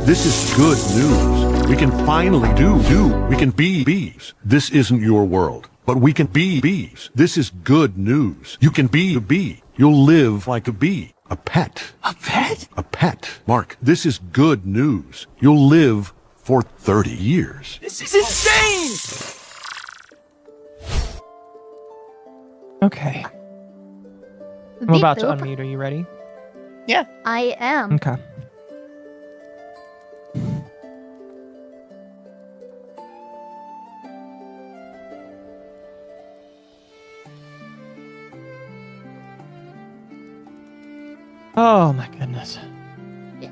This is good news. We can finally we can be bees. This isn't your world, but we can be bees. This is good news. You can be a bee. You'll live like a bee. A pet. A pet? A pet. Mark, this is good news. You'll live for 30 years. This is insane! Okay. I'm about to unmute. Are you ready? Yeah. I am. Okay. Oh my goodness. Yeah.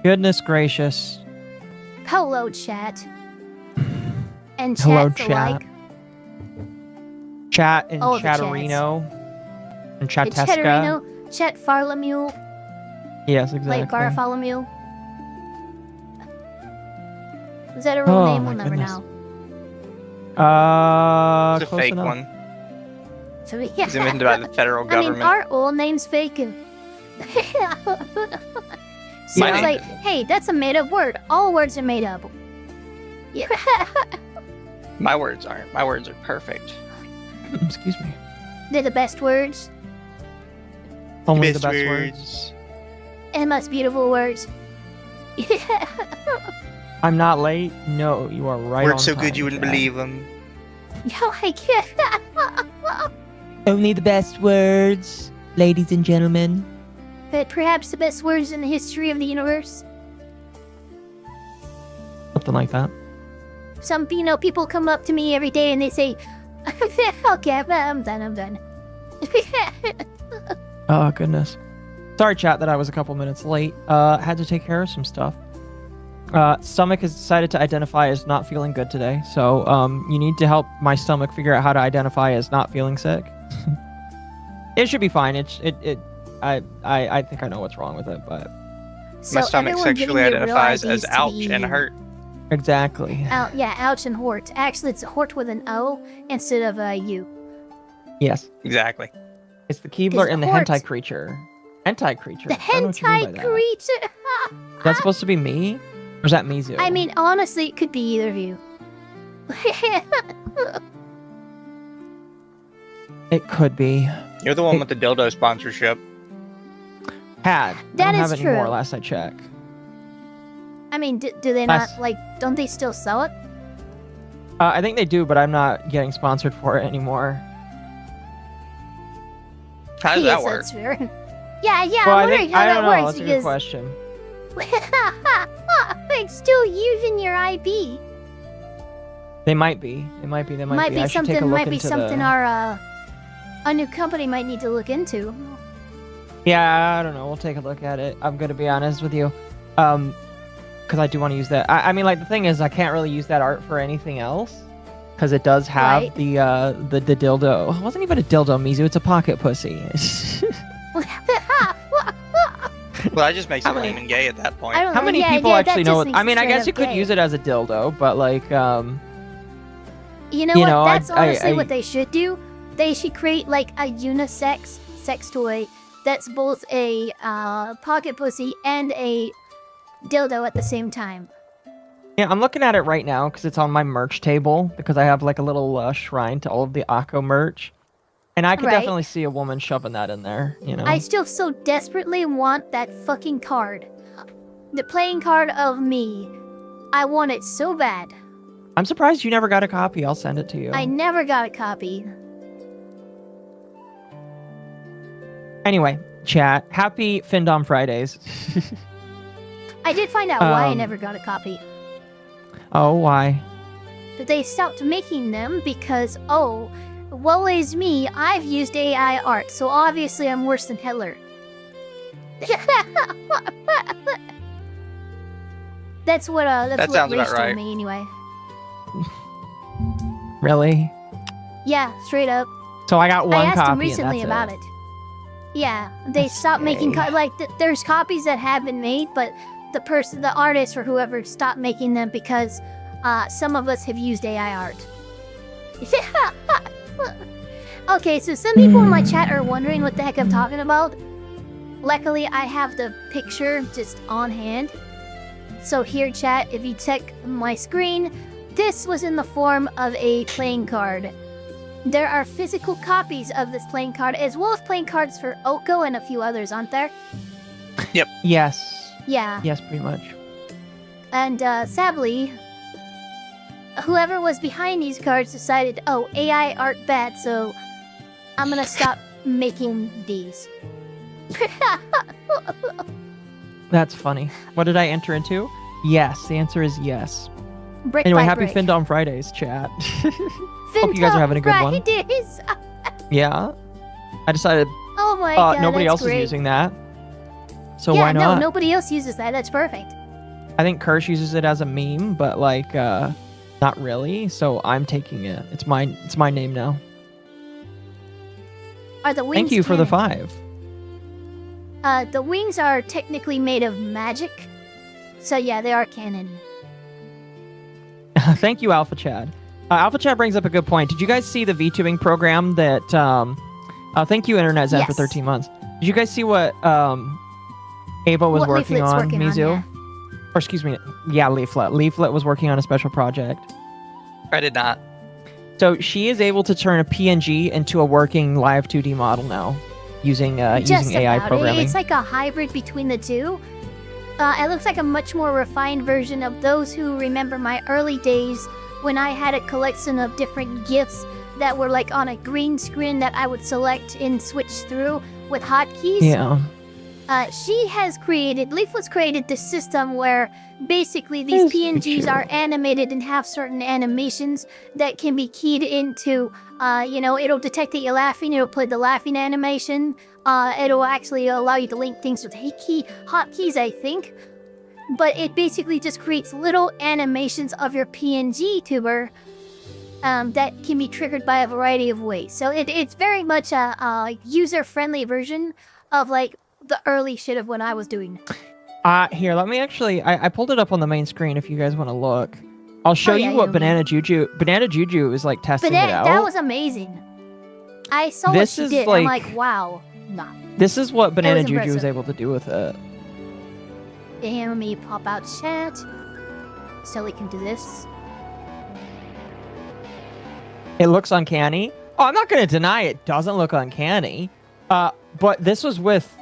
Goodness gracious. Hello, chat. And Hello, chat's chat. alike. Chat and Oh, the chats. Chatterino. And Chat Chateska. Chatterino, Chat Farlamule, Yes, exactly. like Garfalamule. Is that a real Oh, name? my We'll never goodness. know. It's a Close fake enough. one. So, yeah. It's invented by the federal I government. mean, our old name's faking. So Yeah. it's like, hey, that's a made-up word. All words are made up. Yeah. My words aren't. My words are perfect. Excuse me. They're the best words Only the best words. and most beautiful words. I'm not late. No, you are right on Words so time, good you wouldn't Jack. believe them. Yeah, I can't. Only the best words, ladies and gentlemen. But perhaps the best words in the history of the universe. Something like that. Some, people come up to me every day and they say, okay, I'm done. Oh, goodness. Sorry, chat, that I was a couple minutes late. Had to take care of some stuff. Stomach has decided to identify as not feeling good today. So, you need to help my stomach figure out how to identify as not feeling sick. It should be fine. I think I know what's wrong with it, but... So My stomach everyone giving sexually their real identifies IDs as to ouch be- and hurt. Exactly. Yeah, ouch and hort. Actually, it's hort with an O instead of a U. Yes. Exactly. It's the Keebler Is and the hort. hentai creature. Hentai creature. The I don't know what you mean by hentai that. creature. Is that supposed to be me? Or is that Mizu? I mean, honestly, it could be either of you. It could be. You're the one with the dildo sponsorship. Had. That I don't is have it anymore, true. last I checked. I mean, do they Nice. not, don't they still sell it? I think they do, but I'm not getting sponsored for it anymore. How does Yes, that work? that's fair. Yeah, Well, I'm wondering how I that don't know. works That's a good because... question. like still using your IB. They might be. They might be. I should take a look Might be into something the... our new company might need to look into. Yeah, I don't know. We'll take a look at it. I'm gonna be honest with you, because I do want to use that. I mean, like the thing is, I can't really use that art for anything else, because it does have Right. the dildo. It wasn't even a dildo, Mizu. It's a pocket pussy. Well, that just makes How it many- lame and gay at that point. I don't How know. many yeah, people yeah, actually that know? just I mean, I makes it guess you straight could up use gay. it as a dildo, but like, You know You what? know, That's I- honestly what they should do. They should create like a unisex sex toy that's both a pocket pussy and a dildo at the same time. yeah, I'm looking at it right now because it's on my merch table because I have like a little shrine to all of the Akko merch, and I could Right. definitely see a woman shoving that in there. You know, I still so desperately want that fucking card. The playing card of me. I want it so bad. I'm surprised you never got a copy. I'll send it to you. I never got a copy. Anyway, chat. Happy Findom Fridays. I did find out why I Um, never got a copy. Oh, why? That they stopped making them because, oh, woe is me, I've used AI art, so obviously I'm worse than Hitler. That's what That what sounds Rage about told right. me anyway. Really? Yeah, straight up. So I got one I asked copy. him recently and about that's it. Yeah, they That's stopped making gay. there's copies that have been made, but the artist or whoever stopped making them because some of us have used AI art. Okay, so some people in my chat are wondering what the heck I'm talking about. Luckily, I have the picture just on hand. So here, chat, if you check my screen, this was in the form of a playing card. There are physical copies of this playing card, as well as playing cards for Oko and a few others, aren't there? Yes. Yeah. Yes, pretty much. And sadly, whoever was behind these cards decided, oh, AI art bad, so I'm gonna stop making these. That's funny. What did I enter into? Yes. The answer is yes. Brick Anyway, by happy brick. Findom Fridays, chat. Hope you guys are having a good one. Fridays. Yeah. I decided Oh my god, nobody that's else great. is using that. So yeah, why not? no, nobody else uses that. That's perfect. I think Kirsch uses it as a meme, but like not really. So I'm taking it. It's my name now. Are the wings Thank you for the canon? 5. The wings are technically made of magic, so yeah, they are canon. Thank you, Alpha Chad. Alpha Chad brings up a good point. Did you guys see the VTubing program that thank you, Internet Zen, for Yes. 13 months. Did you guys see what Ava was What working Leaflet's on, working Mizu? yeah. Or excuse me, yeah, Leaflet. Leaflet was working on a special project. I did not. So she is able to turn a PNG into a working live 2D model now, using Just using AI about programming. It's like a hybrid between the two. It looks like a much more refined version of those who remember my early days when I had a collection of different GIFs that were like on a green screen that I would select and switch through with hotkeys. Yeah. Leaflet's created this system where basically these This PNGs picture. are animated and have certain animations that can be keyed into, it'll detect that you're laughing, it'll play the laughing animation, it'll actually allow you to link things with hotkeys, I think. But it basically just creates little animations of your PNG tuber that can be triggered by a variety of ways. So it's very much a user-friendly version of like the early shit of when I was doing. Here, let me actually. I pulled it up on the main screen. If you guys want to look, I'll show yeah, you what you- Banana Juju is like testing But it out. that was amazing. I saw what This she is did. I'm like- like, wow. Nah. This is what Banana was Juju was impressive. able to do with it. And let me pop out chat so we can do this. It looks uncanny. Oh, I'm not going to deny it doesn't look uncanny. But this was with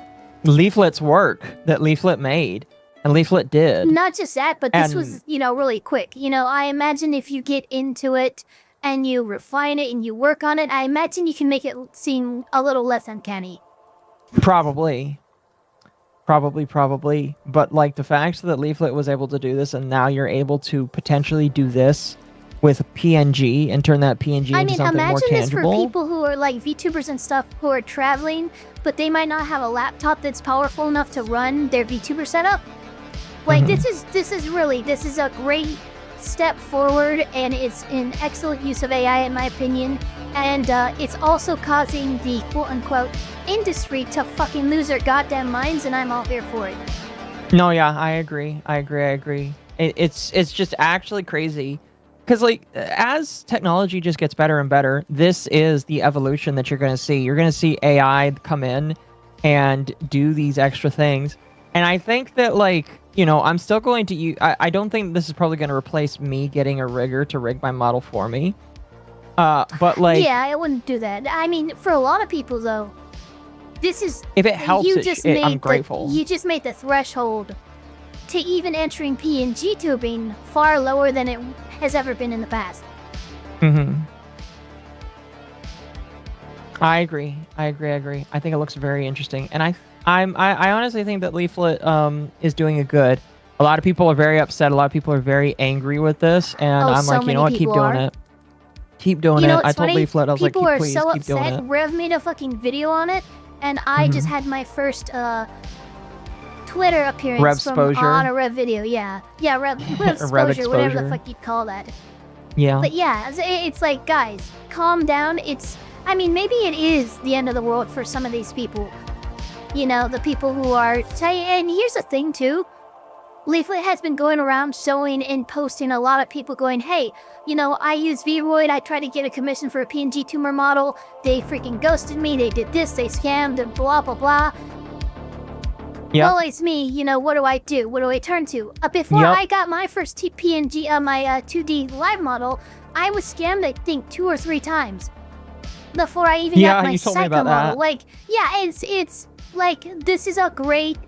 Leaflet's work that Leaflet made, and Leaflet did. Not just that, but this And- was, really quick. I imagine if you get into it and you refine it and you work on it, I imagine you can make it seem a little less uncanny. Probably. Probably. But like the fact that Leaflet was able to do this, and now you're able to potentially do this with PNG and turn that PNG I into mean, something more imagine this tangible. for people who are like VTubers and stuff who are traveling, but they might not have a laptop that's powerful enough to run their VTuber setup. Like this is a great step forward, and it's an excellent use of AI in my opinion. And it's also causing the quote-unquote industry to fucking lose their goddamn minds, and I'm all here for it. No, yeah, I agree. It's just actually crazy. Because, like, as technology just gets better and better, this is the evolution that you're going to see. You're going to see AI come in and do these extra things. And I think that, like, you know, I'm still going to use... I don't think this is probably going to replace me getting a rigger to rig my model for me. But, like... Yeah, I wouldn't do that. I mean, for a lot of people, though, this is... If it helps, I'm grateful. You just made the threshold to even entering PNG tubing far lower than it has ever been in the past. I agree. I think it looks very interesting, and I honestly think that Leaflet is doing a good. A lot of people are very upset. A lot of people are very angry with this, and I'm like, you know what? Keep doing it. Keep doing it. I told Leaflet, I was like, please keep doing it. Rev made a fucking video on it, and I just had my first Twitter appearance on a Rev video. Yeah, Rev exposure, whatever the fuck you'd call that. Yeah. But yeah, it's like, guys, calm down. I mean, maybe it is the end of the world for some of these people. You know, the people who are... And here's the thing, too. Leaflet has been going around showing and posting a lot of people going, hey, you know, I use Vroid. I tried to get a commission for a PNG tumor model. They freaking ghosted me. They did this. They scammed and blah, blah, blah. Yep. Well, it's me. You know, what do I do? What do I turn to? Before I got my first PNG, my 2D live model, I was scammed, I think, 2 or 3 times. Before I even got my Psycho model. Like, yeah, it's like, this is a great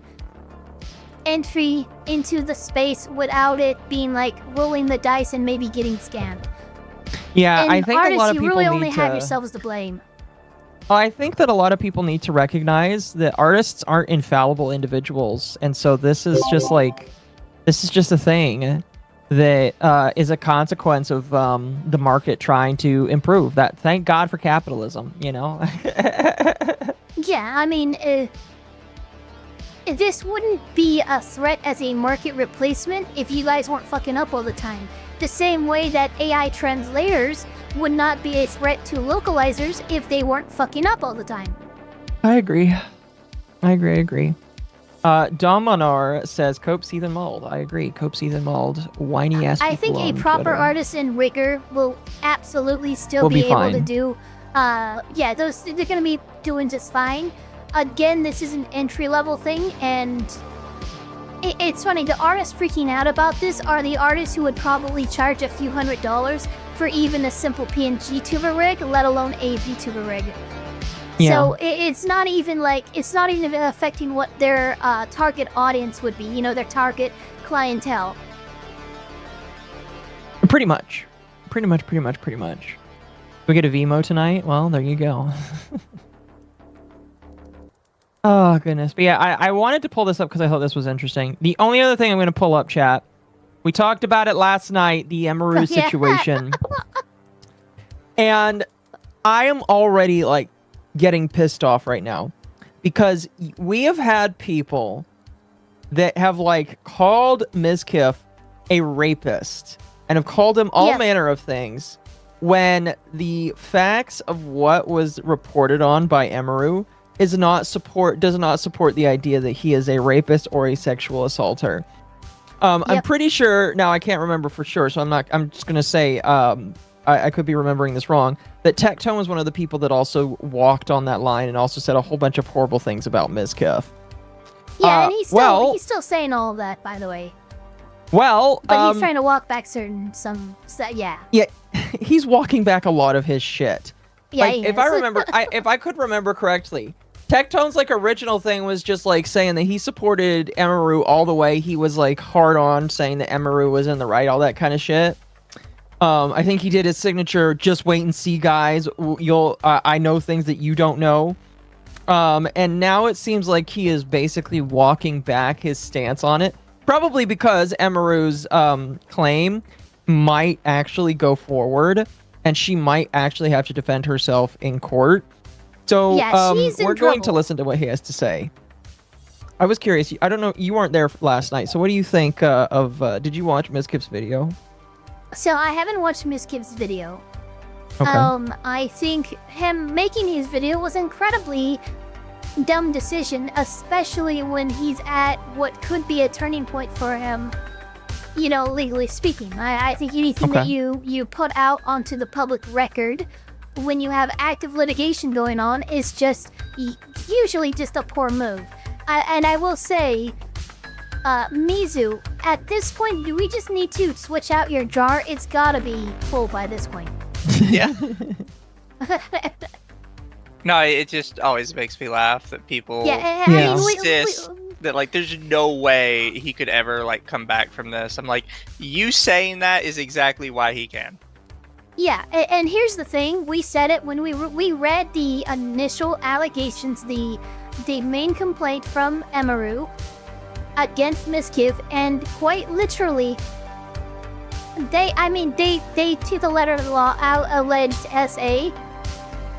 entry into the space without it being like rolling the dice and maybe getting scammed. Yeah, and I think artists, a lot of people you really need only to... have yourselves to blame. I think that a lot of people need to recognize that artists aren't infallible individuals, and so this is just a thing that is a consequence of the market trying to improve. That, thank God for capitalism, you know. Yeah, I mean, this wouldn't be a threat as a market replacement if you guys weren't fucking up all the time. The same way that AI translators would not be a threat to localizers if they weren't fucking up all the time. I agree. Dominar says Cope, Seath, and Mold. I agree. Cope, Seath, and Mold. Whiny ass people. I think a proper Twitter. artist and rigger will absolutely still be able to do. Yeah, they're gonna be doing just fine. Again, this is an entry-level thing, and it's funny. The artists freaking out about this are the artists who would probably charge a few $100s for even a simple PNG tuber rig, let alone a VTuber rig. Yeah. So it's not even affecting what their target audience would be. You know, their target clientele. Pretty much. We get a VMO tonight? Well, there you go. Oh, goodness. But yeah, I wanted to pull this up because I thought this was interesting. The only other thing I'm going to pull up, chat, we talked about it last night, the Emaru situation. And I am already, like, getting pissed off right now. Because we have had people that have, like, called Mizkif a rapist. And have called him all manner of things. When the facts of what was reported on by Emaru does not support the idea that he is a rapist or a sexual assaulter. I'm pretty sure, now I can't remember for sure, so I'm just gonna say, I could be remembering this wrong, that Tectone was one of the people that also walked on that line and also said a whole bunch of horrible things about Mizkif. Yeah, and he's still saying all of that, by the way. Well, but he's trying to walk back yeah. Yeah, he's walking back a lot of his shit. Yeah, like, if I remember, if I could remember correctly, Tectone's like original thing was just like saying that he supported Emaru all the way. He was like hard on saying that Emaru was in the right, all that kind of shit. I think he did his signature, just wait and see, guys. I know things that you don't know. And now it seems like he is basically walking back his stance on it. Probably because Emaru's claim might actually go forward, and she might actually have to defend herself in court. So Yeah, she's in we're going to trouble. listen to what he has to say. I was curious. I don't know. You weren't there last night, so what do you think of? Did you watch Ms. Kip's video? So I haven't watched Miss Gibbs' video. Okay. I think him making his video was incredibly dumb decision, especially when he's at what could be a turning point for him, you know, legally speaking. I think anything that you put out onto the public record when you have active litigation going on is just usually just a poor move. And I will say, Mizu, at this point, do we just need to switch out your jar? It's gotta be full by this point. Yeah. No, it just always makes me laugh that people Yeah, Yeah. insist that like there's no way he could ever like come back from this. I'm like, you saying that is exactly why he can. Yeah, and here's the thing. We said it when we read the initial allegations, the main complaint from Emaru against Miskiv, and quite literally, they to the letter of the law alleged SA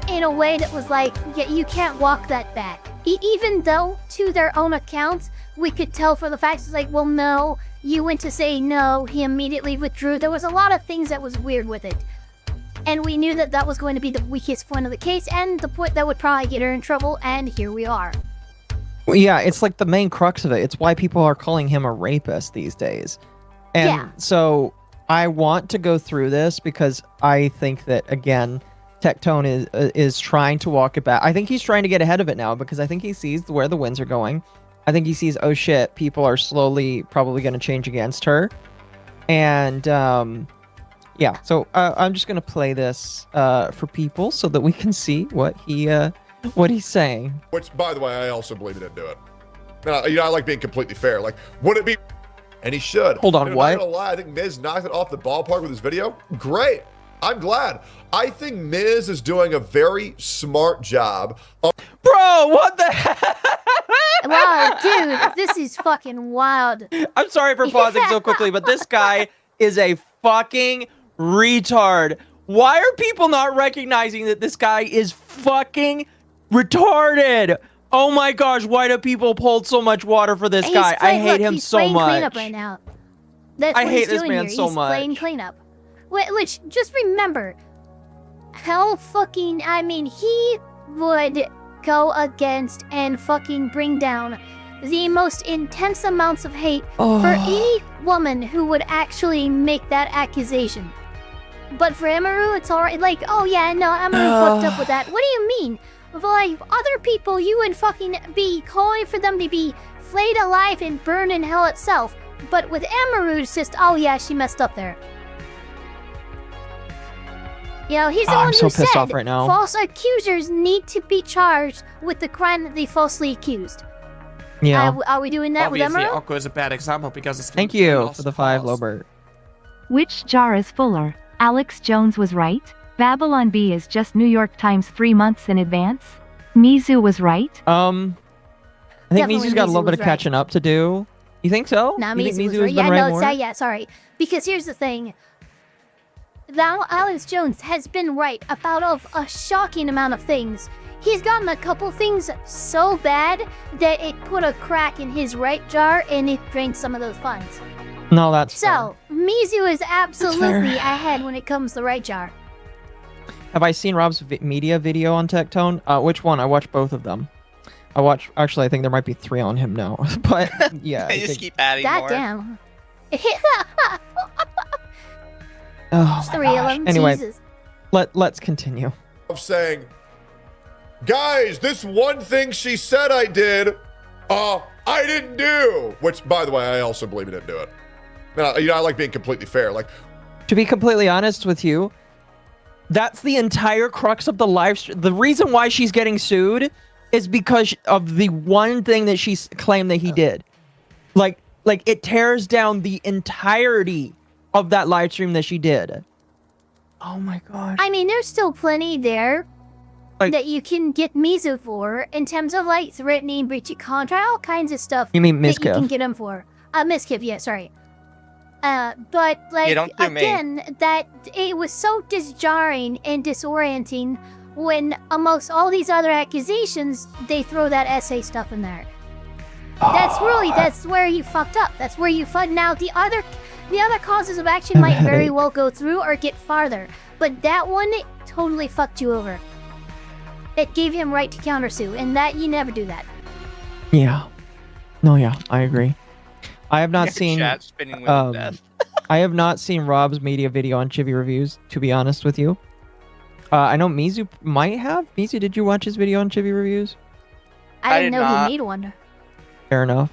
in a way that was like, yeah, you can't walk that back. Even though, to their own accounts, we could tell for the facts, it's like, well, no, you went to say no, he immediately withdrew. There was a lot of things that was weird with it. And we knew that that was going to be the weakest point of the case, and the point that would probably get her in trouble, and here we are. Well, yeah, it's like the main crux of it. It's why people are calling him a rapist these days. And Yeah. so I want to go through this because I think that, again, Tectone is trying to walk it back. I think he's trying to get ahead of it now because I think he sees where the winds are going. I think he sees, oh shit, people are slowly probably going to change against her. And yeah, so I'm just going to play this for people so that we can see what he's saying. Which, by the way, I also believe he didn't do it. I like being completely fair. Like, would it be? And he should. Hold on, I'm what? not gonna lie, I think Miz knocked it off the ballpark with his video. Great. I'm glad. I think Miz is doing a very smart job. Bro, what the heck? Wow, dude, this is fucking wild. I'm sorry for pausing so quickly, but this guy is a fucking retard. Why are people not recognizing that this guy is fucking retarded? Oh my gosh, why do people hold so much water for this guy? I hate him so he's playing much. cleanup right now. That's I what hate he's this doing man here. so He's much. playing cleanup. Which, just remember, how fucking, he would go against and fucking bring down the most intense amounts of hate for any woman who would actually make that accusation. But for Emaru, it's alright. Like, oh yeah, no, Emaru fucked up with that. What do you mean? Like, other people, you would fucking be calling for them to be flayed alive and burned in hell itself. But with Emaru, it's just, oh yeah, she messed up there. You know, he's the one I'm who so pissed said off right now. false accusers need to be charged with the crime that they falsely accused. Yeah. Are we doing that Obviously, with Emaru? Oko is a bad example because it's Thank you lost for the 5, cause. Lobert. Which jar is fuller? Alex Jones was right. Babylon B is just New York Times 3 months in advance. Mizu was right. I think Definitely Mizu's got a little Mizu bit was of catching up to do. You think so? Nah, You think Mizu was Mizu right. has Yeah, been right no, more? yeah, sorry. Because here's the thing. Now, Alex Jones has been right about a shocking amount of things. He's gotten a couple things so bad that it put a crack in his right jar and it drained some of those funds. No, that's So, Mizu is absolutely fair. ahead when it comes to the right jar. Have I seen Rob's media video on Tectone? Which one? I watched both of them. Actually, I think there might be 3 on him now. But yeah. They I just think- keep adding God more. damn. oh, my 3 of gosh. them. Anyway, Jesus. let's continue. Of saying, guys, this one thing she said I did, I didn't do. Which, by the way, I also believe he didn't do it. I like being completely fair. Like, To be completely honest with you, that's the entire crux of the live stream. The reason why she's getting sued is because of the one thing that she claimed that he did. Like it tears down the entirety of that live stream that she did. Oh my gosh. I mean, there's still plenty there that you can get Mizu for in terms of like threatening, breaching contract, all kinds of stuff. You mean that you can Mizkif? get him for. Mizkif, yeah, sorry. But like don't do me. again, that it was so disjarring and disorienting when amongst all these other accusations, they throw that essay stuff in there. That's where you fucked up. That's where you fucked. Now the other causes of action might very well go through or get farther, but that one it totally fucked you over. It gave him right to countersue, and that you never do that. Yeah. No, yeah, I agree. I have not seen. Chat spinning with death. I have not seen Rob's media video on Chibi Reviews, to be honest with you. I know Mizu might have. Mizu, did you watch his video on Chibi Reviews? I did didn't know not. he made one. Fair enough.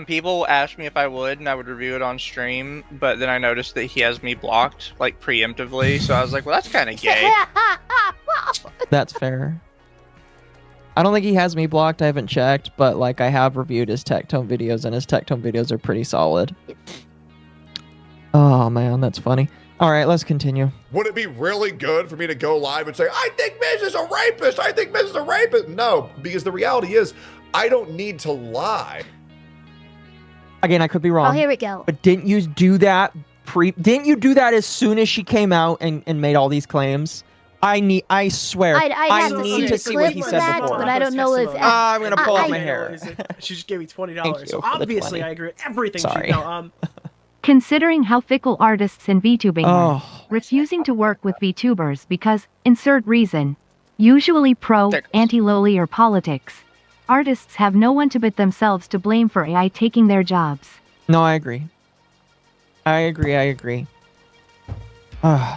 People asked me if I would, and I would review it on stream, but then I noticed that he has me blocked, like, preemptively, so I was like, well, that's kind of gay. That's fair. I don't think he has me blocked. I haven't checked, but like I have reviewed his Tectone videos, and his Tectone videos are pretty solid. Oh man, that's funny. All right, let's continue. Would it be really good for me to go live and say, I think Miz is a rapist? I think Miz is a rapist? No, because the reality is, I don't need to lie. Again, I could be Oh, wrong. here we go. But didn't you do that didn't you do that as soon as she came out and made all these claims? I swear. I'd have to need see to the see what he clip said for that, before. but I don't know if. I'm gonna pull I- out my hair. She just gave me $20. Thank you So for the obviously 20. I agree with everything Sorry. she no, Considering how fickle artists and VTubing are, Oh, refusing to work with VTubers because, insert reason, usually pro, There- anti-loli or politics. Artists have no one to but themselves to blame for AI taking their jobs. no, I agree. I agree.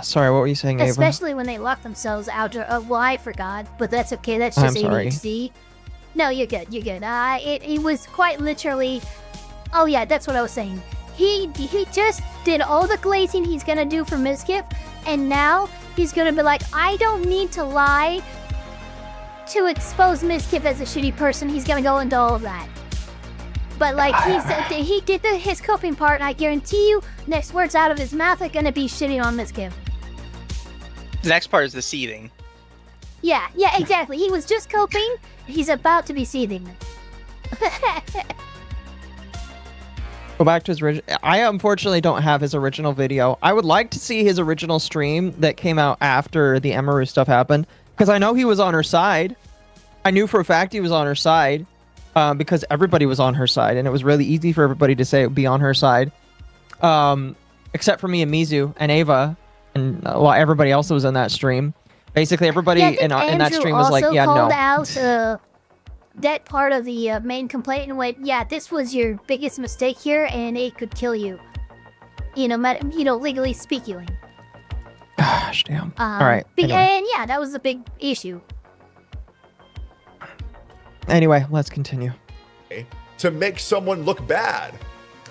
Sorry, what were you saying, Ava? Especially when they lock themselves out. Well, I forgot, but that's okay. That's I'm just sorry. ADHD. No, you're good. You're good. It was quite literally. Oh yeah, that's what I was saying. He just did all the glazing he's gonna do for Mizkif, and now he's gonna be like, I don't need to lie to expose Mizkif as a shitty person. He's gonna go into all of that. But like he did his coping part, and I guarantee you, next words out of his mouth are gonna be shitting on Mizkif. The next part is the seething. Yeah, exactly. He was just coping. He's about to be seething. Go back to his original. I unfortunately don't have his original video. I would like to see his original stream that came out after the Emaru stuff happened, because I know he was on her side. I knew for a fact he was on her side, because everybody was on her side, and it was really easy for everybody to say be on her side, except for me and Mizu and Ava, and well, everybody else that was in that stream. Basically, everybody Yeah, I think in that Andrew stream was like, also "Yeah, called no." out that part of the main complaint and went, "Yeah, this was your biggest mistake here, and it could kill you." Legally speaking. Gosh, damn. All right. Anyway. And yeah, that was a big issue. Anyway, let's continue. To make someone look bad.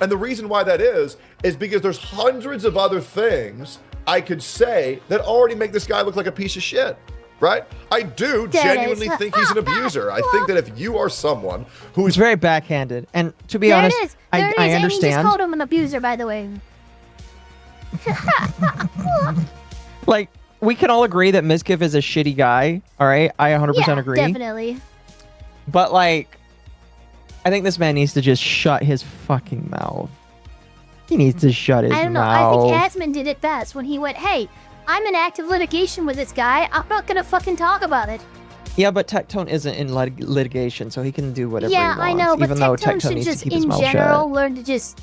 And the reason why that is because there's hundreds of other things I could say that already make this guy look like a piece of shit, right? I do There it genuinely is. think he's an abuser. I think that if you are someone who It's is very backhanded, and to be There honest, it is. There it I is. And he just understand. called him an abuser, by the way. Like, we can all agree that Mizkif is a shitty guy. All right, I 100% Yeah, agree. definitely. But like, I think this man needs to just shut his fucking mouth. He needs to shut his I don't know. mouth. I think Asman did it best when he went, "Hey, I'm in active litigation with this guy. I'm not gonna fucking talk about it." Yeah, but Tectone isn't in litigation, so he can do whatever Yeah, he wants. I know, but even though Tectone Tectone should needs to just, keep his in mouth general, shut. learn to just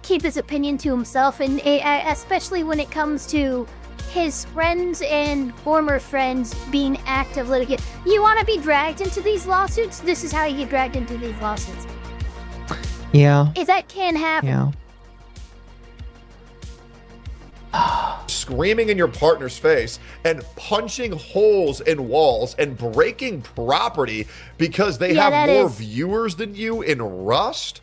keep his opinion to himself, and especially when it comes to his friends and former friends being active litigant. You want to be dragged into these lawsuits? This is how you get dragged into these lawsuits. Yeah, If that can happen. yeah. screaming in your partner's face and punching holes in walls and breaking property because they Yeah, have that more is- viewers than you in Rust?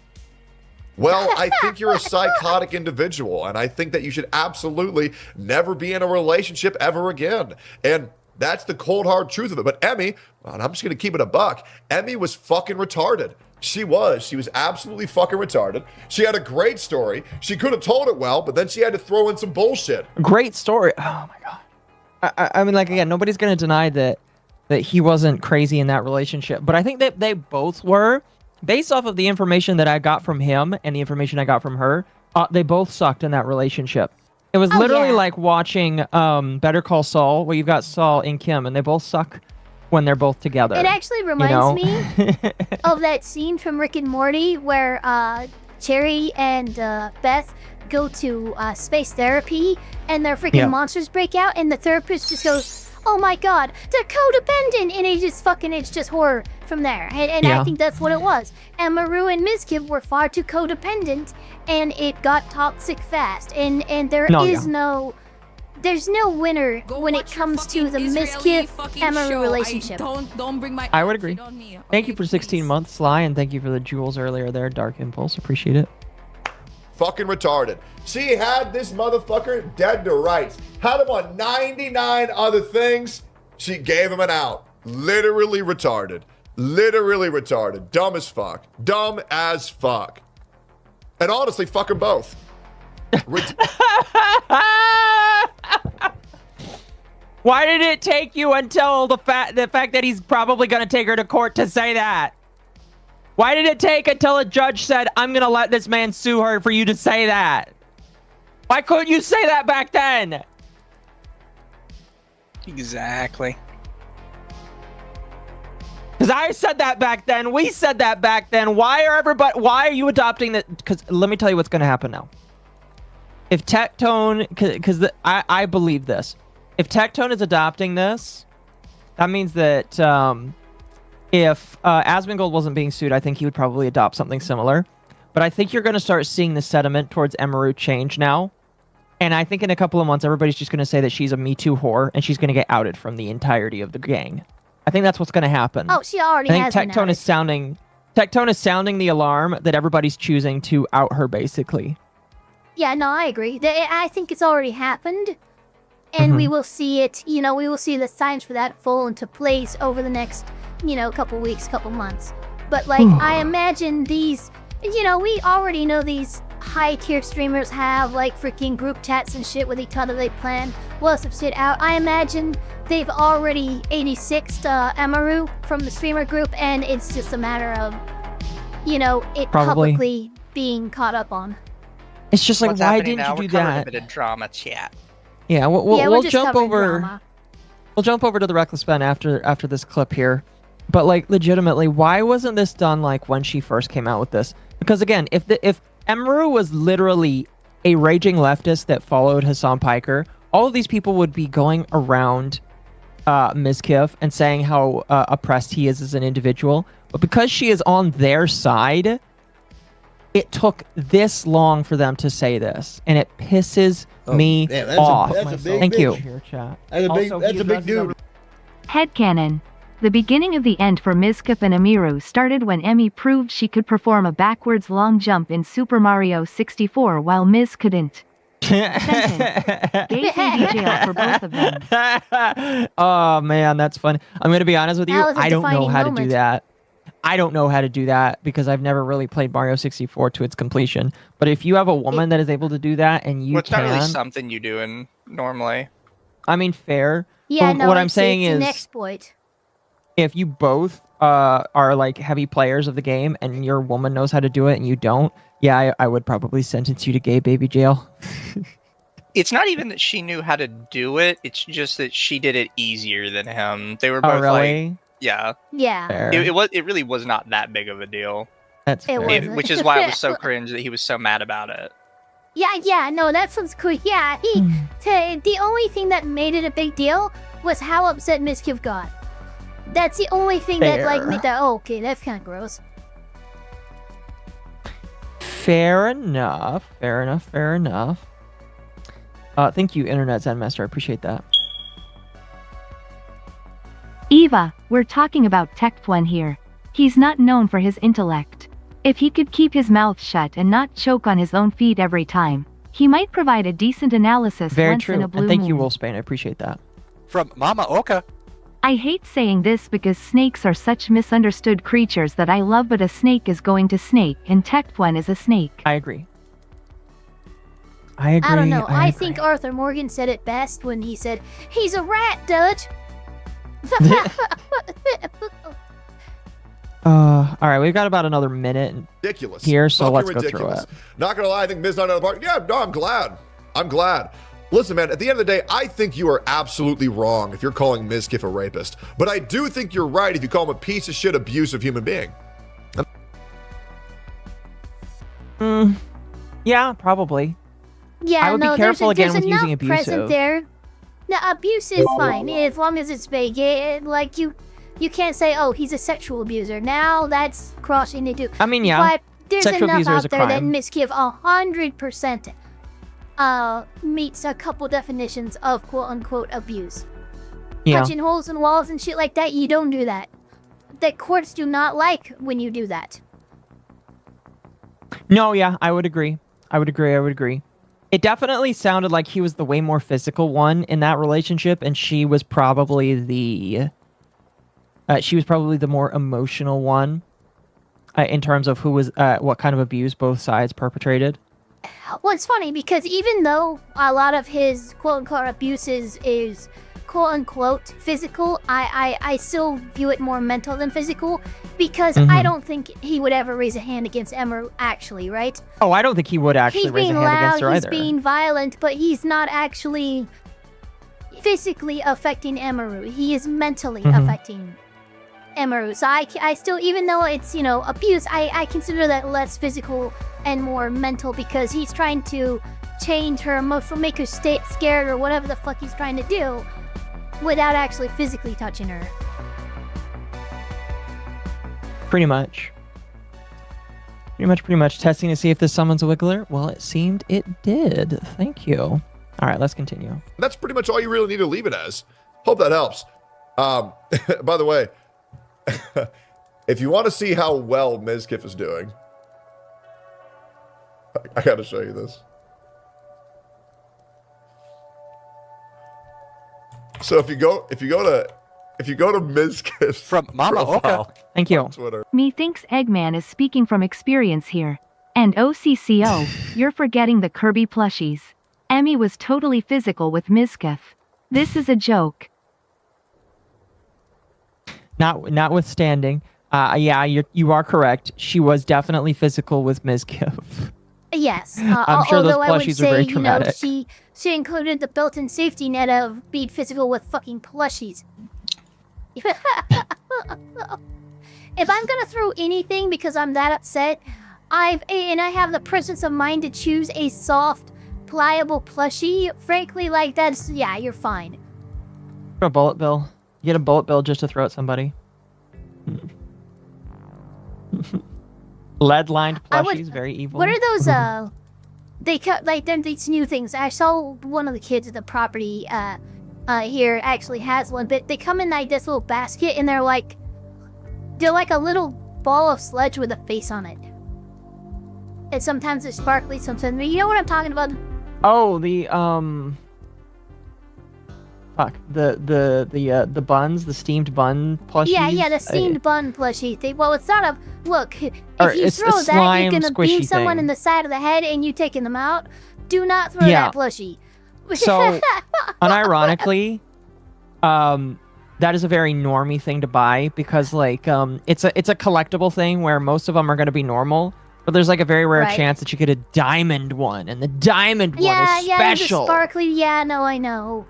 Well, I think you're a psychotic individual, and I think that you should absolutely never be in a relationship ever again. And that's the cold, hard truth of it. But Emmy, and I'm just going to keep it a buck, Emmy was fucking retarded. She was absolutely fucking retarded. She had a great story. She could have told it well, but then she had to throw in some bullshit. Great story. Oh my god. I mean, like, again, nobody's going to deny that he wasn't crazy in that relationship. But I think that they both were, based off of the information that I got from him and the information I got from her, they both sucked in that relationship. It was literally like watching Better Call Saul, where you've got Saul and Kim, and they both suck when they're both together. It actually reminds me of that scene from Rick and Morty where Cherry and Beth go to space therapy and their freaking monsters break out, and the therapist just goes, "Oh my god, they're codependent," and it's just horror from there. And I think that's what it was. And Maru and Mizkif were far too codependent, and it got toxic fast. And there's no winner when it comes to the Mizkif and Maru relationship. Don't bring my I would agree. shit on me, Thank you okay, for 16 please? months, Sly, and thank you for the jewels earlier there, Dark Impulse. Appreciate it. Fucking retarded. She had this motherfucker dead to rights. Had him on 99 other things. She gave him an out. Literally retarded. Literally retarded. Dumb as fuck. Dumb as fuck. And honestly, fuck them both. Why did it take you until the fact that he's probably going to take her to court to say that? Why did it take until a judge said, "I'm going to let this man sue her," for you to say that? Why couldn't you say that back then? Exactly. Because I said that back then. We said that back then. Why are you adopting that? Because let me tell you what's going to happen now. If Tectone, because I believe this. If Tectone is adopting this, that means that if Asmongold wasn't being sued, I think he would probably adopt something similar. But I think you're going to start seeing the sentiment towards Emaru change now. And I think in a couple of months, everybody's just going to say that she's a Me Too whore and she's going to get outed from the entirety of the gang. I think that's what's going to happen. Oh, she already has I think been Tectone is sounding the alarm that everybody's choosing to out her, basically. Yeah, no, I agree. I think it's already happened. And we will see it, we will see the signs for that fall into place over the next, couple weeks, couple months. But, I imagine these, we already know these high-tier streamers have, freaking group chats and shit with each other. They plan lots of shit out. I imagine they've already 86'd Emaru from the streamer group, and it's just a matter of, it Probably. publicly being caught up on. It's just like, What's why happening didn't now? you do We're covering that? a bit of drama chat. Yeah, we'll just jump covering over. drama. We'll jump over to the Reckless Ben after this clip here. But legitimately, why wasn't this done when she first came out with this? Because again, if Emaru was literally a raging leftist that followed Hassan Piker, all of these people would be going around Mizkif and saying how oppressed he is as an individual. But because she is on their side, it took this long for them to say this, and it pisses me off. That's a big Thank bitch. you. Here, chat. That's a big dude. Headcanon. The beginning of the end for Mizkif and Emiru started when Emmy proved she could perform a backwards long jump in Super Mario 64 while Miz couldn't. Sentence. Gay baby jail for both of them. Oh man, that's fun. I'm gonna be honest with you. That was a I don't know defining how to do moment. that. I don't know how to do that because I've never really played Mario 64 to its completion. But if you have a woman that is able to do that and you Well, it's can, not really something you do normally. I mean, fair. Yeah, But no, what I'm it's saying an is, exploit. if you both are heavy players of the game and your woman knows how to do it and you don't, yeah, I would probably sentence you to gay baby jail. It's not even that she knew how to do it. It's just that she did it easier than him. They were both Oh, really? yeah. Yeah. Fair. It really was not that big of a deal. That's It fair. wasn't. Which is why it was so cringe that he was so mad about it. Yeah, no, that sounds cool. Yeah, the only thing that made it a big deal was how upset Mizkif got. That's the only thing that made that, okay, that's kind of gross. Fair enough. Thank you, Internet Zen Master. I appreciate that. Eva, we're talking about Tectwen here. He's not known for his intellect. If he could keep his mouth shut and not choke on his own feet every time, he might provide a decent analysis Very once true. in a blue And thank you, moon. Wolfsbane. I appreciate that. From Mama Oka. I hate saying this because snakes are such misunderstood creatures that I love, but a snake is going to snake and Tectwen is a snake. I agree. I agree. I don't know. I agree. think Arthur Morgan said it best when he said, "He's a rat, Dutch." All right, we've got about another minute Ridiculous. here, so Fucking let's go ridiculous. through it. Not gonna lie, I think Miz not out of the park. Yeah, no, I'm glad. I'm glad. Listen, man, at the end of the day, I think you are absolutely wrong if you're calling Mizkif a rapist. But I do think you're right if you call him a piece of shit, abusive human being. Yeah, probably. Yeah, I would be no, careful there's again with using enough present abusive. there. No, abuse is fine as long as it's vague. Like you can't say, "Oh, he's a sexual abuser." Now that's crossing into. I mean, yeah. But there's Sexual enough abuser is a out there that crime. Miss 100% meets a couple definitions of quote unquote abuse. Yeah. Punching holes in walls and shit like that. You don't do that. The courts do not like when you do that. No, yeah, I would agree. I would agree. It definitely sounded like he was the way more physical one in that relationship, and she was probably the more emotional one in terms of who was what kind of abuse both sides perpetrated. Well, it's funny because even though a lot of his quote-unquote abuses is quote-unquote physical, I still view it more mental than physical because I don't think he would ever raise a hand against Emerald actually, right? Oh, I don't think he would actually He's raise a being hand loud, against her he's either. being violent, but he's not actually physically affecting Emeru. He is mentally affecting Emeru. So I still, even though it's, abuse, I consider that less physical and more mental because he's trying to change her emotional, make her scared or whatever the fuck he's trying to do without actually physically touching her. Pretty much. Testing to see if this summons a wiggler. Well, it seemed it did. Thank you. All right, let's continue. That's pretty much all you really need to leave it as. Hope that helps. By the way, if you want to see how well Mizkif is doing, I gotta show you this. So if you go to Mizkif's From Mama profile Thank you. on Twitter, Methinks Eggman is speaking from experience here. And OCCO, you're forgetting the Kirby plushies. Emmy was totally physical with Mizkif. This is a joke. Notwithstanding, yeah, you are correct. She was definitely physical with Ms. Kiff. Yes, I'm sure those although I would plushies are say, very traumatic. she included the built-in safety net of being physical with fucking plushies. If I'm gonna throw anything because I'm that upset, I have the presence of mind to choose a soft, pliable plushie. Frankly, like that's you're fine. A bullet bill. You get a bullet bill just to throw at somebody. Lead-lined I would- plushies, very evil. What are those? They cut like them these new things. I saw one of the kids at the property here actually has one, but they come in like this little basket, and they're like a little ball of sludge with a face on it. And sometimes it's sparkly, sometimes you know what I'm talking about. Oh, the the buns, the steamed bun plushies. Yeah, the steamed bun plushie thing. Well, it's not a look. If Or you it's a throw that, slime, you're gonna beam squishy someone thing. in the side of the head, and you taking them out. Do not throw Yeah. that plushie. So, unironically, that is a very normie thing to buy because like it's a collectible thing where most of them are going to be normal, but there's like a very rare Right. chance that you get a diamond one, and the diamond one is Yeah, special. the sparkly. Yeah, no, I know.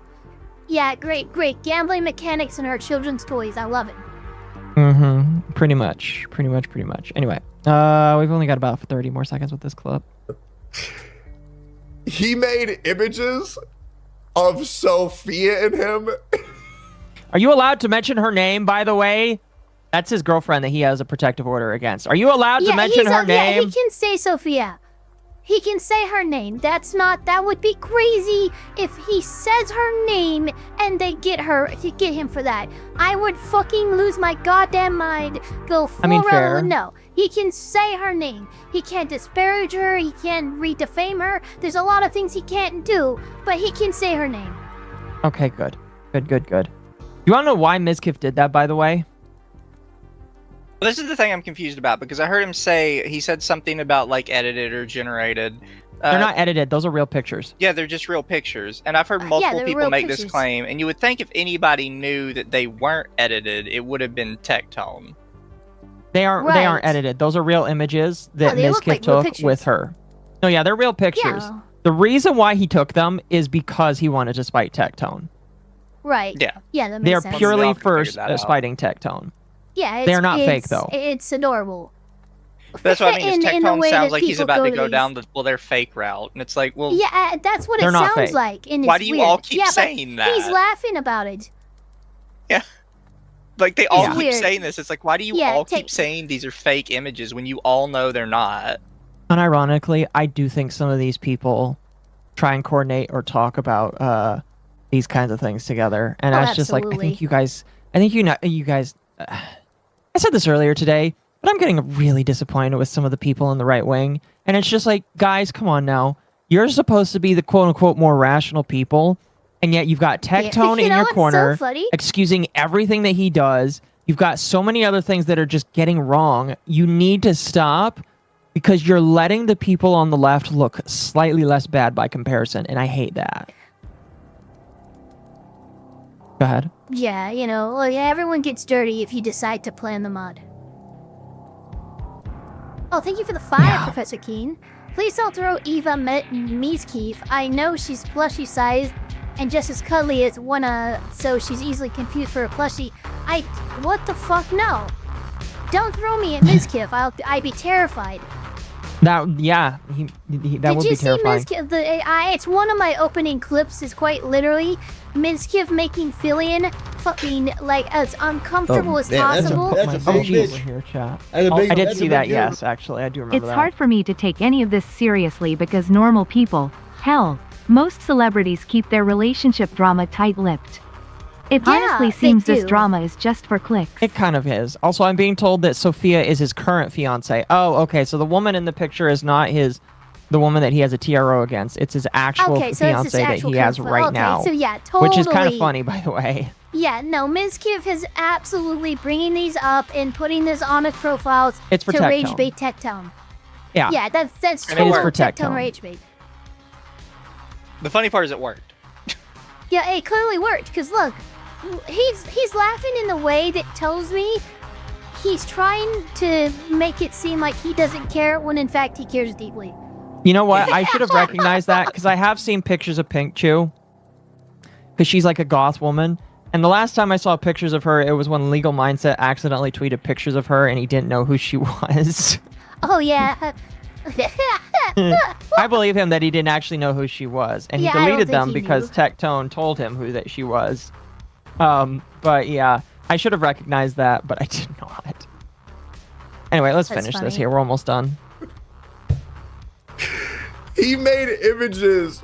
Yeah, great. Gambling mechanics in our children's toys. I love it. Pretty much. Anyway, we've only got about 30 more seconds with this clip. he made images of Sophia and him. Are you allowed to mention her name, by the way? That's his girlfriend that he has a protective order against. Are you allowed to mention her name? Yeah, he can say Sophia. He can say her name. That would be crazy if he says her name and they get him for that. I would fucking lose my goddamn mind. Go full fair. relevant. No, he can say her name. He can't disparage her. He can't redefame her. There's a lot of things he can't do, but he can say her name. Okay, good. You want to know why Mizkif did that, by the way? This is the thing I'm confused about because I heard him say he said something about like edited or generated, They're not edited. Those are real pictures. Yeah, they're just real pictures. And I've heard Yeah, multiple they're people real make this pictures. claim, and you would think if anybody knew that they weren't edited, it would have been Tectone. They aren't Right. edited. Those are real images that they Ms. look Kip like real took pictures. with her. No, yeah, they're real pictures. Yeah. The reason why he took them is because he wanted to spite Tectone. Right. Yeah. Yeah, that They are makes sense. We purely all can for figure that out. spiting Tectone. Yeah, They're not fake, though. It's adorable. That's what I mean. Is In the Tectone way sounds that like he's people about to to go these- down their fake route, and it's like, well, Yeah, that's what They're it not sounds fake. like. And why it's do you weird. all keep Yeah, but saying that? He's laughing about it. Like they all It's keep weird. saying this. It's like, why do you Yeah, all keep saying these are fake images when you all know they're not? Unironically, I do think some of these people try and coordinate or talk about these kinds of things together, and Oh, I was just like, I absolutely. think you guys, you guys. I said this earlier today, but I'm getting really disappointed with some of the people in the right wing, and it's just like, guys, come on now. You're supposed to be the quote unquote more rational people, and yet you've got Tectone You in know your what's so corner, funny? excusing everything that he does. You've got so many other things that are just getting wrong. You need to stop because you're letting the people on the left look slightly less bad by comparison, and I hate that. Go ahead. Yeah, like everyone gets dirty if you decide to play in the mud. Oh, thank you for the 5, Yeah. Professor Keen. Please don't throw Eva Meeskeef. I know she's plushie sized and just as cuddly as so she's easily confused for a plushie. What the fuck? No. Don't throw me at Meeskeef. I'd be terrified. That would be Did you see terrifying. Meeskeef? It's one of my opening clips. Is quite literally Meeskeef making Fillion fucking like as uncomfortable as man, possible. that's a My big OG bitch. over here, chat. That's a Oh, big- I did that's a see big that. deal. Yes, actually, I do remember It's that. hard for me to take any of this seriously because normal people, hell, most celebrities keep their relationship drama tight-lipped. It Yeah, honestly they seems this do. drama is just for clicks. It kind of is. Also, I'm being told that Sophia is his current fiance. Oh, okay. So the woman in the picture is not the woman that he has a TRO against. It's his actual Okay, so it's his fiance that actual he has conflict. right Okay, now. so yeah, totally. Which is kind of funny, by the way. Yeah, no, Meeskeef is absolutely bringing these up and putting this on his profiles It's for to Tectone. rage bait Tectone. Yeah. Yeah, that's And it total worked. Tectone Tectone. rage bait. The funny part is it worked. Yeah, it clearly worked because look, he's laughing in the way that tells me he's trying to make it seem like he doesn't care when in fact he cares deeply. You know what? I should have recognized that because I have seen pictures of Pink Chew because she's like a goth woman. And the last time I saw pictures of her, it was when Legal Mindset accidentally tweeted pictures of her and he didn't know who she was. Oh yeah. I believe him that he didn't actually know who she was. And Yeah, I he don't deleted think them he because knew. Tectone told him who that she was. But yeah, I should have recognized that, but I did not. Anyway, let's That's finish funny. this here. We're almost done. He made images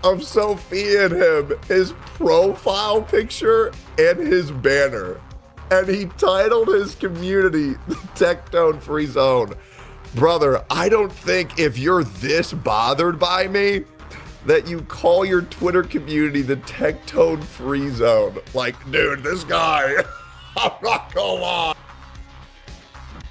of Sophia and him, his profile picture and his banner. And he titled his community the Tectone Free Zone. Brother, I don't think if you're this bothered by me that you call your Twitter community the Tectone Free Zone. Like, dude, this guy, I'm not gonna lie.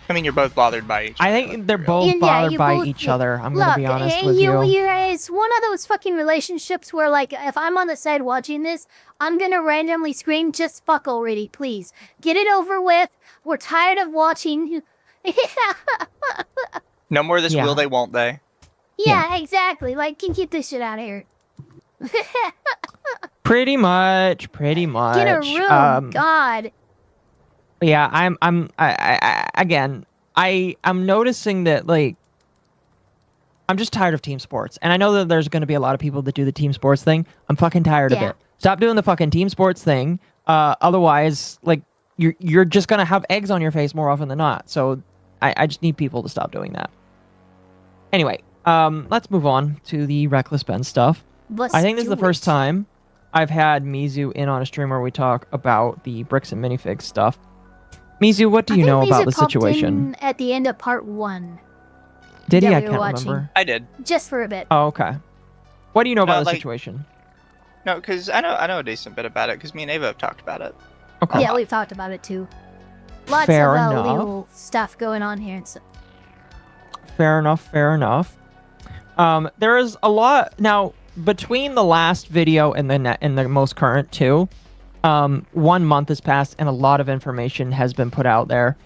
I mean, you're both bothered by each other. I think they're both Yeah, bothered you by both- each other. I'm Look, going to be honest and with you. it's one of those fucking relationships where, like, if I'm on the side watching this, I'm gonna randomly scream, "Just fuck already, please. Get it over with. We're tired of watching." No more of this Yeah. will they, won't they? Yeah, exactly. Like, can keep this shit out of here. Pretty much. Get a room. God. Yeah, I'm noticing that, like, I'm just tired of team sports. And I know that there's going to be a lot of people that do the team sports thing. I'm fucking tired of Yeah. it. Stop doing the fucking team sports thing. Otherwise, like, you're just going to have eggs on your face more often than not. So I just need people to stop doing that. Anyway, let's move on to the Reckless Ben stuff. I think this is the first time I've had Mizu in on a stream where we talk about the bricks and minifigs stuff. Mizu, what do you know about the situation? At the end of part 1, Did he? that I we were can't watching. remember. I did. just for a bit. Oh, okay. What do you know about the like- situation? No, because I know a decent bit about it, because me and Ava have talked about it. Okay. Yeah, we've talked about it too. Lots Fair of enough. legal stuff going on here. And so. Fair enough. There is a lot now between the last video and the most current two. 1 month has passed and a lot of information has been put out there.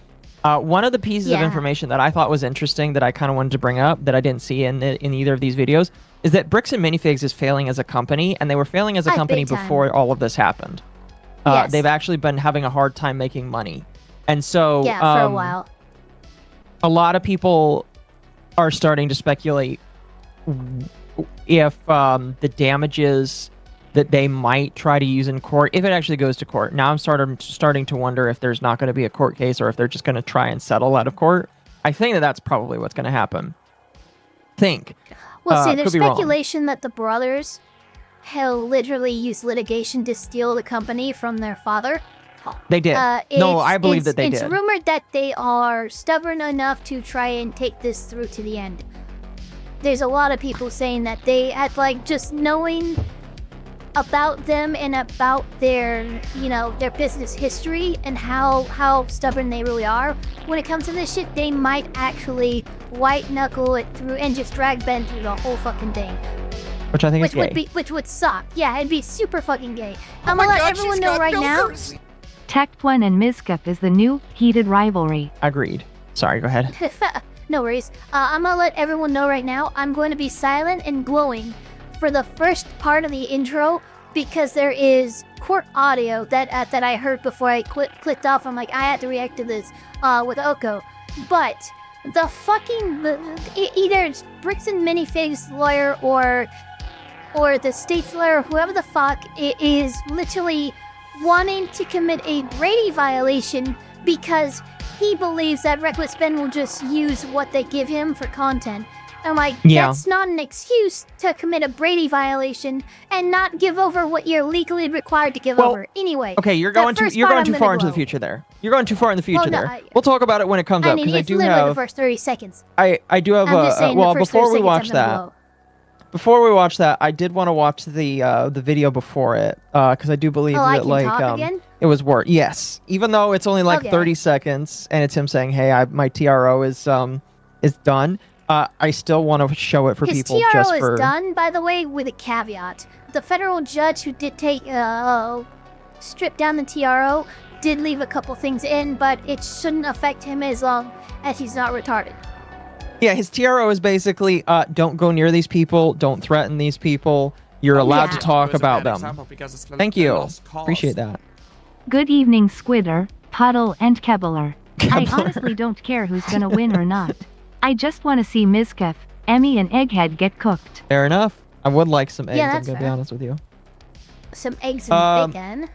One of the pieces of information that I thought was interesting that I kind of wanted to bring up that I didn't see in either of these videos is that Bricks and Minifigs is failing as a company, and they were failing as a company before all of this happened. Yes. They've actually been having a hard time making money, and so for a while. A lot of people are starting to speculate if the damages that they might try to use in court, if it actually goes to court. Now I'm starting to wonder if there's not going to be a court case or if they're just going to try and settle out of court. I think that's probably what's going to happen. Well, see, there's could be wrong. speculation that the brothers have literally used litigation to steal the company from their father. They did. No, I believe that they It's did. rumored that they are stubborn enough to try and take this through to the end. There's a lot of people saying that they had, like, just knowing about them and about their, their business history and how stubborn they really are. When it comes to this shit, they might actually white knuckle it through and just drag Ben through the whole fucking thing. Which I think is gay. Which would suck. Yeah, it'd be super fucking gay. I'm gonna let everyone know right now. Tech1 and Mizcup is the new heated rivalry. Agreed. Sorry, go ahead. No worries. I'm gonna let everyone know right now. I'm going to be silent and glowing for the first part of the intro because there is court audio that I heard before I clicked off. I'm like, I had to react to this with Oko. But the fucking either it's Bricks and Minifigs lawyer or the state's lawyer, whoever the fuck, is literally wanting to commit a Brady violation because he believes that Reckless Ben will just use what they give him for content. I'm like, that's not an excuse to commit a Brady violation and not give over what you're legally required to give over. Anyway. Okay, you're going too far into the future there. You're going too far in the future there. We'll talk about it when it comes up because I do literally have the first 30 seconds. I do have before we watch that. Before we watch that, I did want to watch the video before it because I do believe that it was worth. Yes, even though it's only like 30 seconds and it's him saying, "Hey, my TRO is done." I still want to show it for people. His just TRO is done, by the way, with a caveat. The federal judge who did strip down the TRO did leave a couple things in, but it shouldn't affect him as long as he's not retarded. Yeah, his TRO is basically, don't go near these people, don't threaten these people, you're allowed to talk about them. Thank you. Appreciate that. Good evening, Squidder, Puddle, and Kebbler. I honestly don't care who's gonna win or not. I just want to see Mizcup, Emmy, and Egghead get cooked. Fair enough. I would like some eggs, I'm gonna fair. be honest with you. Some eggs and bacon.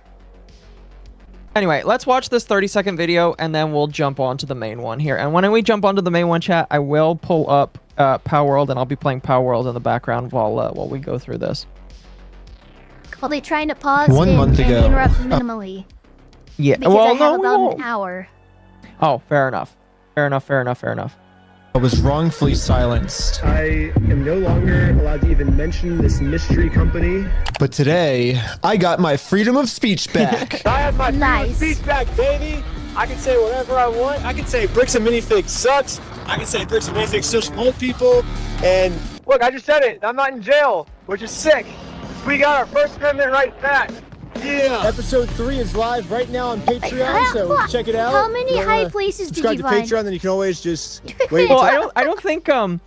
Anyway, let's watch this 30-second video, and then we'll jump on to the main one here. And when we jump onto the main one, chat, I will pull up Power World, and I'll be playing Power World in the background while we go through this. Are they trying to pause and interrupt minimally? Yeah, because I have about an hour. Oh, fair enough. Fair enough. I was wrongfully silenced. I am no longer allowed to even mention this mystery company. But today, I got my freedom of speech back. I have my freedom of speech back, baby! I can say whatever I want. I can say Bricks and Minifigs sucks. I can say Bricks and Minifigs still old people. And look, I just said it. I'm not in jail, which is sick. We got our First Amendment right back. Yeah. Episode 3 is live right now on Patreon, so check it out. How many high places did you find? Subscribe to Patreon, then you can always just wait. Well, I don't think a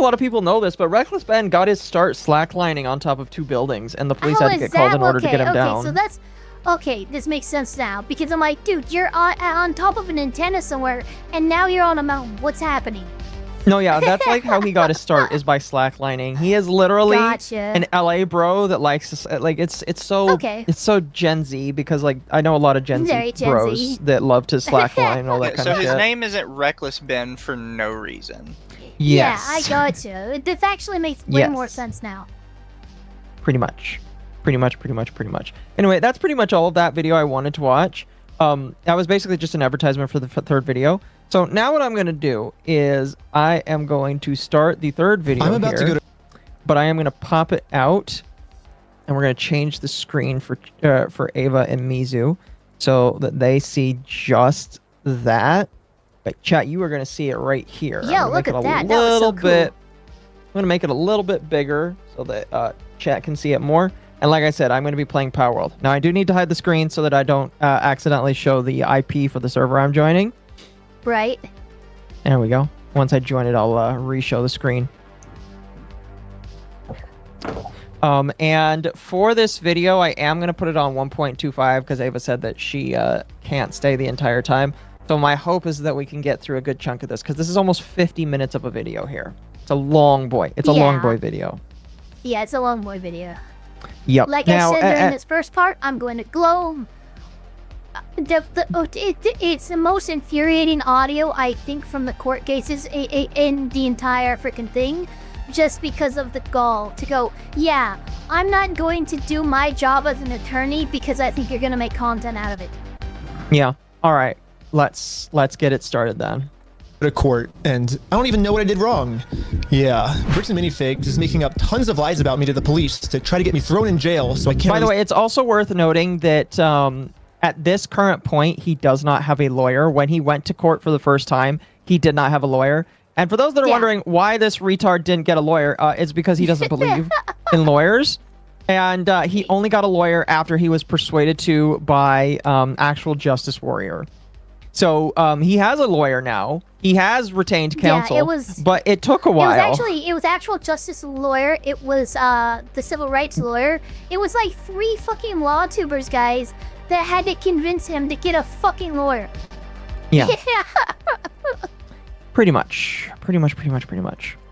lot of people know this, but Reckless Ben got his start slacklining on top of 2 buildings, and the police had to get called in order to get him down. So that's okay. This makes sense now because I'm like, dude, you're on top of an antenna somewhere, and now you're on a mountain. What's happening? No, yeah, that's like how he got his start is by slacklining. He is literally an LA bro that likes like it's so Gen Z because like I know a lot of Gen Z bros that love to slackline and all that kind of shit. So his name isn't Reckless Ben for no reason. Yes. Yeah, I got you. This actually makes way more sense now. Pretty much. Anyway, that's pretty much all of that video I wanted to watch. That was basically just an advertisement for the third video. So now what I'm going to do is I am going to start the third video but I am going to pop it out, and we're going to change the screen for Ava and Mizu so that they see just that. But chat, you are going to see it right here. Yeah, look at that. A little bit I'm going to make it a little bit bigger so that chat can see it more. And like I said, I'm going to be playing Power World. Now, I do need to hide the screen so that I don't accidentally show the IP for the server I'm joining. Right. There we go. Once I join it, I'll re-show the screen. And for this video, I am going to put it on 1.25 because Ava said that she can't stay the entire time. So my hope is that we can get through a good chunk of this because this is almost 50 minutes of a video here. It's a long boy. It's a long boy video. Yeah, it's a long boy video. Yep. Like I said during this first part, I'm going to glow. It's the most infuriating audio, I think, from the court cases in the entire freaking thing. Just because of the gall to go, yeah, I'm not going to do my job as an attorney because I think you're going to make content out of it. Yeah. All right. Let's get it started then. To court, and I don't even know what I did wrong. Yeah, Bricks and Minifigs is making up tons of lies about me to the police to try to get me thrown in jail, so I can't... By the way, it's also worth noting that at this current point, he does not have a lawyer. When he went to court for the first time, he did not have a lawyer. And for those that are wondering why this retard didn't get a lawyer, it's because he doesn't believe in lawyers. And he only got a lawyer after he was persuaded to by actual Justice Warrior. So he has a lawyer now. He has retained counsel, but it took a while. It was actual justice lawyer. It was the civil rights lawyer. It was like 3 fucking law tubers, guys, that had to convince him to get a fucking lawyer. Yeah. Pretty much. At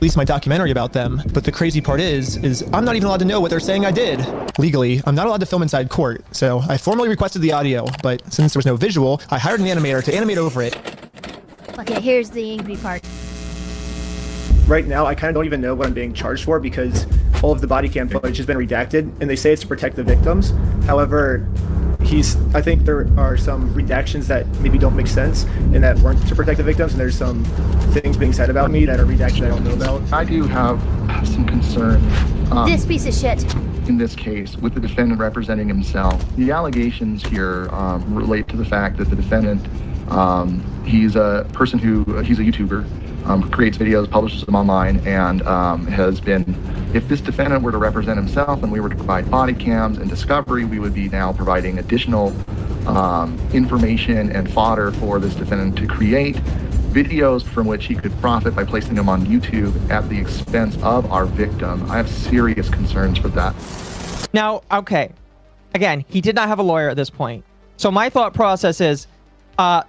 least my documentary about them, but the crazy part is I'm not even allowed to know what they're saying I did. Legally, I'm not allowed to film inside court, so I formally requested the audio, but since there was no visual, I hired an animator to animate over it. Okay, here's the angry part. Right now, I kind of don't even know what I'm being charged for because all of the body cam footage has been redacted, and they say it's to protect the victims. However, I think there are some redactions that maybe don't make sense and that weren't to protect the victims, and there's some things being said about me that are redacted I don't know about. I do have some concern. This piece of shit. In this case, with the defendant representing himself, the allegations here relate to the fact that the defendant, he's a person he's a YouTuber, creates videos, publishes them online, and has been, if this defendant were to represent himself and we were to provide body cams and discovery, we would be now providing additional information and fodder for this defendant to create videos from which he could profit by placing them on YouTube at the expense of our victim. I have serious concerns for that. Now, okay. Again, he did not have a lawyer at this point. So my thought process is,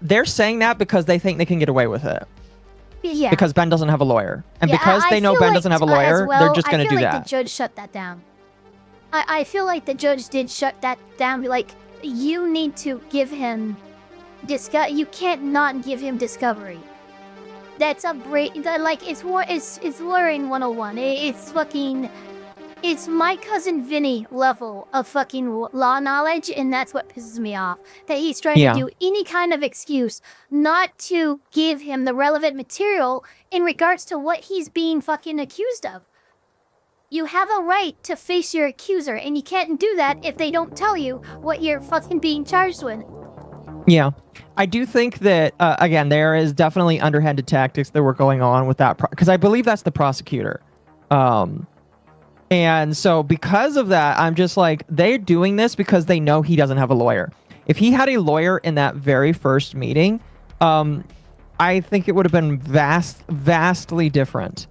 they're saying that because they think they can get away with it. Yeah. Because Ben doesn't have a lawyer. And because they know Ben doesn't have a lawyer, they're just going to do that. I feel like the judge shut that down. I feel like the judge did shut that down. Like, you need to give him... You can't not give him discovery. That's a break... Like, it's lawyering 101. It's fucking... It's my cousin Vinny level of fucking law knowledge, and that's what pisses me off. That he's trying to do any kind of excuse not to give him the relevant material in regards to what he's being fucking accused of. You have a right to face your accuser, and you can't do that if they don't tell you what you're fucking being charged with. Yeah. I do think that, again, there is definitely underhanded tactics that were going on with that, because I believe that's the prosecutor. And so because of that, I'm just like, they're doing this because they know he doesn't have a lawyer. If he had a lawyer in that very first meeting, I think it would have been vastly different,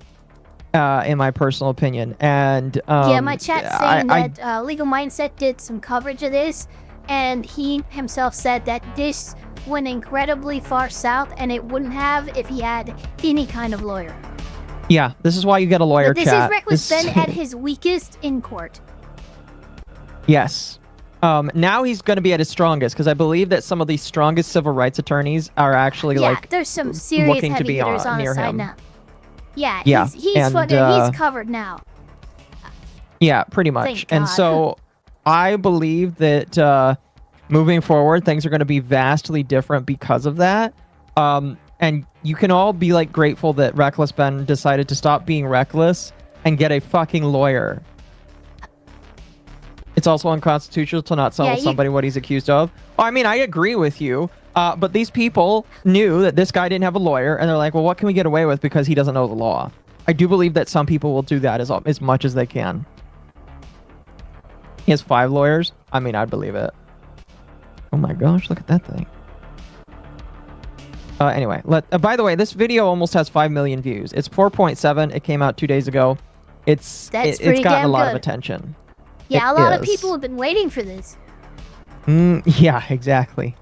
in my personal opinion. And yeah, my chat's saying that Legal Mindset did some coverage of this, and he himself said that this went incredibly far south, and it wouldn't have if he had any kind of lawyer. Yeah, this is why you get a lawyer, this chat. Is reckless Ben at his weakest in court. Yes. Now he's going to be at his strongest, because I believe that some of the strongest civil rights attorneys are actually there's some serious looking heavy to be hitters on near his side him. now. Yeah, he's covered now. Yeah, pretty much. Thank And God. so I believe that moving forward, things are going to be vastly different because of that. And you can all be like grateful that Reckless Ben decided to stop being reckless and get a fucking lawyer. It's also unconstitutional to not tell somebody what he's accused of. Oh, I mean, I agree with you. But these people knew that this guy didn't have a lawyer, and they're like, well, what can we get away with because he doesn't know the law? I do believe that some people will do that as much as they can. He has 5 lawyers. I mean, I'd believe it. Oh my gosh, look at that thing. Anyway, by the way, this video almost has 5 million views. It's 4.7. It came out 2 days ago. It's gotten a lot of attention. Yeah, a lot of people have been waiting for this. Yeah, exactly.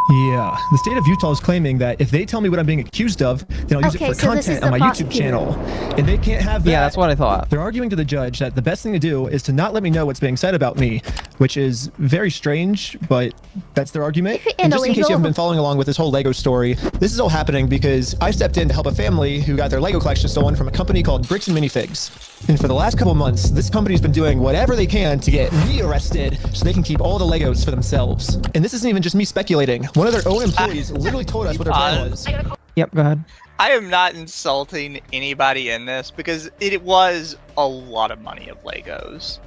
Yeah, the state of Utah is claiming that if they tell me what I'm being accused of, then I'll use it for content on my YouTube channel. And they can't have that. Yeah, that's what I thought. They're arguing to the judge that the best thing to do is to not let me know what's being said about me, which is very strange, but that's their argument. And just in case you haven't been following along with this whole Lego story, this is all happening because I stepped in to help a family who got their Lego collection stolen from a company called Bricks and Minifigs. And for the last couple months, this company's been doing whatever they can to get me arrested so they can keep all the Legos for themselves. And this isn't even just me speculating. One of their own employees literally told us what their plan was. Yep, go ahead. I am not insulting anybody in this because it was a lot of money of Legos.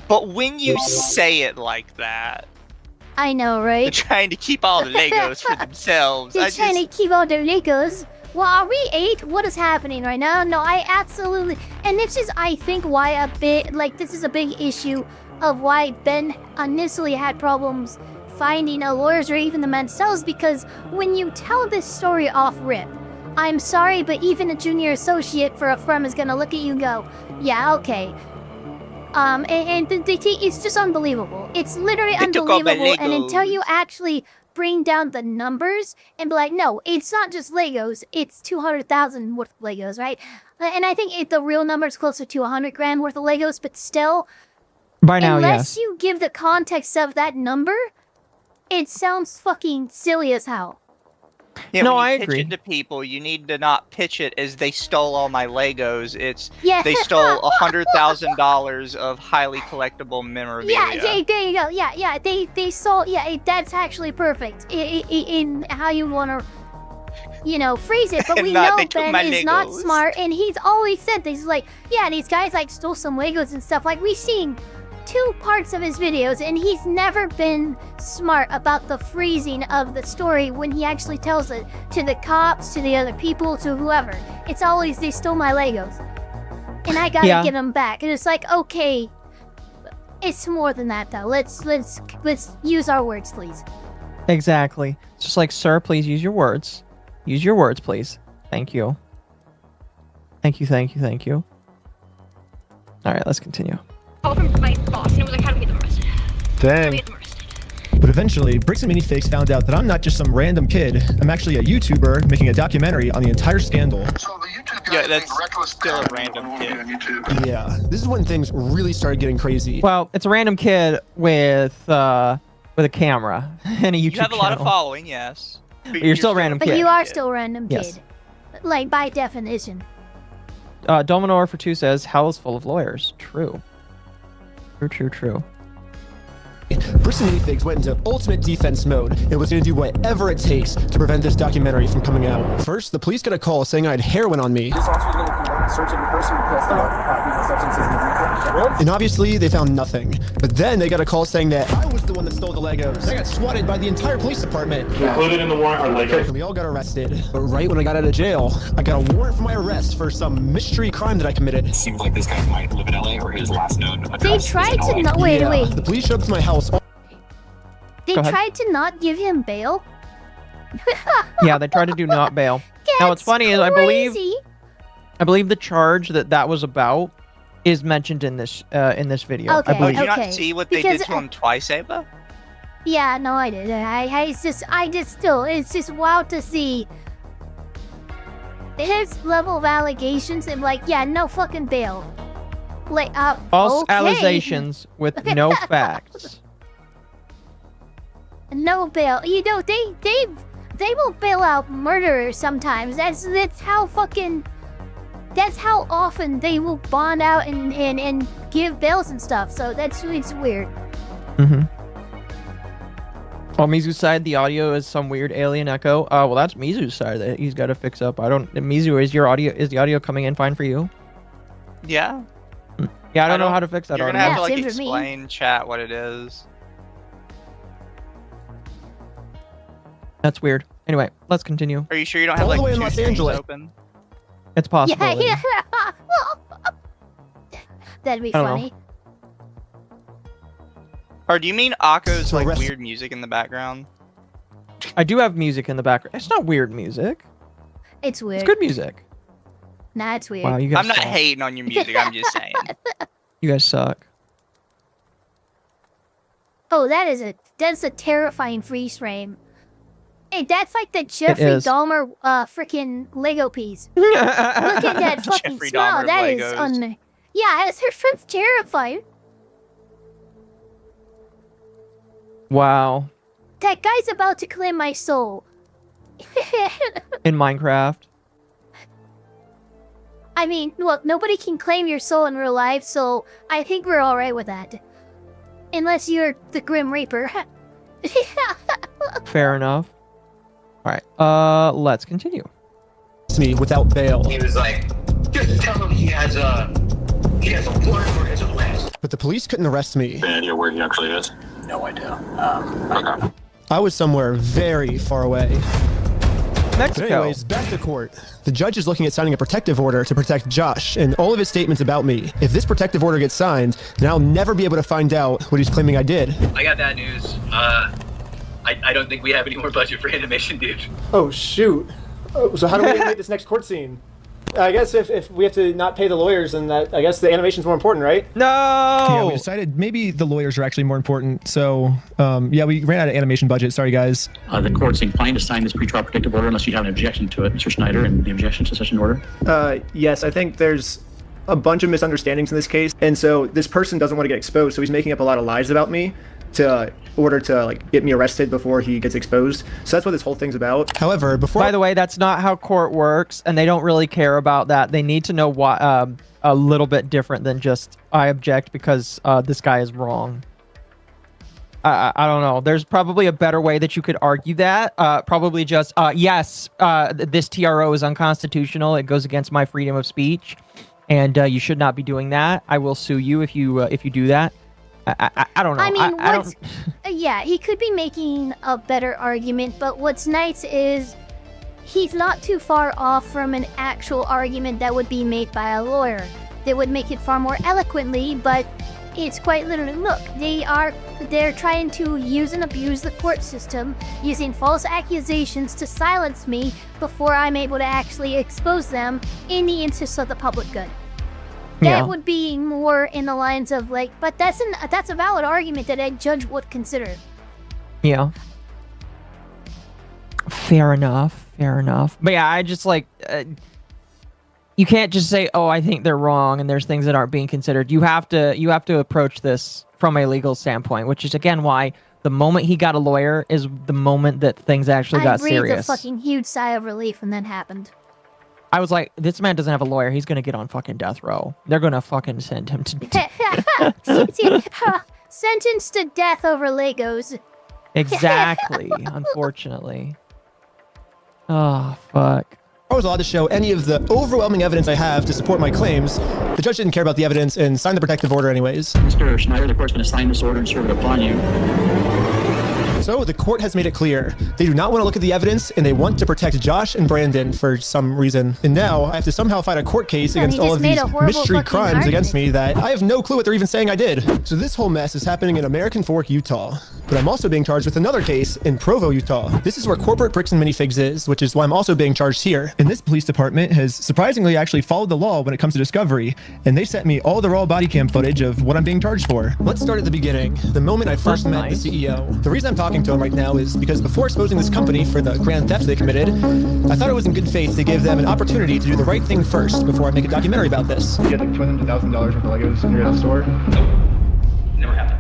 But when you say it like that, I know, right? they're trying to keep all the Legos for themselves. They're trying to keep all their Legos. Well, are we 8? What is happening right now? No, I absolutely... And this is, I think, why this is a big issue of why Ben initially had problems finding lawyers or even the themselves, because when you tell this story off rip, I'm sorry, but even a junior associate for a firm is gonna look at you and go, yeah, okay. It's just unbelievable. It's literally unbelievable, and until you actually bring down the numbers and be like, no, it's not just Legos, it's 200,000 worth of Legos, right? And I think the real number is closer to 100 grand worth of Legos, but still, by now, unless you give the context of that number, it sounds fucking silly as hell. Yeah, no, when you I pitch agree. it to people, you need to not pitch it as they stole all my Legos. It's Yeah. they stole $100,000 of highly collectible memorabilia. Yeah, there you go. Yeah, they stole. Yeah, that's actually perfect in how you want to, phrase it. But we know Ben is not smart, and he's always said this. He's like, yeah, these guys stole some Legos and stuff. Like, we've seen 2 parts of his videos, and he's never been smart about the phrasing of the story when he actually tells it to the cops, to the other people, to whoever. It's always, they stole my Legos, and I gotta get them back. And it's like, okay, it's more than that though. Let's use our words, please. Exactly. It's just like, sir, please use your words. Use your words, please. Thank you. Thank you. All right, let's continue. Call from my boss, and it was like, how do we get them arrested? Dang. But eventually, Bricks and Minifigs found out that I'm not just some random kid. I'm actually a YouTuber making a documentary on the entire scandal. So the YouTube Yeah, that's still a random kid. Yeah, this is when things really started getting crazy. Well, it's a random kid with a camera and a YouTube channel. You have a lot of following, yes. But you're still a random kid. But you are still a random kid. Yes. Like, by definition. Dominor for 2 says, hell is full of lawyers. True. True. Bricks and Minifigs went into ultimate defense mode and was going to do whatever it takes to prevent this documentary from coming out. First, the police got a call saying I had heroin on me. This officer is going to conduct a search of your person because they have substances in the vehicle. And obviously, they found nothing. But then they got a call saying that I was the one that stole the Legos. I got swatted by the entire police department. Included in the warrant are Legos. And we all got arrested. But right when I got out of jail, I got a warrant for my arrest for some mystery crime that I committed. It seems like this guy might live in LA, or his last known address. They tried to not. Wait. The police showed up to my house. They tried to not give him bail. Yeah, they tried to do not bail. Now, what's funny is I believe the charge that was about is mentioned in this video. Okay, I believe. Did you not see what they did to him twice, Ava? Yeah, no, I did. It's just wild to see his level of allegations and like, yeah, no fucking bail. Like, false okay. allegations with no facts. No bail. They will bail out murderers sometimes. That's how often they will bond out and give bails and stuff. So it's weird. Mm-hmm. On Mizu's side, the audio is some weird alien echo. Well, that's Mizu's side that he's got to fix up. Mizu, is the audio coming in fine for you? Yeah. Yeah, I don't know how to fix that You're audio. gonna have to explain chat what it is. That's weird. Anyway, let's continue. Are you sure you don't have All the way like in 2 Los screens Angeles. open? It's possible. Yeah. That'd be I don't know. funny. Or do you mean Akko's So like rest- weird music in the background? I do have music in the background. It's not weird music. It's weird. It's good music. Nah, it's weird. Wow, you guys I'm not suck. hating on your music. I'm just saying. You guys suck. Oh, that's a terrifying freeze frame. Hey, that's like the Jeffrey is. Dahmer freaking Lego piece. Look at that fucking Jeffrey smile. Dahmer That is Legos. yeah, it's terrifying. Wow. That guy's about to claim my soul. In Minecraft. I mean, look, nobody can claim your soul in real life, so I think we're alright with that. Unless you're the Grim Reaper. Fair enough. All right. Let's continue. Me without bail. He was like, just tell him he has a warrant for his arrest. But the police couldn't arrest me. Any idea where he actually is? No idea. Okay. I was somewhere very far away. But Mexico. anyways, back to court. The judge is looking at signing a protective order to protect Josh and all of his statements about me. If this protective order gets signed, then I'll never be able to find out what he's claiming I did. I got bad news. I don't think we have any more budget for animation, dude. Oh, shoot. Oh, so how do we animate this next court scene? I guess if we have to not pay the lawyers, then I guess the animation's more important, right? No. Yeah, we decided maybe the lawyers are actually more important. So, yeah, we ran out of animation budget. Sorry, guys. The court's inclined to sign this pretrial protective order unless you have an objection to it, Mr. Schneider, and the objection to such an order. Yes, I think there's a bunch of misunderstandings in this case, and so this person doesn't want to get exposed, so he's making up a lot of lies about me to order to like get me arrested before he gets exposed. So that's what this whole thing's about. However, before By the way, that's not how court works, and they don't really care about that. They need to know what a little bit different than just I object because this guy is wrong. I don't know. There's probably a better way that you could argue that. Probably just yes, this TRO is unconstitutional. It goes against my freedom of speech, and you should not be doing that. I will sue you if you do that. I don't know. I mean, I don't... yeah, he could be making a better argument, but what's nice is he's not too far off from an actual argument that would be made by a lawyer. They would make it far more eloquently, but it's quite literally, look, they're trying to use and abuse the court system, using false accusations to silence me before I'm able to actually expose them in the interest of the public good. That would be more in the lines of like, but that's a valid argument that a judge would consider. Yeah. Fair enough. But yeah, I just like, you can't just say, oh, I think they're wrong and there's things that aren't being considered. You have to approach this from a legal standpoint, which is again why the moment he got a lawyer is the moment that things actually got serious. I breathed a fucking huge sigh of relief when that happened. I was like, this man doesn't have a lawyer. He's going to get on fucking death row. They're going to fucking send him to... Sentenced to death over Legos. Exactly, unfortunately. Oh, fuck. I was allowed to show any of the overwhelming evidence I have to support my claims. The judge didn't care about the evidence and signed the protective order anyways. Mr. Schneider, the court's going to sign this order and serve it upon you. So the court has made it clear. They do not want to look at the evidence, and they want to protect Josh and Brandon for some reason. And now I have to somehow fight a court case against all of these mystery crimes against me that I have no clue what they're even saying I did. So this whole mess is happening in American Fork, Utah. But I'm also being charged with another case in Provo, Utah. This is where corporate bricks and minifigs is, which is why I'm also being charged here. And this police department has surprisingly actually followed the law when it comes to discovery, and they sent me all the raw body cam footage of what I'm being charged for. Let's start at the beginning, the moment I first met the CEO. The reason I'm talking to him right now is because before exposing this company for the grand theft they committed, I thought it was in good faith to give them an opportunity to do the right thing first before I make a documentary about this. You had like $200,000 worth of Legos in your store? Never happened.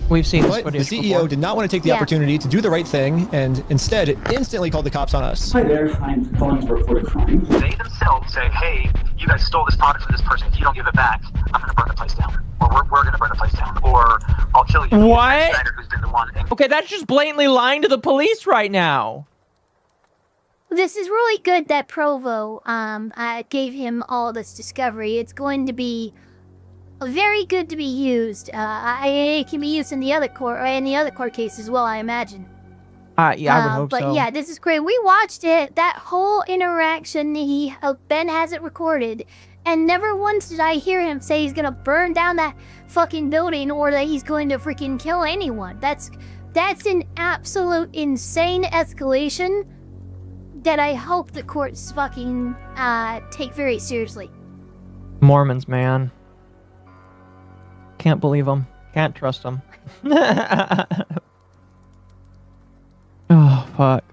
We've seen this But the footage CEO before. did not want to take the opportunity to do the right thing and instead instantly called the cops on us. Hi there, I'm calling for reported crime. They themselves say, hey, you guys stole this product from this person. If you don't give it back, I'm going to burn the place down. Or we're going to burn the place down. Or I'll kill you. What? Schneider, who's been the one. Okay, that's just blatantly lying to the police right now. This is really good that Provo I gave him all this discovery. It's going to be very good to be used. It can be used in the other court or any other court case as well, I imagine. Yeah, I would hope but so. yeah, this is great. We watched it. That whole interaction, Ben has it recorded, and never once did I hear him say he's gonna burn down that fucking building or that he's going to freaking kill anyone. That's an absolute insane escalation that I hope the courts fucking take very seriously. Mormons, man. Can't believe them. Can't trust them. Oh, fuck.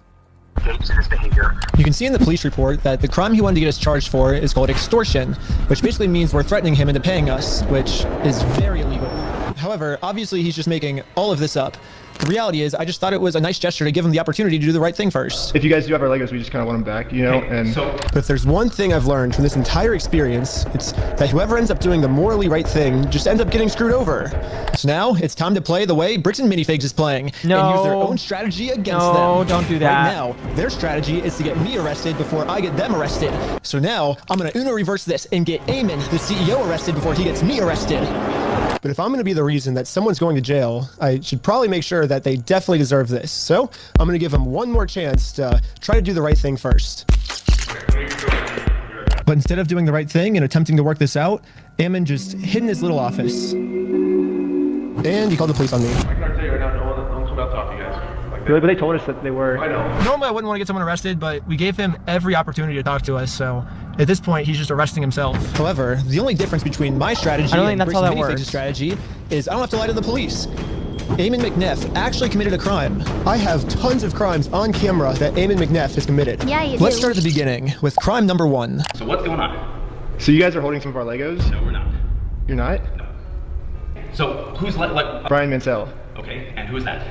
Engaged in this behavior. You can see in the police report that the crime he wanted to get us charged for is called extortion, which basically means we're threatening him into paying us, which is very illegal. However, obviously he's just making all of this up. The reality is, I just thought it was a nice gesture to give him the opportunity to do the right thing first. If you guys do have our Legos, we just kind of want them back, you know? And But if there's one thing I've learned from this entire experience, it's that whoever ends up doing the morally right thing just ends up getting screwed over. So now, it's time to play the way Bricks and Minifigs is playing, and use their own strategy against them. No, don't do that. Right now, their strategy is to get me arrested before I get them arrested. So now, I'm gonna Uno reverse this and get Eamon, the CEO, arrested before he gets me arrested. But if I'm going to be the reason that someone's going to jail, I should probably make sure that they definitely deserve this. So I'm going to give them one more chance to try to do the right thing first. But instead of doing the right thing and attempting to work this out, Eamon just hid in his little office. And he called the police on me. I can tell you right now, no one's about to talk to you guys. But they told us that they were. I know. Normally I wouldn't want to get someone arrested, but we gave him every opportunity to talk to us, so at this point he's just arresting himself. However, the only difference between my strategy and Bricks and Minifigs' strategy is I don't have to lie to the police. Eamon McNeff actually committed a crime. I have tons of crimes on camera that Eamon McNeff has committed. Yeah, you do. Let's start at the beginning with crime number 1. So what's going on? So you guys are holding some of our Legos? No, we're not. You're not? No. So who's like? Brian Mansell. Okay, and who's that?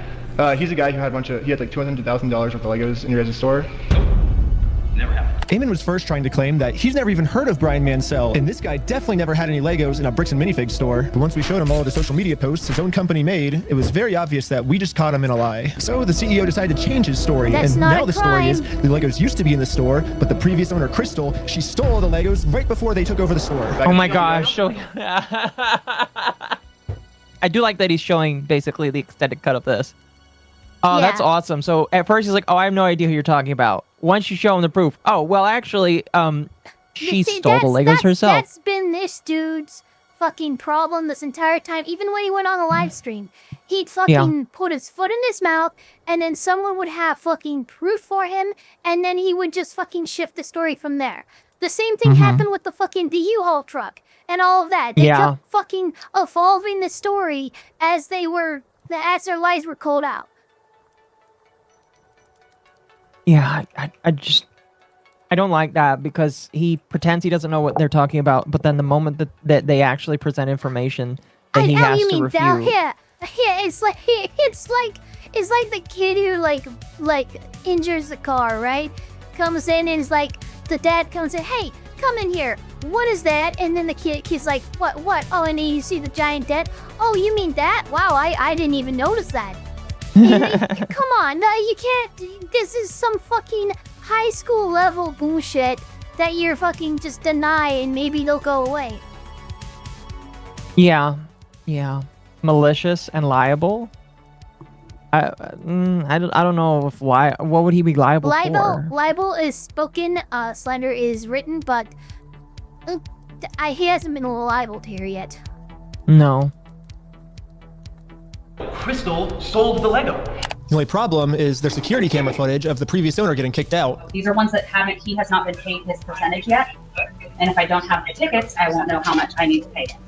He's a guy who had he had like $200,000 worth of Legos in your guys' store. Nope. Never happened. Eamon was first trying to claim that he's never even heard of Brian Mansell, and this guy definitely never had any Legos in a Bricks and Minifigs store. But once we showed him all of the social media posts his own company made, it was very obvious that we just caught him in a lie. So the CEO decided to change his story, That's and not now a the story crime. is the Legos used to be in the store, but the previous owner, Crystal, she stole all the Legos right before they took over the store. Oh my gosh. I do like that he's showing basically the extended cut of this. Oh, Yeah. that's awesome. So at first he's like, oh, I have no idea who you're talking about. Once you show him the proof, oh, well, actually, she See, stole the Legos herself. That's been this dude's fucking problem this entire time. Even when he went on the live stream, he'd fucking put his foot in his mouth, and then someone would have fucking proof for him, and then he would just fucking shift the story from there. The same thing happened with the fucking U-Haul truck and all of that. They kept fucking evolving the story as their lies were called out. Yeah, I don't like that because he pretends he doesn't know what they're talking about, but then the moment that they actually present information that he has to refute. Yeah, it's like the kid who like injures the car, right? Comes in and is like, the dad comes in, hey, come in here. What is that? And then the kid's like, what? Oh, and then you see the giant dent. Oh, you mean that? Wow, I didn't even notice that. Come on, you can't. This is some fucking high school level bullshit that you're fucking just deny and maybe they'll go away. Yeah, malicious and liable. I don't know if what would he be liable for? Libel is spoken, slander is written, but he hasn't been libeled here yet. No. Crystal sold the Lego. The only problem is their security camera footage of the previous owner getting kicked out. These are ones that he has not been paid his percentage yet. And if I don't have the tickets, I won't know how much I need to pay him.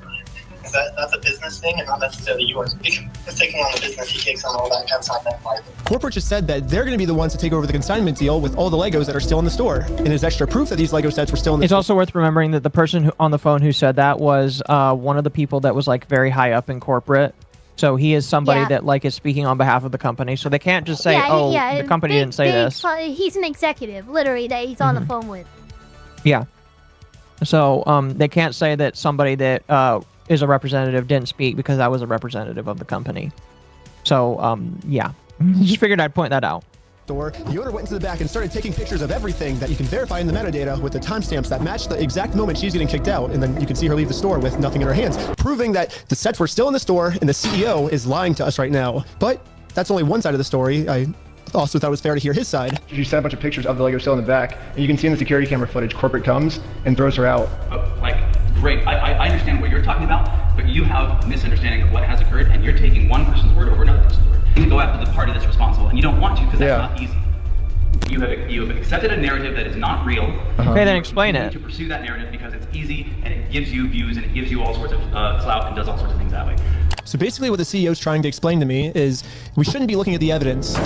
That's a business thing and not necessarily yours. He's taking on the business, he takes on all that consignment life. Corporate just said that they're going to be the ones to take over the consignment deal with all the Legos that are still in the store. And there's extra proof that these Lego sets were still in the store. It's also worth remembering that the person on the phone who said that was one of the people that was like very high up in corporate. So he is somebody that like is speaking on behalf of the company. So they can't just say, the company didn't say this. He's an executive, literally, that he's on the phone with. Yeah. So they can't say that somebody that is a representative didn't speak because I was a representative of the company. So yeah, just figured I'd point that out. The owner went into the back and started taking pictures of everything that you can verify in the metadata with the timestamps that match the exact moment she's getting kicked out, and then you can see her leave the store with nothing in her hands, proving that the sets were still in the store and the CEO is lying to us right now. But that's only one side of the story. I also thought it was fair to hear his side. She sent a bunch of pictures of the Lego still in the back, and you can see in the security camera footage, corporate comes and throws her out. Great, I understand what you're talking about, but you have a misunderstanding of what has occurred, and you're taking one person's word over another person's word. You can go after the party that's responsible, and you don't want to because that's not easy. You have accepted a narrative that is not real. Okay, then explain it. To pursue that narrative because it's easy and it gives you views and it gives you all sorts of clout and does all sorts of things that way. So basically what the CEO is trying to explain to me is we shouldn't be looking at the evidence.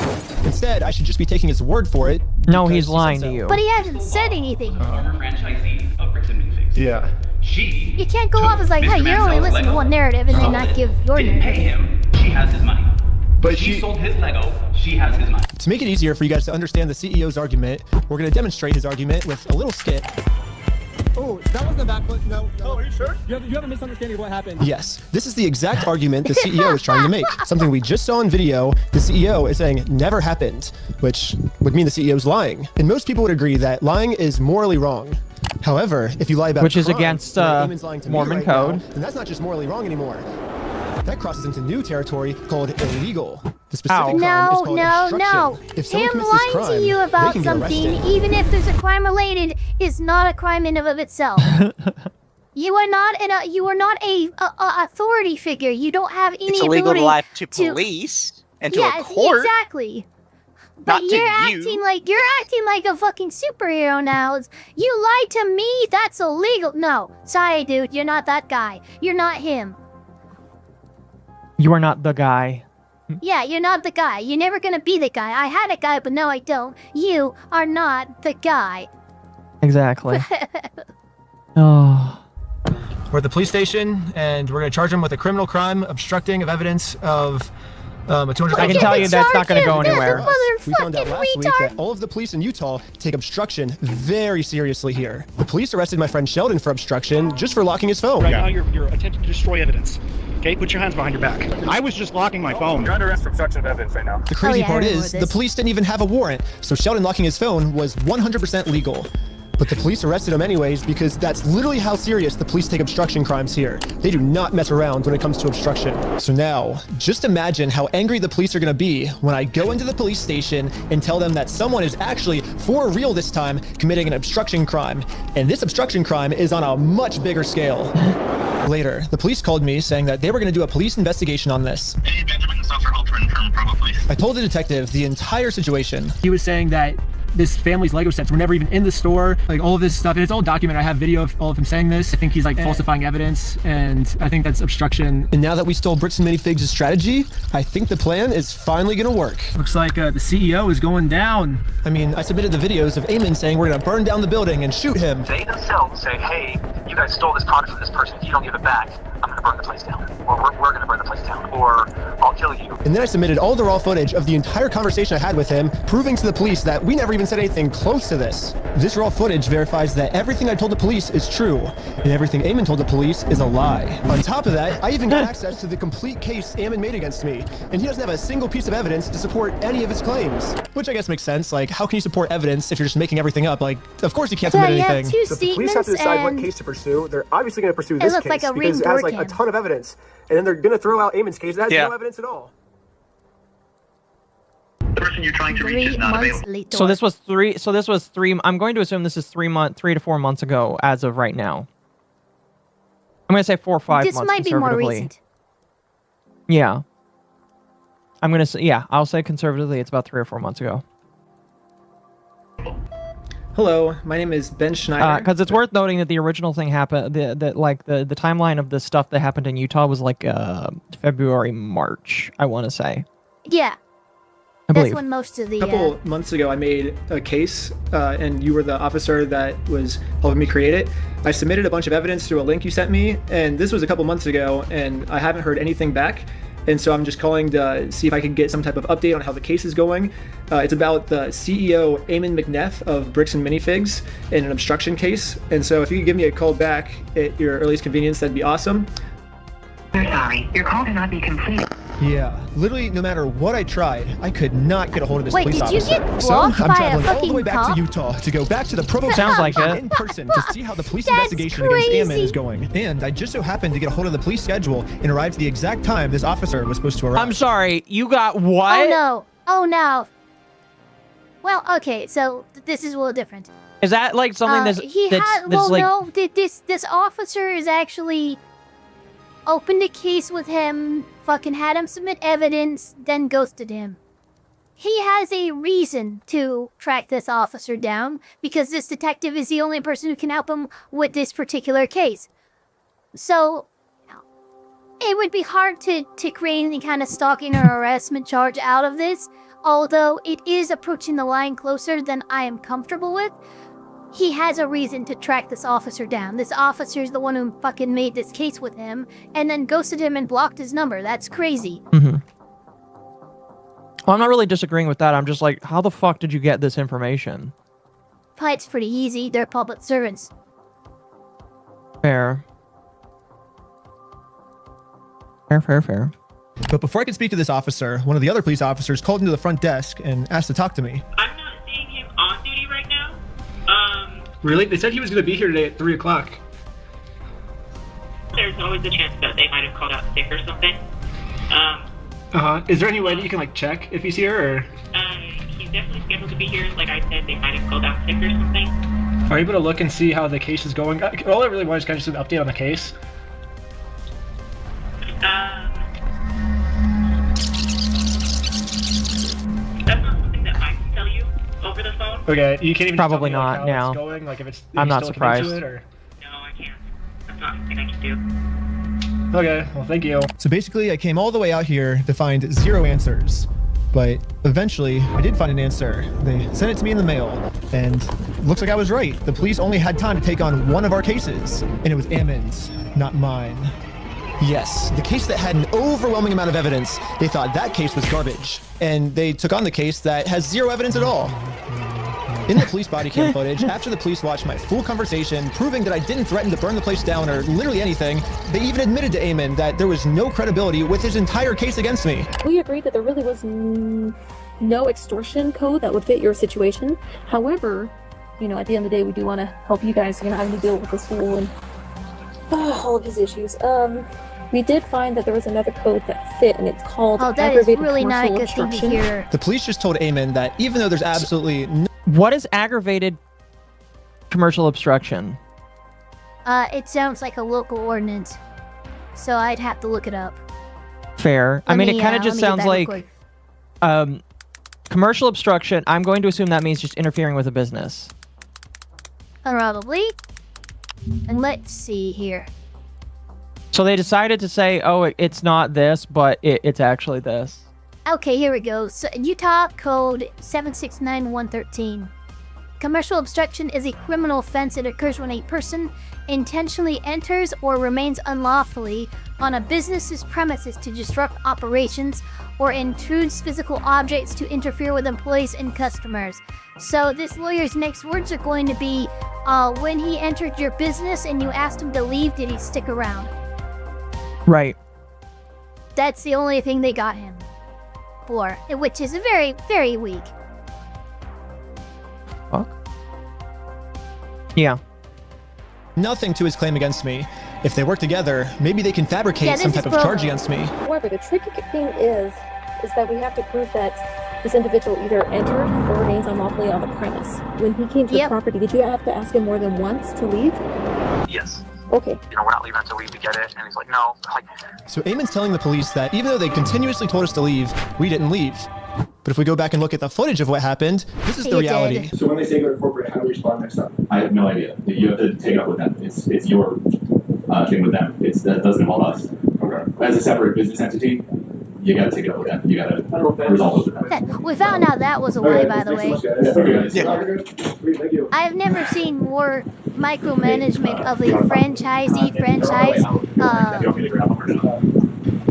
Instead, I should just be taking his word for it. No, he's lying to you. But he hasn't said anything. Former franchisee of Bricks and Minifigs. Yeah. You can't go off as like, hey, you're only listening to one narrative and then not give your didn't narrative. pay him. She has his money. But she sold his Lego. She has his money. To make it easier for you guys to understand the CEO's argument, we're going to demonstrate his argument with a little skit. Oh, that wasn't a backflip. No. Oh, are you sure? You have a misunderstanding of what happened. Yes, this is the exact argument the CEO is trying to make. Something we just saw in video, the CEO is saying never happened, which would mean the CEO is lying. And most people would agree that lying is morally wrong. However, if you lie about which is crime, against like Eamon's lying to me Mormon right code, now, then that's not just morally wrong anymore. That crosses into new territory called illegal. The specific crime is called obstruction. No. If someone Him commits this lying crime, to you they about can get something, arrested. even if there's a crime related, is not a crime in and of itself. You are not a authority figure. You don't have any It's illegal ability to lie to police and to yeah, a court. exactly. But Not to you're you. acting like a fucking superhero now. You lied to me. That's illegal. No, sorry, dude. You're not that guy. You're not him. you are not the guy. Yeah, you're not the guy. You're never gonna be the guy. I had a guy, but no, I don't. You are not the guy. Exactly. Oh. We're at the police station, and we're going to charge him with a criminal crime, obstructing of evidence of a 200. I can tell you that's not going to go anywhere. We found out last week that all of the police in Utah take obstruction very seriously here. The police arrested my friend Sheldon for obstruction just for locking his phone. Right now, you're attempting to destroy evidence. Okay, put your hands behind your back. I was just locking my phone. You're under arrest for obstruction of evidence right now. The crazy part is, the police didn't even have a warrant, so Sheldon locking his phone was 100% legal. But the police arrested him anyways because that's literally how serious the police take obstruction crimes here. They do not mess around when it comes to obstruction. So now, just imagine how angry the police are going to be when I go into the police station and tell them that someone is actually, for real this time, committing an obstruction crime. And this obstruction crime is on a much bigger scale. Later, the police called me saying that they were going to do a police investigation on this. Hey, Benjamin, Suffer Halpern from Provo Police. I told the detective the entire situation. He was saying that this family's Lego sets were never even in the store, like all of this stuff, and it's all documented. I have video of all of him saying this. I think he's like falsifying evidence, and I think that's obstruction. And now that we stole Bricks and Minifigs' strategy, I think the plan is finally gonna work. Looks like the CEO is going down. I mean, I submitted the videos of Eamon saying we're gonna burn down the building and shoot him. They themselves say, hey, you guys stole this product from this person. If you don't give it back, I'm going to burn the place down. Or we're going to burn the place down. Or I'll kill you. And then I submitted all the raw footage of the entire conversation I had with him, proving to the police that we never even said anything close to this. This raw footage verifies that everything I told the police is true, and everything Eamon told the police is a lie. On top of that, I even got access to the complete case Eamon made against me, and he doesn't have a single piece of evidence to support any of his claims. Which I guess makes sense. Like, how can you support evidence if you're just making everything up? Like, of course you can't submit anything. So the police have to decide what case to pursue. They're obviously going to pursue this case like a because it has like a ton of evidence. And then they're going to throw out Eamon's case that has no evidence at all. The person you're trying to reach is not available. So this was three. I'm going to assume this is 3 to 4 months ago as of right now. I'm going to say 4 or 5 months. This might be more recent. Yeah. I'm going to say, yeah, I'll say conservatively it's about 3 or 4 months ago. Hello, my name is Ben Schneider. Because it's worth noting that the original thing happened, the timeline of the stuff that happened in Utah was like February, March, I want to say. Yeah. That's when most of the... A couple months ago, I made a case, and you were the officer that was helping me create it. I submitted a bunch of evidence through a link you sent me, and this was a couple months ago, and I haven't heard anything back. And so I'm just calling to see if I can get some type of update on how the case is going. It's about the CEO, Eamon McNeff of Bricks and Minifigs, in an obstruction case. And so if you could give me a call back at your earliest convenience, that'd be awesome. We're sorry. Your call cannot be completed. Yeah, literally no matter what I tried, I could not get a hold of this police officer. Wait, did you get So blocked I'm by a traveling all the fucking way back cop? to Utah to go back to the Provo Sounds like it. in person to see how the police That's investigation against Eamon crazy. is going. And I just so happened to get a hold of the police schedule and arrived at the exact time this officer was supposed to arrive. I'm sorry, you got what? Oh no. Oh no. Well, okay, so this is a little different. Is that like something that's this officer is actually opened a case with him, fucking had him submit evidence, then ghosted him. He has a reason to track this officer down because this detective is the only person who can help him with this particular case. So it would be hard to create any kind of stalking or harassment charge out of this, although it is approaching the line closer than I am comfortable with. He has a reason to track this officer down. This officer is the one who fucking made this case with him and then ghosted him and blocked his number. That's crazy. Mm-hmm. Well, I'm not really disagreeing with that. I'm just like, how the fuck did you get this information? But it's pretty easy. They're public servants. Fair. Fair. But before I could speak to this officer, one of the other police officers called into the front desk and asked to talk to me. I'm not seeing him on duty right now. Really? They said he was going to be here today at 3 o'clock. There's always a chance that they might have called out sick or something. Is there any way that you can like check if he's here, or? He's definitely scheduled to be here. Like I said, they might have called out sick or something. Are you able to look and see how the case is going? All I really want is kind of just an update on the case. That's not something that I can tell you over the phone. Okay, you can't even Probably tell me, not how now. it's going? Like if it's, I'm not still looking into surprised. It, or? No, I can't. That's not something I can do. Okay, well, thank you. So basically, I came all the way out here to find 0 answers. But eventually, I did find an answer. They sent it to me in the mail. And looks like I was right. The police only had time to take on one of our cases. And it was Ammon's, not mine. Yes, the case that had an overwhelming amount of evidence. They thought that case was garbage. And they took on the case that has 0 evidence at all. In the police body cam footage, after the police watched my full conversation, proving that I didn't threaten to burn the place down or literally anything, they even admitted to Eamon that there was no credibility with his entire case against me. We agreed that there really was no extortion code that would fit your situation. However, you know, at the end of the day, we do want to help you guys, you know, having to deal with this fool and all of his issues. We did find that there was another code that fit, and it's called aggravated really not commercial a good thing to obstruction. hear. The police just told Eamon that even though there's absolutely no... What is aggravated commercial obstruction? It sounds like a local ordinance, so I'd have to look it up. Fair. I mean, it kind of just sounds like quick. commercial obstruction. I'm going to assume that means just interfering with a business. Probably. And let's see here. So they decided to say, oh, it's not this, but it's actually this. Okay, here we go. So, Utah Code 769113. Commercial obstruction is a criminal offense. It occurs when a person intentionally enters or remains unlawfully on a business's premises to disrupt operations or intrudes physical objects to interfere with employees and customers. So this lawyer's next words are going to be, when he entered your business and you asked him to leave, did he stick around? Right. That's the only thing they got him for, which is very, very weak. Fuck. Yeah. Nothing to his claim against me. If they work together, maybe they can fabricate some type of charge against me. However, the tricky thing is that we have to prove that this individual either entered or remains unlawfully on the premise. When he came to the property, did you have to ask him more than once to leave? Yes. Okay. You know, we're not leaving until we get it. And he's like, no. Like, So Eamon's telling the police that even though they continuously told us to leave, we didn't leave. But if we go back and look at the footage of what happened, this is the reality. So when they say go to corporate, how do we respond next time? I have no idea. You have to take it up with them. It's your thing with them. That doesn't involve us. Okay. As a separate business entity, you got to take it up with them. You got to resolve it with them. We found out that was a lie, by the way. Thank you. I've never seen more micromanagement of a franchisee franchise.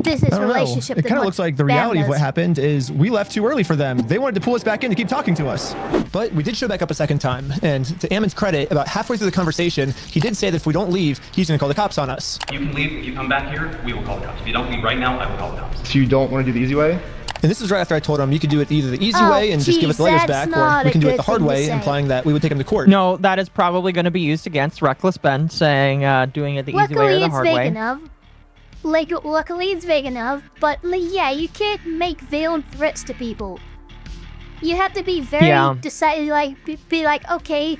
Business I don't know. relationship. It than kind of what looks like the Bam reality of what does. happened is we left too early for them. They wanted to pull us back in to keep talking to us. But we did show back up a second time. And to Ammon's credit, about halfway through the conversation, he did say that if we don't leave, he's going to call the cops on us. You can leave. If you come back here, we will call the cops. If you don't leave right now, I will call the cops. So you don't want to do the easy way? And this is right after I told him you could do it either the easy way and just give us the Legos back, or we can do it the hard way, implying that we would take him to court. No, that is probably going to be used against Reckless Ben, saying doing it the easy way or the hard way. Luckily, it's vague enough, but yeah, you can't make veiled threats to people. You have to be very Yeah. decided, like, be like, okay,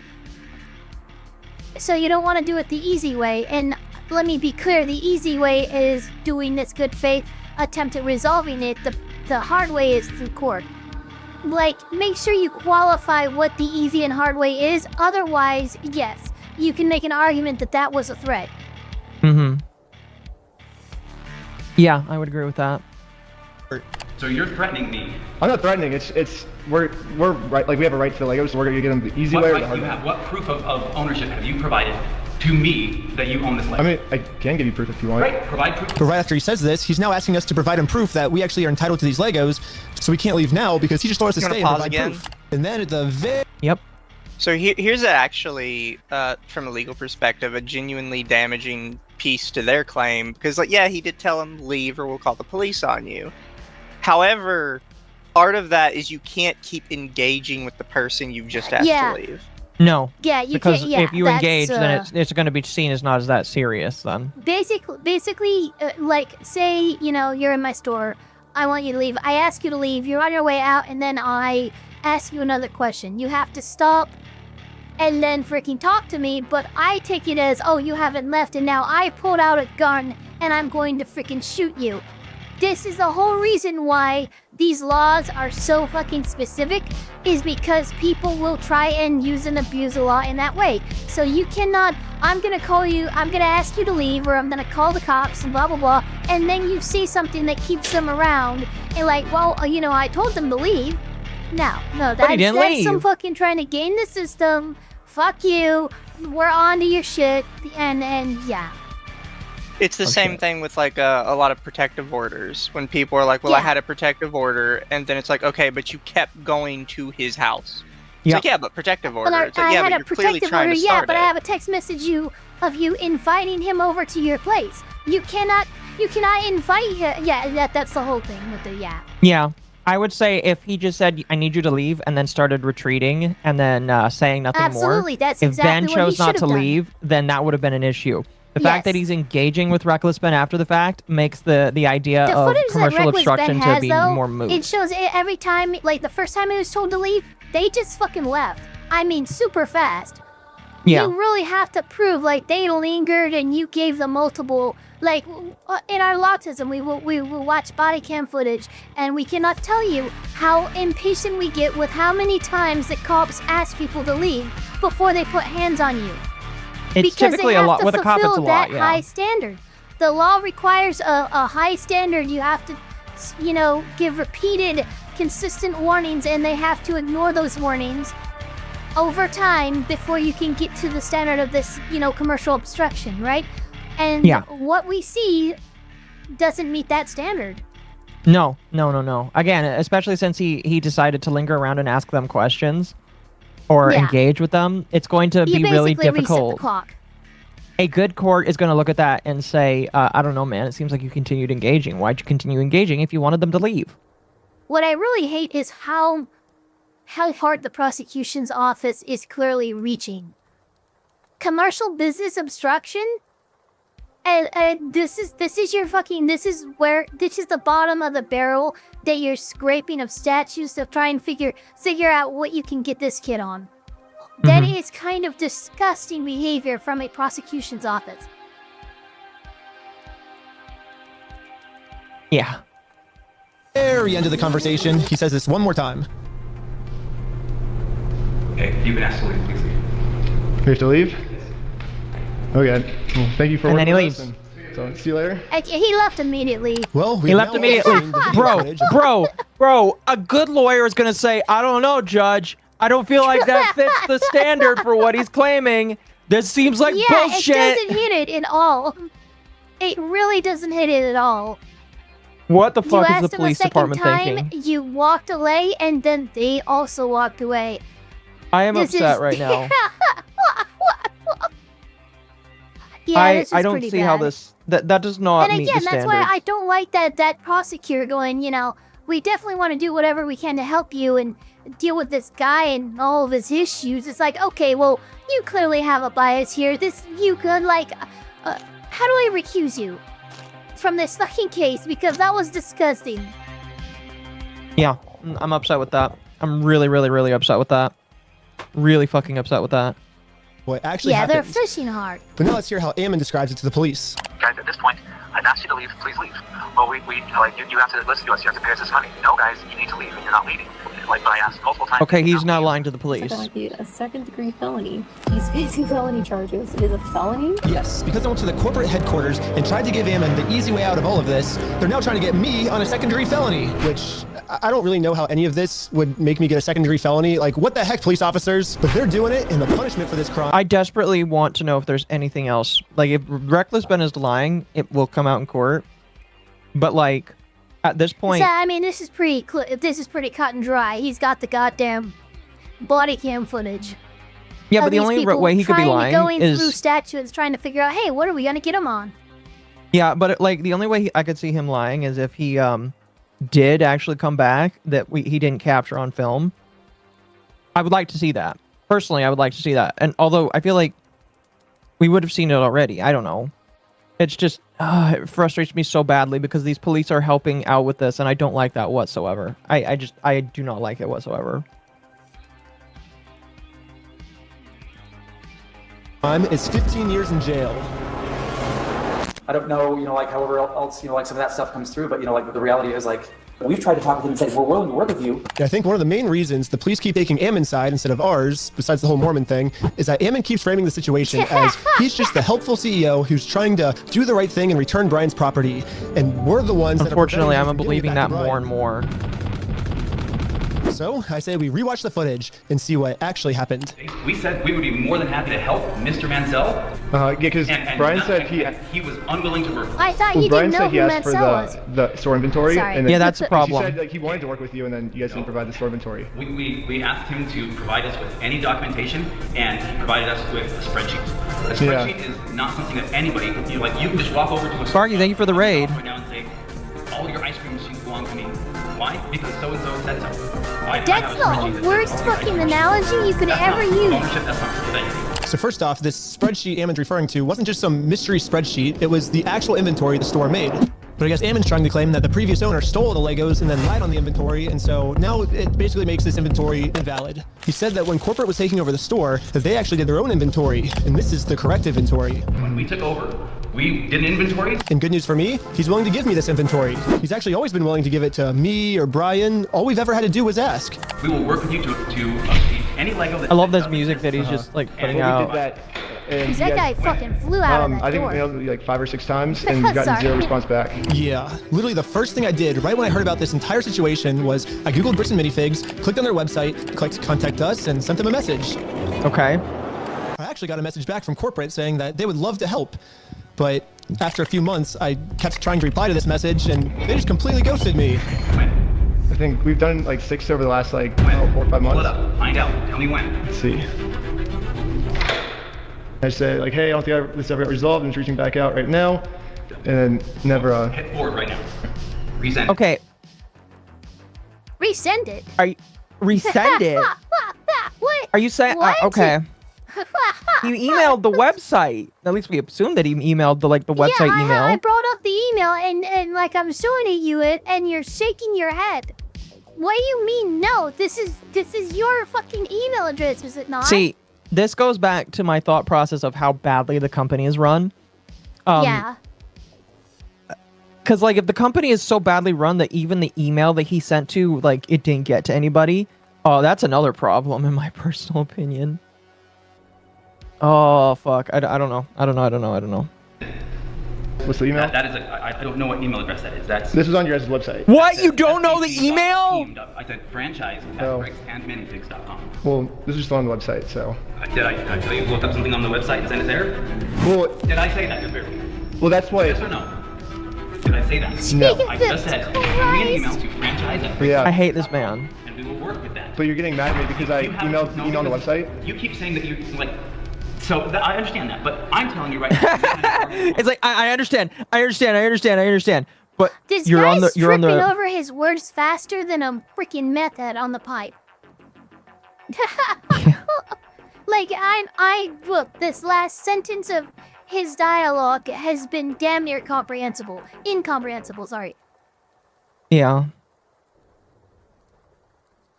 so you don't want to do it the easy way. And let me be clear, the easy way is doing this good faith attempt at resolving it. The hard way is through court. Like, make sure you qualify what the easy and hard way is. Otherwise, yes, you can make an argument that that was a threat. Mm-hmm. Yeah, I would agree with that. So you're threatening me. I'm not threatening. We're right. Like, we have a right to the Legos, so we're gonna get them the easy What way or right the do hard you way. have? What proof of ownership have you provided to me that you own this Lego? I mean, I can give you proof if you want. Right, provide proof. But right after he says this, he's now asking us to provide him proof that we actually are entitled to these Legos, so we can't leave now because he just told us to You wanna stay and pause provide again? proof. And then at the Yep. So here's actually, from a legal perspective, a genuinely damaging piece to their claim. Because, like, yeah, he did tell him, leave or we'll call the police on you. However, part of that is you can't keep engaging with the person you've just asked Yeah. to leave. No. Yeah, you because can't. Yeah, if you that's, engage, then it's going to be seen as not as that serious. Then. Basically, like, say, you know, you're in my store. I want you to leave. I ask you to leave. You're on your way out, and then I ask you another question. You have to stop and then freaking talk to me, but I take it as, oh, you haven't left, and now I pulled out a gun, and I'm going to freaking shoot you. This is the whole reason why these laws are so fucking specific, is because people will try and use and abuse the law in that way. So you cannot, I'm gonna ask you to leave, or I'm gonna call the cops and blah blah blah, and then you see something that keeps them around, and like, well, you know, I told them to leave. No, that's some fucking trying to game the system. Fuck you. We're on to your shit, and yeah. It's the same thing with, like, a lot of protective orders. When people are like, well, I had a protective order, and then it's like, okay, but you kept going to his house. It's like, yeah, but protective order. But It's like, yeah, but you're clearly trying to start but it. I have a text message of you inviting him over to your place. You cannot invite him. Yeah, that's the whole thing with the Yeah. I would say if he just said, I need you to leave, and then started retreating, and then saying nothing more. Absolutely, that's if exactly Ben what he chose not should to have done. leave, then that would have been an issue. The fact that he's engaging with Reckless Ben after the fact makes the idea The of footage that commercial Reckless obstruction Ben has, to be though, more moot. it shows every time, like the first time he was told to leave, they just fucking left. I mean, super fast. Yeah. You really have to prove, like, they lingered and you gave them multiple, like, in our autism, we will watch body cam footage, and we cannot tell you how impatient we get with how many times the cops ask people to leave before they put hands on you. It's Because typically they a have lot. to With a cop, it's a fulfill lot, that yeah. high standard. The law requires a high standard. You have to, you know, give repeated, consistent warnings, and they have to ignore those warnings over time before you can get to the standard of this, you know, commercial obstruction, right? And Yeah. what we see doesn't meet that standard. No. Again, especially since he decided to linger around and ask them questions or Yeah. engage with them, it's going to You be really basically reset the difficult. clock. A good court is going to look at that and say, I don't know, man, it seems like you continued engaging. Why'd you continue engaging if you wanted them to leave? What I really hate is how hard the prosecution's office is clearly reaching. Commercial business obstruction? And this is your fucking, this is the bottom of the barrel that you're scraping of statutes to try and figure out what you can get this kid on. That is kind of disgusting behavior from a prosecution's office. Yeah. Very end of the conversation, he says this one more time. Okay, you've been asked to leave. Please leave. We have to leave? Okay. Well, thank you for And then he working with leaves. us, so see you later. He left immediately. Well, He left immediately. Bro, a good lawyer is going to say, I don't know, Judge. I don't feel like that fits the standard for what he's claiming. This seems like bullshit. It doesn't hit it at all. It really doesn't hit it at all. What the You fuck is asked the him a police second department time, thinking? you walked away, and then they also walked away. I am This upset is- right now. Yeah, this is I don't pretty see how bad. that does not And meet again, the that's standard. why I don't like that prosecutor going, you know, we definitely want to do whatever we can to help you and deal with this guy and all of his issues. It's like, okay, well, you clearly have a bias here. You could, like, how do I recuse you from this fucking case? Because that was disgusting. Yeah, I'm upset with that. I'm really, really, really upset with that. Really fucking upset with that. What actually Yeah, happened. they're fishing hard. But now let's hear how Ammon describes it to the police. Guys, at this point, I've asked you to leave. Please leave. Well, you have to listen to us. You have to pay us this money. No, guys, you need to leave, and you're not leaving. But I asked multiple times. Okay, he's not lying to the police. That might be a second-degree felony. He's facing felony charges. It is a felony? Yes, because I went to the corporate headquarters and tried to give Ammon the easy way out of all of this, they're now trying to get me on a second-degree felony, which I don't really know how any of this would make me get a second-degree felony. Like, what the heck, police officers? But they're doing it, and the punishment for this crime... I desperately want to know if there's anything else. Like, if Reckless Ben is lying, it will come out in court. But, like, at this point... So, I mean, this is pretty cut and dry. He's got the goddamn body cam footage. Yeah, but the only way he could be lying going is... through statutes, trying to figure out, hey, what are we gonna get him on? Yeah, but, like, the only way I could see him lying is if he, did actually come back that he didn't capture on film. I would like to see that. Personally, I would like to see that. And although I feel like we would have seen it already. I don't know. It's just, it frustrates me so badly because these police are helping out with this and I don't like that whatsoever. I do not like it whatsoever. Is 15 years in jail. I don't know, like however else, like some of that stuff comes through, but like the reality is like we've tried to talk with him and say we're willing to work with you. Yeah, I think one of the main reasons the police keep taking Ammon's side instead of ours, besides the whole Mormon thing, is that Ammon keeps framing the situation as he's just the helpful CEO who's trying to do the right thing and return Brian's property, and we're the ones. Unfortunately, I'm believing that more and more. So I say we rewatch the footage and see what actually happened. We said we would be more than happy to help Mr. Mansell. Yeah, because Brian said he was unwilling to work. I thought you didn't know who asked Mansell was. for the store inventory. Sorry. And then that's a problem. He said like, he wanted to work with you, and then you guys didn't provide the store inventory. We asked him to provide us with any documentation, and he provided us with a spreadsheet. A spreadsheet is not something that anybody, you can just walk over to a Sparky, thank you for the raid. Right now and say, all your ice cream machines belong to me. Why? Because so-and-so said so. That's the worst fucking analogy you could ever use. So first off, this spreadsheet Ammon's referring to wasn't just some mystery spreadsheet, it was the actual inventory the store made. But I guess Ammon's trying to claim that the previous owner stole the Legos and then lied on the inventory, and so now it basically makes this inventory invalid. He said that when corporate was taking over the store, that they actually did their own inventory, and this is the correct inventory. When we took over, we did an inventory. And good news for me, he's willing to give me this inventory. He's actually always been willing to give it to me or Brian. All we've ever had to do was ask. We will work with you to obtain any Lego that... I love this music that he's just like putting out. Because that guy fucking flew out of that I think door. we mailed it like 5 or 6 times and gotten zero response back. Yeah, literally the first thing I did right when I heard about this entire situation was I googled Bricks and Minifigs, clicked on their website, clicked contact us, and sent them a message. Okay. I actually got a message back from corporate saying that they would love to help. But after a few months, I kept trying to reply to this message and they just completely ghosted me. I think we've done like 6 over the last 4 or 5 months. Pull it up. Find out. Tell me when. Let's see. I say like, hey, I don't think this ever got resolved. I'm just reaching back out right now, and then never. Hit forward right now. Resend. Okay. Resend it. Resend it? What? Are you saying? Okay. He emailed the website. At least we assumed that he emailed the website email. I brought up the email and like I'm showing you it, and you're shaking your head. What do you mean? No, this is your fucking email address, is it not? See, this goes back to my thought process of how badly the company is run. Yeah. Because, like, if the company is so badly run that even the email that he sent to, like, it didn't get to anybody, oh, that's another problem, in my personal opinion. Oh, fuck. I don't know. I don't know. What's the email? That is I don't know what email address that is. This was on your guys' website. What? You don't know the email? I said franchise at bricksandminifigs.com. Well, this is still on the website, so. Did I tell you to look up something on the website and send it there? Well, did I say that just barely? Well, that's why. Yes or no? Did I say that? No. I just said, send me an email to franchise at Yeah. I hate this man. and we will work with that. But you're getting mad at me because I emailed on the website? You keep saying that you, like, so I understand that, but I'm telling you right now. It's like, I understand. But This you're guy's on tripping the... over his words faster than a freaking meth head on the pipe. Like, look, this last sentence of his dialogue has been damn near incomprehensible, sorry. Yeah.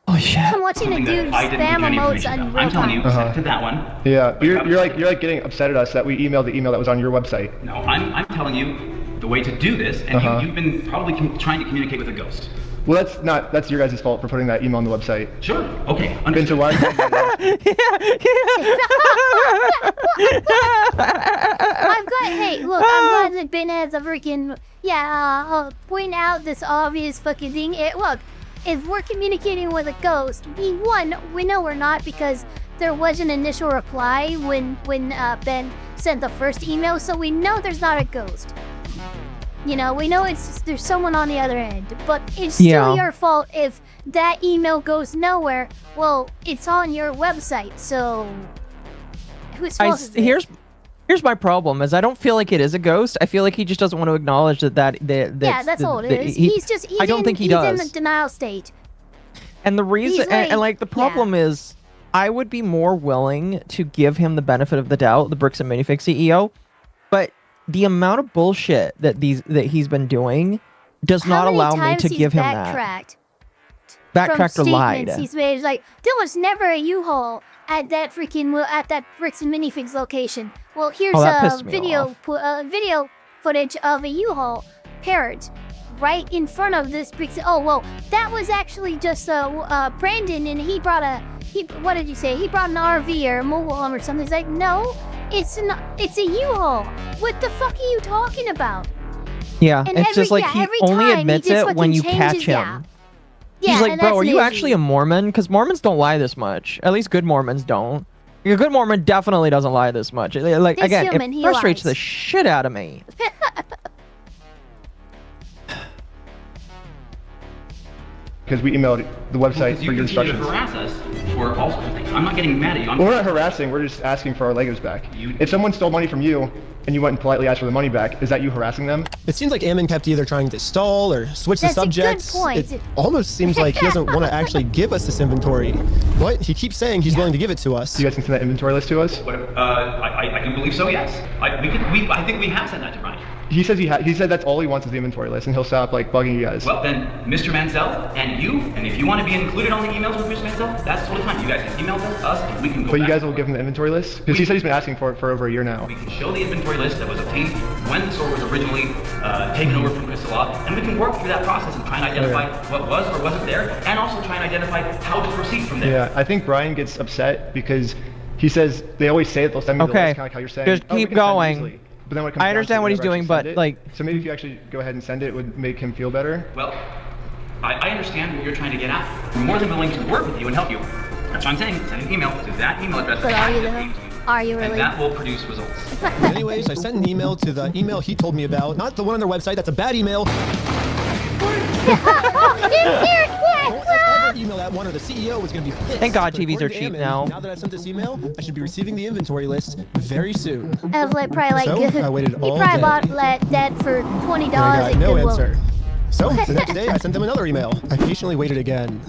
Oh shit! I'm watching a dude spam emotes on real I'm telling you, time. to that one. Yeah, you're like getting upset at us that we emailed the email that was on your website. No, I'm telling you the way to do this, and you've been probably trying to communicate with a ghost. Well, that's your guys' fault for putting that email on the website. Sure. Okay. Understood. So why? I'm glad that Ben has a freaking point out this obvious fucking thing. Look, if we're communicating with a ghost, we know we're not because there was an initial reply when Ben sent the first email, so we know there's not a ghost. You know, we know there's someone on the other end, but it's still your fault if that email goes nowhere. Well, it's on your website, so whose fault is it? Here's my problem: is I don't feel like it is a ghost. I feel like he just doesn't want to acknowledge that. That's all it is. He's I don't think he does. in the denial state. And the reason, the problem is, I would be more willing to give him the benefit of the doubt, the Bricks and Minifix CEO, but the amount of bullshit that he's been doing does not allow me to give him that. Backtracked or lied. He's made like there was never a U-Haul at that Bricks and Minifigs location. Well, here's a video footage of a U-Haul parked right in front of this Bricks. Oh well, that was actually just Brandon, and he brought what did you say? He brought an RV or a mobile home or something. He's like, no. It's a U-Haul. What the fuck are you talking about? Yeah, and it's just like he only admits it when you catch him. He's like, bro, are you actually a Mormon? Because Mormons don't lie this much. At least good Mormons don't. A good Mormon definitely doesn't lie this much. Like, again, it frustrates the shit out of me. Because we emailed the website for your instructions. You harass us for all sorts of things. I'm not getting mad at you. We're not harassing. We're just asking for our Legos back. If someone stole money from you and you went and politely asked for the money back, is that you harassing them? It seems like Ammon kept either trying to stall or switch the subjects. That's a good point. It almost seems like he doesn't want to actually give us this inventory. What? He keeps saying he's willing to give it to us. You guys can send that inventory list to us? I can believe so, yes. I think we have sent that to Brian. He says he said that's all he wants is the inventory list, and he'll stop like bugging you guys. Well then, Mr. Mansell and you, and if you want to be included on the emails with Mr. Mansell, that's totally fine. You guys can email us, and we can go. But you guys will give him the inventory list because he said he's been asking for it for over a year now. We can show the inventory list that was obtained when the store was originally taken over from Crystal Law, and we can work through that process and try and identify what was or wasn't there, and also try and identify how to proceed from there. Yeah, I think Brian gets upset because he says they always say that they'll send me the list, kind of like how you're saying. Just keep going. But then when it comes I understand what he's doing, but like... So maybe if you actually go ahead and send it, it would make him feel better? Well, I understand what you're trying to get at. We're more than willing to work with you and help you. That's what I'm saying. Send an email to that email address. But are you though? Are you really? And that will produce results. Anyways, I sent an email to the email he told me about, not the one on their website. That's a bad email. Email that one or the CEO was going to be pissed. Thank God TVs are cheap now. Now that I've sent this email, I should be receiving the inventory list very soon. Probably like so I waited all he probably day. bought that for $20 I got no answer. So Well. the next day, I sent them another email. I patiently waited again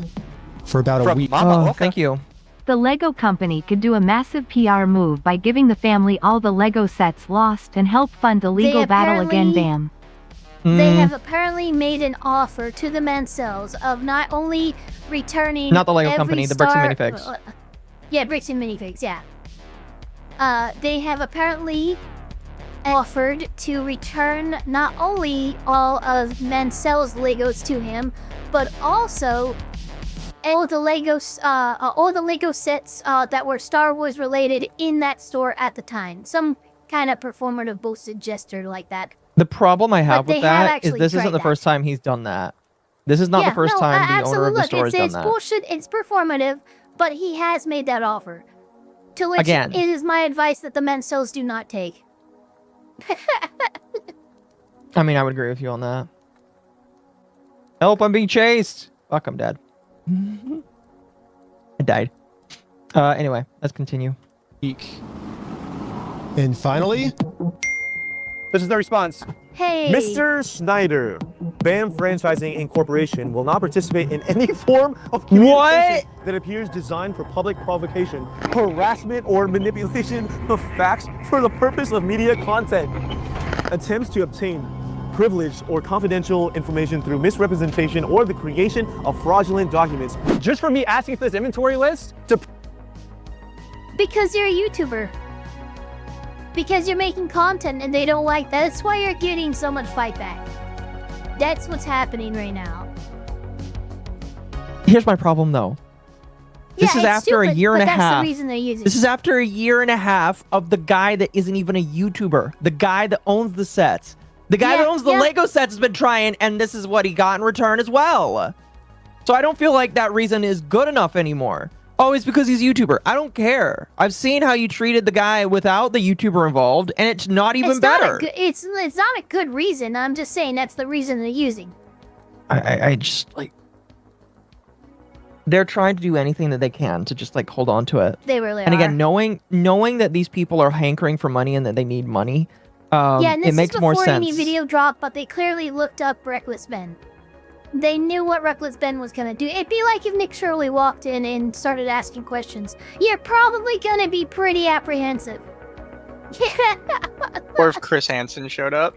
for about a week. Oh, thank you. The Lego company could do a massive PR move by giving the family all the Lego sets lost and help fund a legal battle again. Bam. They have apparently made an offer to the Mansells of not only returning Not the Lego company, the Bricks and Minifigs. Yeah, Bricks and Minifigs, yeah. They have apparently offered to return not only all of Mansell's Legos to him, but also all the Lego sets that were Star Wars related in that store at the time. Some kind of performative boasted gesture like that. The problem I have with that is this isn't the that. first time he's done that. This is not the first time the owner of the store has done that. Bullshit, it's performative, but he has made that offer. To which Again. it is my advice that the Mansells do not take. I mean, I would agree with you on that. Help, I'm being chased. Fuck, I'm dead. I died. Anyway, let's continue. And finally... This is the response. Hey. Mr. Schneider, BAM Franchising Incorporation will not participate in any form of communication that appears designed for public provocation, harassment, or manipulation of facts for the purpose of media content. Attempts to obtain privileged or confidential information through misrepresentation or the creation of fraudulent documents. Just for me asking for this inventory list to... Because you're a YouTuber. Because you're making content and they don't like that. That's why you're getting so much fight back. That's what's happening right now. Here's my problem, though. This is after a year and a half. That's the reason they're using This is after a year and a half of the guy that isn't even a YouTuber. The guy that owns the sets. The guy that owns the Lego sets has been trying, and this is what he got in return as well. So I don't feel like that reason is good enough anymore. Oh, it's because he's a YouTuber. I don't care. I've seen how you treated the guy without the YouTuber involved, and it's not even better. It's not a good reason. I'm just saying that's the reason they're using. I just, like... They're trying to do anything that they can to just, like, hold on to it. They really And are. again, knowing that these people are hankering for money and that they need money, yeah, and this it makes is more before sense. any video dropped, but they clearly looked up Reckless Ben. They knew what Reckless Ben was gonna do. It'd be like if Nick Shirley walked in and started asking questions. You're probably gonna be pretty apprehensive. Or if Chris Hansen showed up.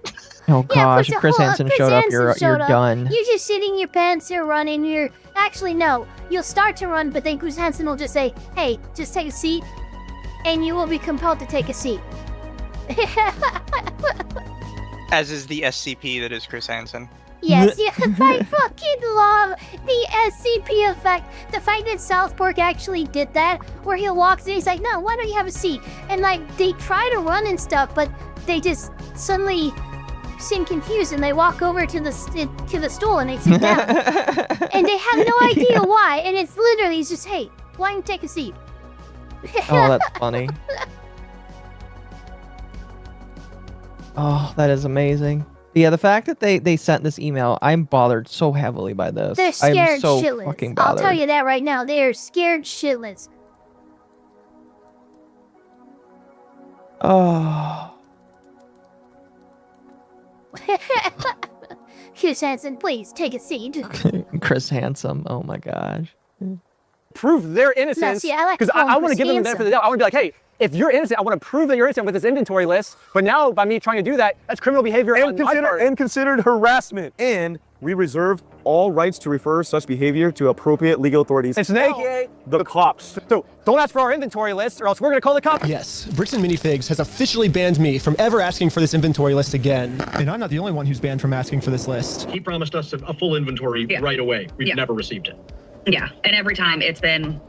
Oh gosh, if Chris Hansen showed up, you're showed up, done. You're just sitting in your pants, you're running, Actually, no. You'll start to run, but then Chris Hansen will just say, hey, just take a seat, and you will be compelled to take a seat. As is the SCP that is Chris Hansen. Yes, I fucking love the SCP effect. The fact that South Park actually did that, where he walks in, he's like, no, why don't you have a seat? And like, they try to run and stuff, but they just suddenly seem confused and they walk over to the stool and they sit down. And they have no idea why. And it's literally just, hey, why don't you take a seat? Oh, that's funny. Oh, that is amazing. Yeah, the fact that they sent this email, I'm bothered so heavily by this. They're scared I'm so shitless. fucking I'll bothered. tell you that right now. They are scared shitless. Oh. Chris Hansen, please take a seat. Chris Handsome. Oh my gosh. Prove their innocence. see, I like Because to call I him want to Chris give them the benefit of the doubt. I want to be like, hey, if you're innocent, I want to prove that you're innocent with this inventory list. But now, by me trying to do that, that's criminal behavior on my part. And considered harassment. And we reserve all rights to refer such behavior to appropriate legal authorities. It's an AKA the cops. So don't ask for our inventory list or else we're going to call the cops. Yes, Bricks and Minifigs has officially banned me from ever asking for this inventory list again. And I'm not the only one who's banned from asking for this list. He promised us a full inventory right away. We've never received it. Yeah, and every time it's been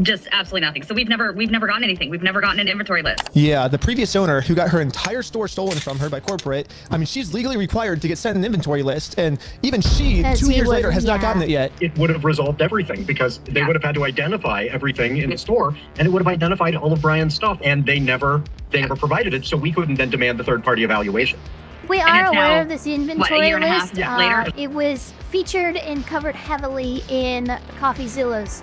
just absolutely nothing. So we've never gotten anything. We've never gotten an inventory list. Yeah, the previous owner who got her entire store stolen from her by corporate, I mean, she's legally required to get sent an inventory list, and even she, 2 years later, has not gotten it yet. It would have resolved everything because they would have had to identify everything in the store, and it would have identified all of Brian's stuff, and they never provided it, so we couldn't then demand the third-party evaluation. We And are it's aware now, of this what, a inventory year and a half list. later? It was featured and covered heavily in CoffeeZilla's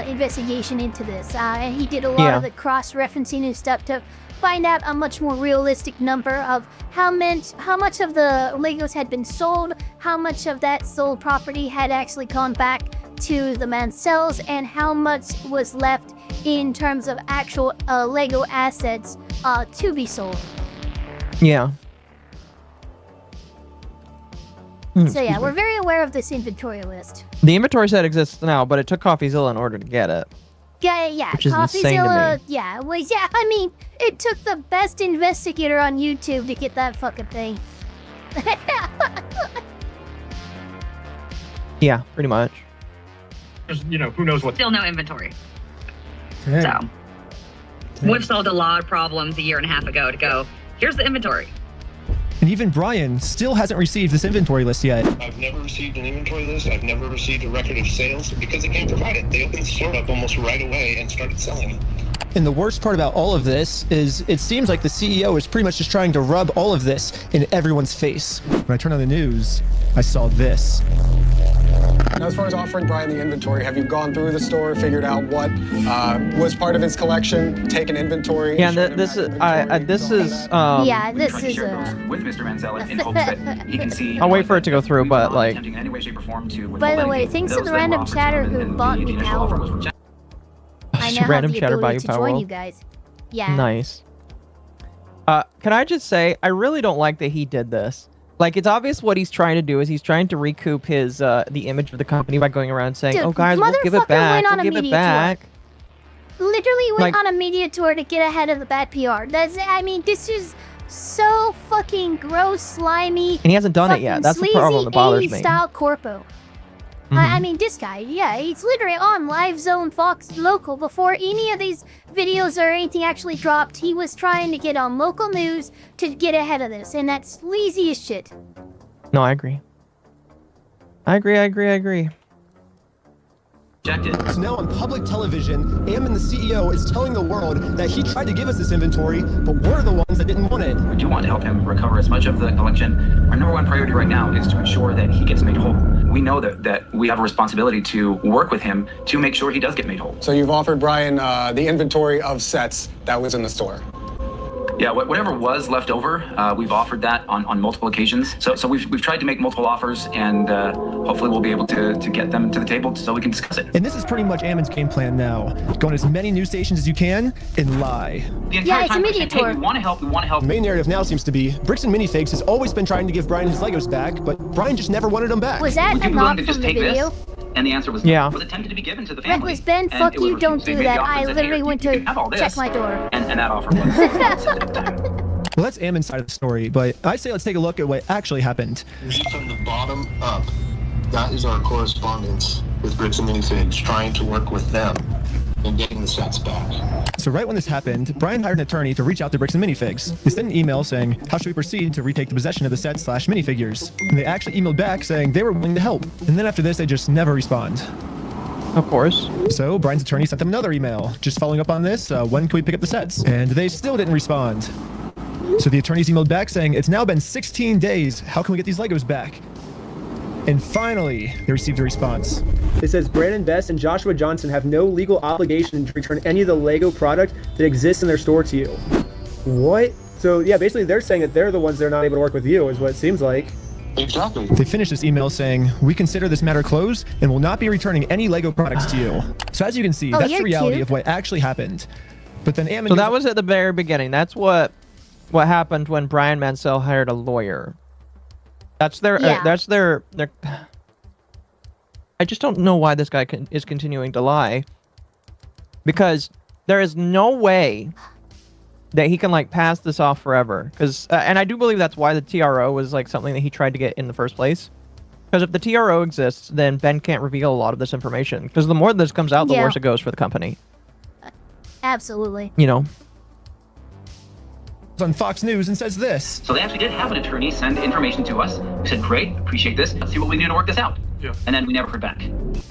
investigation into this. And he did a lot of the cross-referencing and stuff to find out a much more realistic number of how much of the Legos had been sold, how much of that sold property had actually gone back to the Mancells, and how much was left in terms of actual Lego assets to be sold. Yeah. So yeah, we're very aware of this inventory list. The inventory set exists now, but it took CoffeeZilla in order to get it. Yeah, Which is insane to CoffeeZilla, me. yeah, well, yeah, I mean, it took the best investigator on YouTube to get that fucking thing. Yeah, pretty much. You know, who knows what. Still no inventory. Dang. So we've solved a lot of problems a year and a half ago to go, here's the inventory. And even Brian still hasn't received this inventory list yet. I've never received an inventory list. I've never received a record of sales because they can't provide it. They opened the store up almost right away and started selling it. And the worst part about all of this is it seems like the CEO is pretty much just trying to rub all of this in everyone's face. When I turned on the news, I saw this. Now, as far as offering Brian the inventory, have you gone through the store, figured out what was part of his collection, taken inventory? Yeah, this is yeah, this is with Mr. Mansell in hopes that he can see. I'll wait for it to go through, but like. In any way, shape, or form to By the way, thanks to the random chatter who bought me Power. I now have Random the chatter ability by to Power join World? you guys. Yeah. Nice. Can I just say, I really don't like that he did this. Like, it's obvious what he's trying to do is he's trying to recoup his the image of the company by going around saying, Dude, "Oh, guys, we'll give it motherfucker back. went on We'll a give it media tour. back." Literally went Like- on a media tour to get ahead of the bad PR. I mean, this is so fucking gross, slimy. And he hasn't done it yet. That's the problem that bothers me. style corpo. I mean, this guy, yeah, he's literally on Live Zone Fox Local before any of these videos or anything actually dropped. He was trying to get on local news to get ahead of this, and that's sleazy as shit. No, I agree. I agree. So now on public television, Ammon, the CEO, is telling the world that he tried to give us this inventory, but we're the ones that didn't want it. We do want to help him recover as much of the collection. Our number one priority right now is to ensure that he gets made whole. We know that we have a responsibility to work with him to make sure he does get made whole. So you've offered Brian the inventory of sets that was in the store. Yeah, whatever was left over, we've offered that on multiple occasions. So we've tried to make multiple offers, and hopefully we'll be able to get them to the table so we can discuss it. And this is pretty much Ammon's game plan now. Go on as many news stations as you can and lie. The entire time we're saying, hey, we want to help. The main narrative now seems to be Bricks and Minifigs has always been trying to give Brian his Legos back, but Brian just never wanted them back. Was that Would you a be willing knock to from just the take video? this? And the answer was Yeah. was attempted to be given to the That family. was Ben, and fuck it was you, don't refused. They do made that. the offer I and said, literally "Here, went you to can have all check this." my door. And that offer was Well, that's Ammon's side of the story, but I say let's take a look at what actually happened. Read from the bottom up. That is our correspondence with Bricks and Minifigs, trying to work with them in getting the sets back. So right when this happened, Brian hired an attorney to reach out to Bricks and Minifigs. They sent an email saying, how should we proceed to retake the possession of the sets/minifigures? And they actually emailed back saying they were willing to help. And then after this, they just never respond. Of course. So Brian's attorney sent them another email, just following up on this, when can we pick up the sets? And they still didn't respond. So the attorneys emailed back saying, it's now been 16 days, how can we get these Legos back? And finally, they received a response. It says Brandon Best and Joshua Johnson have no legal obligation to return any of the Lego product that exists in their store to you. What? So yeah, basically they're saying that they're the ones that are not able to work with you, is what it seems like. Exactly. They finished this email saying, we consider this matter closed and will not be returning any Lego products to you. So as you can see, that's the reality of what actually happened. But then Ammon... So that was at the very beginning. That's what happened when Brian Mansell hired a lawyer. That's their... that's their... I just don't know why this guy is continuing to lie. Because there is no way that he can, like, pass this off forever. Because, and I do believe that's why the TRO was, like, something that he tried to get in the first place. Because if the TRO exists, then Ben can't reveal a lot of this information. Because the more this comes out, the worse it goes for the company. Absolutely. You know? On Fox News and says this. So they actually did have an attorney send information to us. We said, great, appreciate this. Let's see what we can do to work this out. Yeah. And then we never heard back.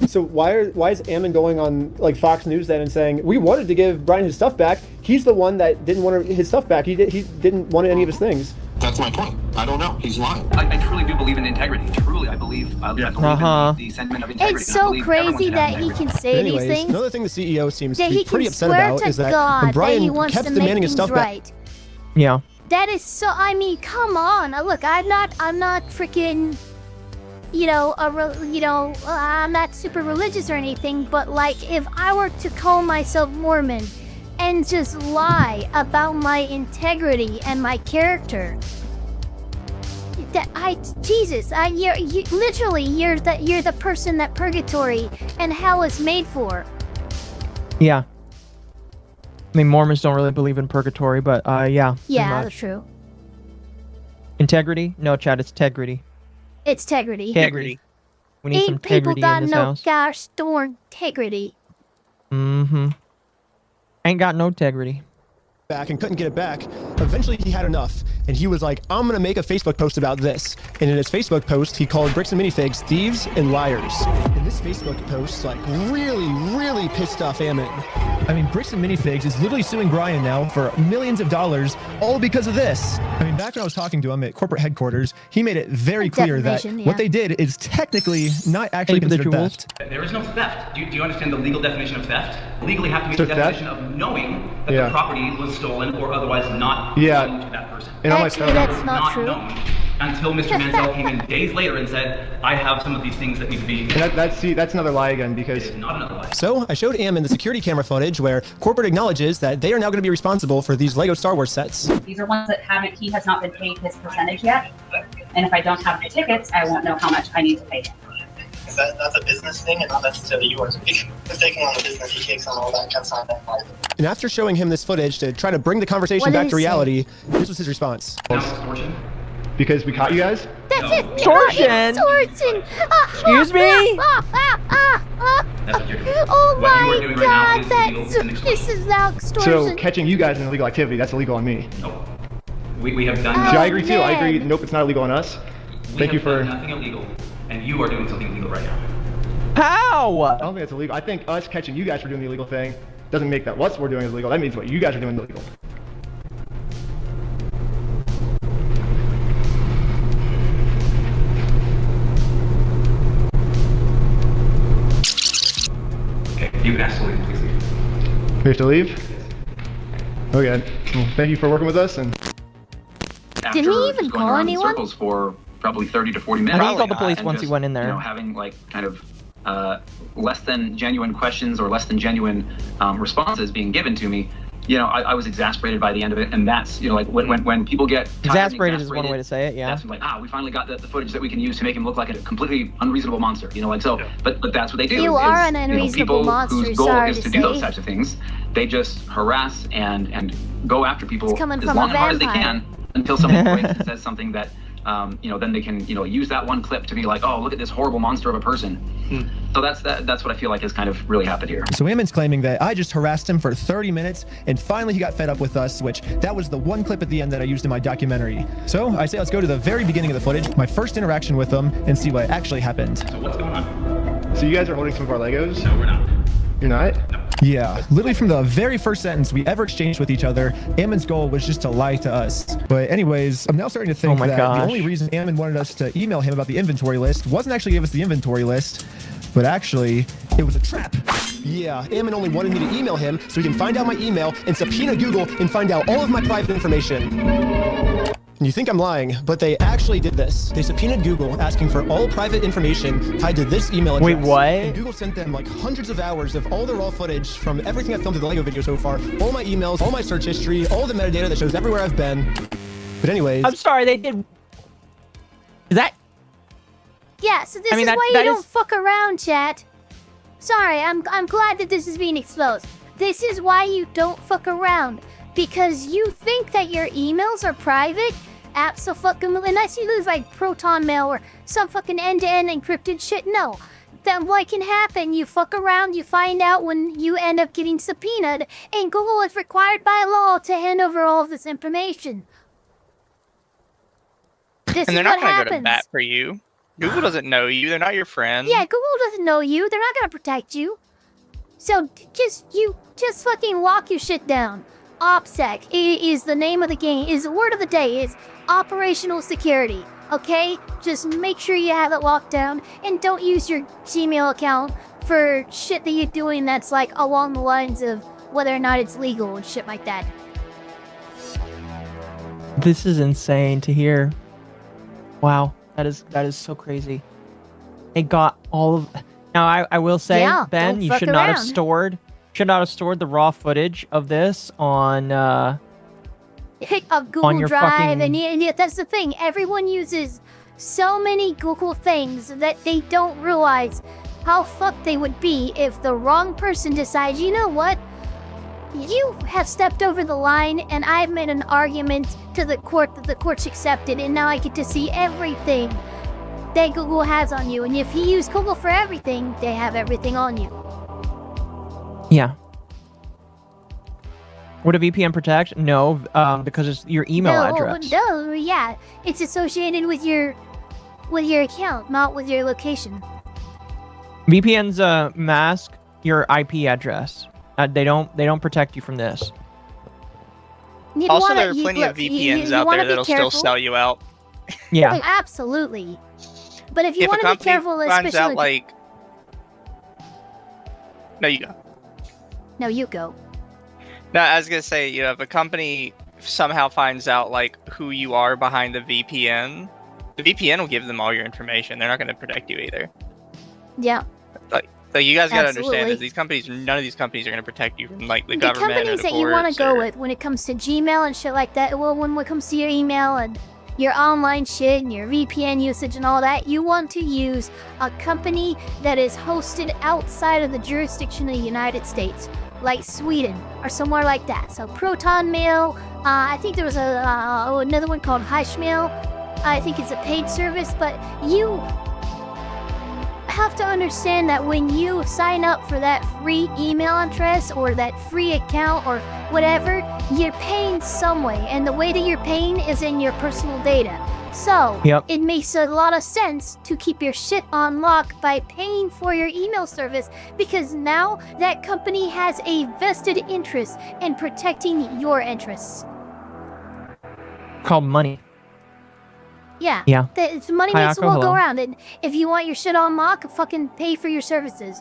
So why is Ammon going on like Fox News then and saying we wanted to give Brian his stuff back? He's the one that didn't want his stuff back. He didn't want any of his things. That's my point. I don't know. He's lying. I truly do believe in integrity. Truly, I believe in the sentiment of integrity. It's so crazy that he can say Anyways, these things. Another thing the CEO seems that to be he pretty can upset swear about to is that God when Brian that he wants kept to demanding make his stuff things right. back. Yeah. That is so. I mean, come on. Look, I'm not freaking. I'm not super religious or anything, but like, if I were to call myself Mormon and just lie about my integrity and my character, you're the person that purgatory and hell is made for. Yeah. I mean, Mormons don't really believe in purgatory, but yeah. Yeah, that's true. Integrity? No, Chad, it's integrity. It's integrity. Integrity. We need some people integrity got in this no house. gosh darn integrity. Mm-hmm. Ain't got no integrity. Back and couldn't get it back. Eventually he had enough and he was like, I'm gonna make a Facebook post about this. And in his Facebook post he called Bricks and Minifigs thieves and liars. And this Facebook post like really pissed off Ammon. I mean, Bricks and Minifigs is literally suing Brian now for millions of dollars all because of this. I mean, back when I was talking to him at corporate headquarters, he made it very clear that what they did is technically not actually considered theft. There is no theft. Do you understand the legal definition of theft? Legally have to meet the definition of knowing that the property was stolen or otherwise not belonging to that person. And Actually, that's not true. Known. until Mr. Mansell came in days later and said, I have some of these things that need to be... That's another lie again, because... It's not another lie. So I showed Ammon the security camera footage where corporate acknowledges that they are now going to be responsible for these LEGO Star Wars sets. These are ones that he has not been paid his percentage yet. And if I don't have the tickets, I won't know how much I need to pay him. That's a business thing and not necessarily yours. If he's taking on the business, he takes on all that kind of side. And after showing him this footage to try to bring the conversation back to reality, this was his response. Because we caught you guys? That's it. Extortion. Extortion. Excuse me? Oh my god, this is now extortion. So catching you guys in illegal activity, that's illegal on me. Nope. We have done... See, I agree too. I agree. Nope, it's not illegal on us. Thank you for... nothing illegal, and you are doing something illegal right now. How? I don't think it's illegal. I think us catching you guys for doing the illegal thing doesn't make that what we're doing is illegal. That means what you guys are doing is illegal. You can absolutely please leave. We have to leave? Okay. Well, thank you for working with us. And did he even call anyone? Circles for probably 30 to 40 minutes. I think he called the police once he went in there. You know, having like kind of less than genuine questions or less than genuine responses being given to me. You know, I was exasperated by the end of it, and that's, you know, like when people get exasperated is one way to say it. Yeah. That's like, we finally got the footage that we can use to make him look like a completely unreasonable monster. You know, like so. But that's what they do. You are an unreasonable monster. People whose goal sorry is to to do say. those types of things. They just harass and go after people as long from and a hard as they vampire. can until someone breaks and says something that. You know, then they can, you know, use that one clip to be like, oh, look at this horrible monster of a person. So that's what I feel like has kind of really happened here. So Ammon's claiming that I just harassed him for 30 minutes, and finally he got fed up with us, which that was the one clip at the end that I used in my documentary. So I say let's go to the very beginning of the footage, my first interaction with him, and see what actually happened. So what's going on? so you guys are holding some of our Legos? No, we're not. You're not? No. Yeah, literally from the very first sentence we ever exchanged with each other, Ammon's goal was just to lie to us. But anyways, I'm now starting to think that the only reason Ammon wanted us to email him about the inventory list wasn't actually give us the inventory list, but actually it was a trap. Yeah, Ammon only wanted me to email him so he can find out my email and subpoena Google and find out all of my private information. And you think I'm lying, but they actually did this. They subpoenaed Google asking for all private information tied to this email address. Wait, what? And Google sent them like hundreds of hours of all the raw footage from everything I've filmed in the LEGO video so far, all my emails, all my search history, all the metadata that shows everywhere I've been. But anyways. I'm sorry, they did. Is that? Yeah, so this is why you don't fuck around, chat. Sorry, I'm glad that this is being exposed. This is why you don't fuck around. Because you think that your emails are private? Abso-fucking-lutely. Unless you lose like Proton Mail or some fucking end-to-end encrypted shit. No. Then what can happen? You fuck around, you find out when you end up getting subpoenaed, and Google is required by law to hand over all of this information. This And they're is not what going to go happens. to bat for you. Google doesn't know you. They're not your friend. Yeah, Google doesn't know you. They're not gonna protect you. So just fucking lock your shit down. OPSEC is the name of the game. Is the word of the day. Is operational security. Okay, just make sure you have it locked down and don't use your Gmail account for shit that you're doing that's like along the lines of whether or not it's legal and shit like that. This is insane to hear. Wow, that is so crazy. They got all of. Now I will say, Yeah, Ben, don't you fuck should not have around. stored the raw footage of this on Hit up Google your Drive, fucking- and yeah, that's the thing. Everyone uses so many Google things that they don't realize how fucked they would be if the wrong person decides, you know what? You have stepped over the line, and I've made an argument to the court that the court's accepted, and now I get to see everything that Google has on you. And if you use Google for everything, they have everything on you. Yeah. Would a VPN protect? No, because it's your email address. No, yeah, it's associated with your account, not with your location. VPNs mask your IP address. They don't protect you from this. Also, there are plenty of VPNs out there that'll still sell you out. Yeah. Like, absolutely. But if you If a want to be company careful, finds especially out, like... No, you go. no, you go. No, I was gonna say, you know, if a company somehow finds out like who you are behind the VPN, The VPN will give them all your information. They're not going to protect you either. Yeah. Like you guys got to Absolutely. understand is these companies, none of these companies are going to protect you from like the The government. companies or the that you want to courts go or- with when it comes to Gmail and shit like that, well, when it comes to your email and your online shit and your VPN usage and all that, you want to use a company that is hosted outside of the jurisdiction of the United States, like Sweden or somewhere like that. So Proton Mail, I think there was another one called Hushmail. I think it's a paid service, but you have to understand that when you sign up for that free email address or that free account or whatever, you're paying some way, and the way that you're paying is in your personal data. So it makes a lot of sense to keep your shit on lock by paying for your email service, because now that company has a vested interest in protecting your interests. Called money. Yeah. Yeah. The money Hi, makes the Akko, world go hello. round, and if you want your shit on lock, fucking pay for your services.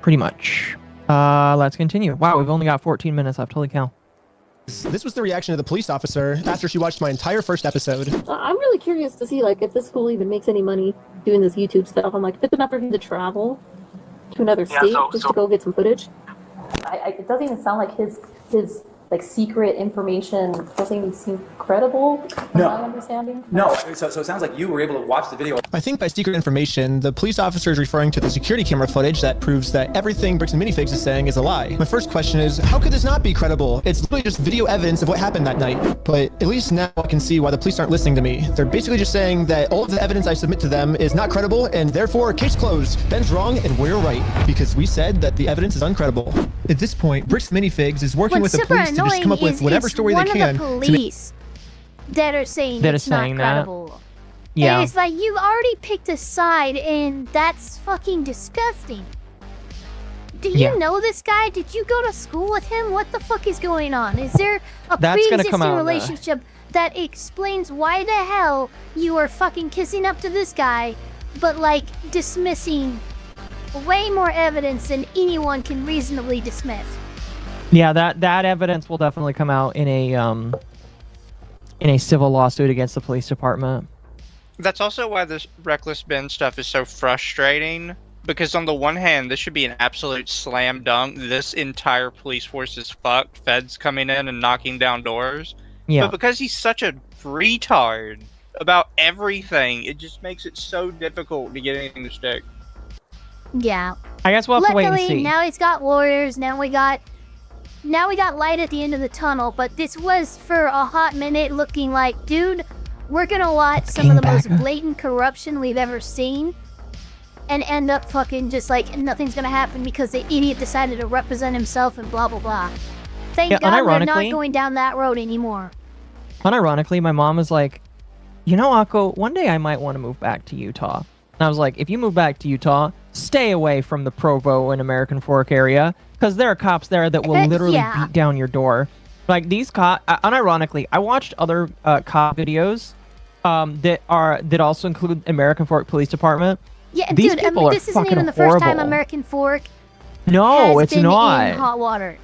Pretty much. Let's continue. Wow, we've only got 14 minutes left. Holy cow. This was the reaction of the police officer after she watched my entire first episode. I'm really curious to see, like, if this fool even makes any money doing this YouTube stuff. I'm like, if it's enough for him to travel to another Yeah, state so- just so- to go get some footage. It doesn't even sound like his like secret information doesn't even seem credible. From No. my understanding. No, so it sounds like you were able to watch the video. I think by secret information, the police officer is referring to the security camera footage that proves that everything Bricks and Minifigs is saying is a lie. My first question is, how could this not be credible? It's literally just video evidence of what happened that night. But at least now I can see why the police aren't listening to me. They're basically just saying that all of the evidence I submit to them is not credible, and therefore, case closed. Ben's wrong, and we're right, because we said that the evidence is uncredible. At this point, Bricks and Minifigs is working What's with the super police to just come up annoying with whatever is story one they can of the to make- police that are saying That it's are not saying that. credible. Yeah. And it's like, you've already picked a side, and that's fucking disgusting. Do you Yeah. know this guy? Did you go to school with him? What the fuck is going on? Is there a That's gonna pre-existing come out in the- relationship that explains why the hell you are fucking kissing up to this guy, but like dismissing way more evidence than anyone can reasonably dismiss? Yeah, that evidence will definitely come out in a civil lawsuit against the police department. That's also why this reckless Ben stuff is so frustrating. Because on the one hand, this should be an absolute slam dunk. This entire police force is fucked. Feds coming in and knocking down doors. Yeah. But because he's such a retard about everything, it just makes it so difficult to get anything to stick. Yeah. I guess we'll have to wait and Luckily, see. now he's got lawyers. Now we got light at the end of the tunnel. But this was for a hot minute looking like, dude, we're gonna watch some of the most blatant corruption we've ever seen, and end up fucking just like nothing's gonna happen because the idiot decided to represent himself and blah blah blah. Thank Yeah, God we're not unironically- going down that road anymore. Unironically, my mom was like, you know, Akko, one day I might want to move back to Utah. And I was like, if you move back to Utah, stay away from the Provo and American Fork area, because there are cops there that will literally Yeah. beat down your door. Like these cops, unironically, I watched other cop videos that also include American Fork Police Department. Yeah, These dude. I people mean, are this isn't even fucking the first time horrible. American Fork No, has it's been not. in hot water.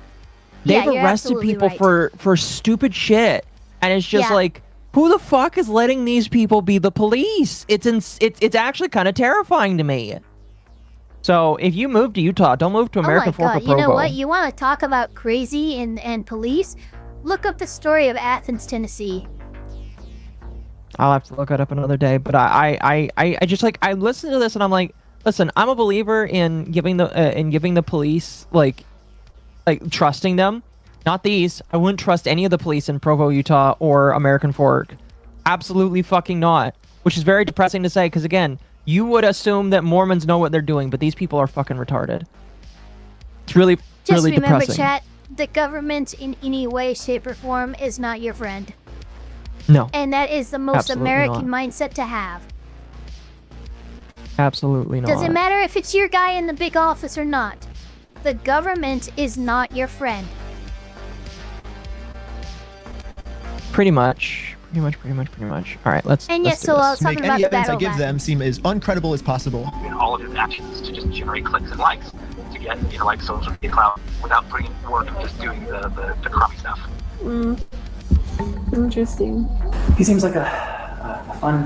They've Yeah, you're arrested absolutely people right. for stupid shit, and it's just Yeah. like, who the fuck is letting these people be the police? It's actually kind of terrifying to me. So if you move to Utah, don't move to American Fork Oh my or God! Provo. You know what? You want to talk about crazy and police? Look up the story of Athens, Tennessee. I'll have to look it up another day. But I just like, I listen to this and I'm like, listen, I'm a believer in giving the police like trusting them. Not these. I wouldn't trust any of the police in Provo, Utah, or American Fork. Absolutely fucking not. Which is very depressing to say, because again, you would assume that Mormons know what they're doing, but these people are fucking retarded. It's really, Just really remember, depressing. chat, the government in any way, shape, or form is not your friend. No. And that is the most Absolutely American not. mindset to have. Absolutely not. Doesn't matter if it's your guy in the big office or not. The government is not your friend. Pretty much. All right, let's. And let's yes, do so this. I was To make talking any about the evidence I battle give map. them seem as uncredible as possible. In all of his actions to just generate clicks and likes to get, like social media clout without putting in work and just doing the crummy stuff. Interesting. He seems like a fun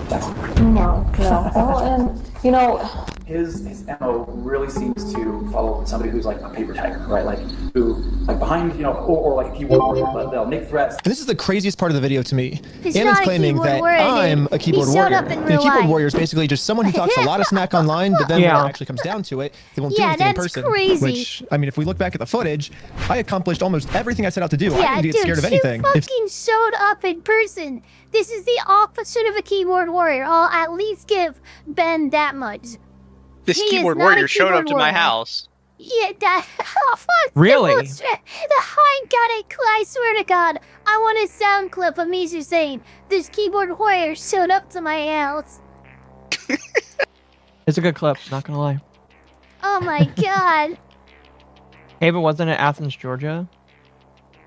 gentleman. No. Oh, and you know, his MO really seems to follow somebody who's like a paper tiger, right? Like who, like behind, you know, or like a keyboard warrior, but they'll make threats. And this is the craziest part of the video to me. He's Ammon's not a claiming keyboard that warrior, I'm dude. a keyboard He showed warrior. up in And a real keyboard life. warrior is basically just someone who talks a lot of smack online, but then when it actually comes down to it, they won't do Yeah, anything in that's person. crazy. Which, I mean, if we look back at the footage, I accomplished almost everything I set out to do. I Yeah, didn't get dude, scared of you anything. If- fucking showed up in person. This is the opposite of a keyboard warrior. I'll at least give Ben that much. This He is keyboard not a warrior showed up keyboard to my warrior. house. Yeah, that. Oh, fuck. Really? I swear to God, I want a sound clip of me just saying, this keyboard warrior showed up to my house. It's a good clip, not gonna lie. Oh my God. Hey, but wasn't it Athens, Georgia?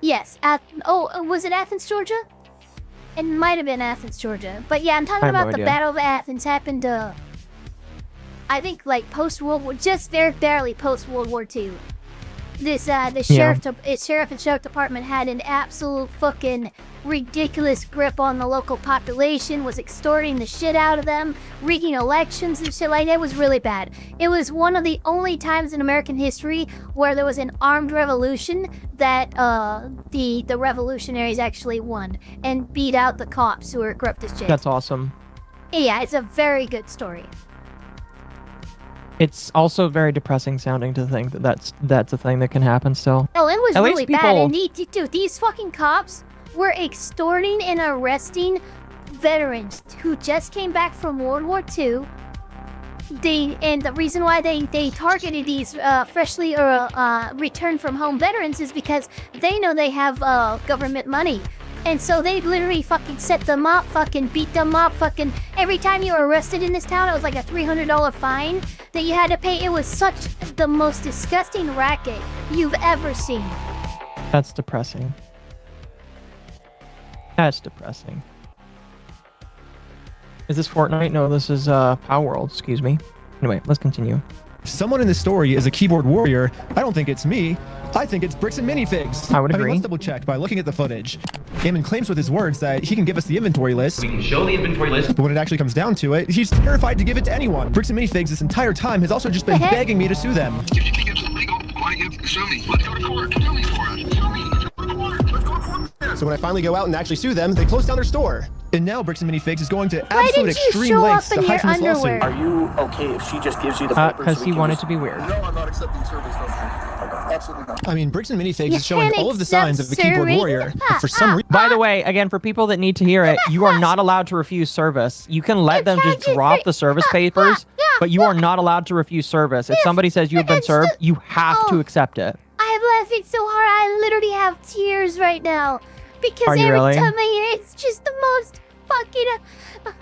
Yes. Was it Athens, Georgia? It might have been Athens, Georgia. But yeah, I'm talking I have no about the idea. Battle of Athens happened, I think, like, post-World War, just very barely post-World War II. This, the sheriff and sheriff department had an absolute fucking ridiculous grip on the local population, was extorting the shit out of them, rigging elections and shit like that. It was really bad. It was one of the only times in American history where there was an armed revolution that the revolutionaries actually won and beat out the cops who were corrupt as shit. That's awesome. Yeah, it's a very good story. It's also very depressing sounding to think that that's a thing that can happen still. Oh, it was At really least bad. people- And dude, these fucking cops were extorting and arresting veterans who just came back from World War II. And the reason why they targeted these freshly returned from home veterans is because they know they have government money. And so they literally fucking set them up, fucking beat them up, fucking every time you were arrested in this town, it was like a $300 fine that you had to pay. It was such the most disgusting racket you've ever seen. That's depressing. That's depressing. Is this Fortnite? No, this is Power World, excuse me. Anyway, let's continue. If someone in this story is a keyboard warrior, I don't think it's me. I think it's Bricks and Minifigs. I would agree. Let's double check by looking at the footage. Ammon claims with his words that he can give us the inventory list. We can show the inventory list. But when it actually comes down to it, he's terrified to give it to anyone. Bricks and Minifigs this entire time has also just been begging me to sue them. If you think it's illegal, why don't you sue me? Let's go to court. Sue me for it. Sue me. Let's go to court. Let's go to court. So when I finally go out and actually sue them, they close down their store. And now Bricks and Minifigs is going to Why absolute didn't you extreme show lengths up to in hide your from this underwear? lawsuit. Are you okay if she just gives you the papers? Because he wanted to be weird. No, I'm not accepting service from her. Absolutely not. I mean, Bricks and Minifigs You is showing can't all of the accept signs of the keyboard serving? warrior. But for some reason, By the way, again, for people that need to hear it, you are not allowed to refuse service. You can let them just drop the service papers, but you are not allowed to refuse service. If somebody says you have been served, you have to accept it. I'm laughing so hard I literally have tears right now. Because Are you every really? time I hear it, it's just the most fucking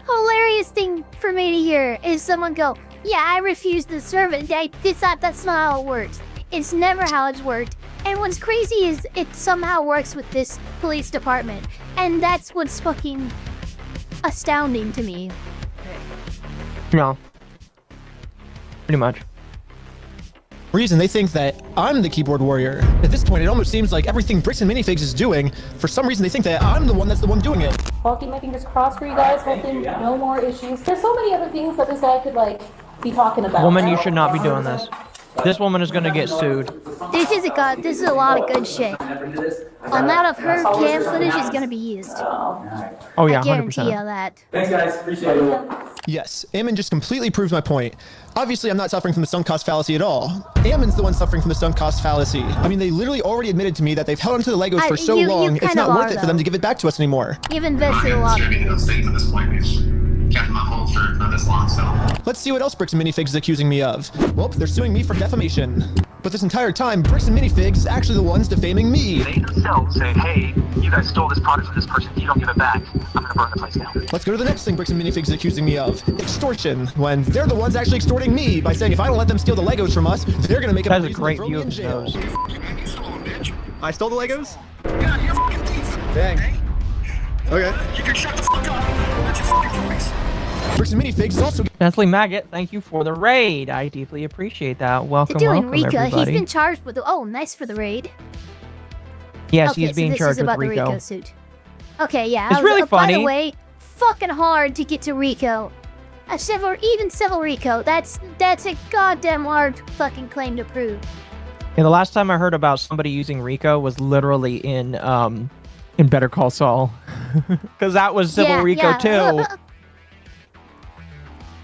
hilarious thing for me to hear is someone go, yeah, I refuse the service. That's not how it works. It's never how it's worked. And what's crazy is it somehow works with this police department. And that's what's fucking astounding to me. No. Pretty much. reason they think that I'm the keyboard warrior. At this point, it almost seems like everything Bricks and Minifigs is doing, for some reason they think that I'm the one that's the one doing it. I'll keep my fingers crossed for you guys. Hopefully no more issues. There's so many other things that this guy could like be talking about. Woman, you should not be doing this. This woman is gonna get sued. This is a lot of good shit. A lot of her cam footage is gonna be used. Oh yeah, I guarantee 100%. you that. Thanks, guys. Appreciate it. Yes, Ammon just completely proves my point. Obviously, I'm not suffering from the sunk cost fallacy at all. Ammon's the one suffering from the sunk cost fallacy. I mean, they literally already admitted to me that they've held onto the Legos for so you long, it's kind not of worth are, it for them though. to give it back to us anymore. You've invested a lot. Those things at this point, we've kept them on hold for this long, so. Let's see what else Bricks and Minifigs is accusing me of. Well, they're suing me for defamation. But this entire time, Bricks and Minifigs is actually the ones defaming me. They themselves say, hey, you guys stole this product from this person. If you don't give it back, I'm gonna burn the place down. Let's go to the next thing Bricks and Minifigs is accusing me of. Extortion. When they're the ones actually extorting me by saying if I don't let them steal the Legos from us, they're gonna make it That is a reason to great throw view me of in his jail. nose. You stole them, bitch. I stole the Legos? Yeah, you're fucking thief. Dang. Okay. You can shut the fuck up. That's your fucking voice. Bricks and Minifigs is also Nestle Maggot, thank you for the raid. I deeply appreciate that. Welcome, They're doing welcome, Rika. everybody. He's been charged with. Oh, nice for the raid. Yes, Okay, he's so being this charged is about with the Rico. Rico suit. Okay, yeah. It's really By the funny. way, fucking hard to get to Rico. Even civil Rico. That's a goddamn hard fucking claim to prove. Yeah, the last time I heard about somebody using Rico was literally in Better Call Saul, because that was civil Rico too.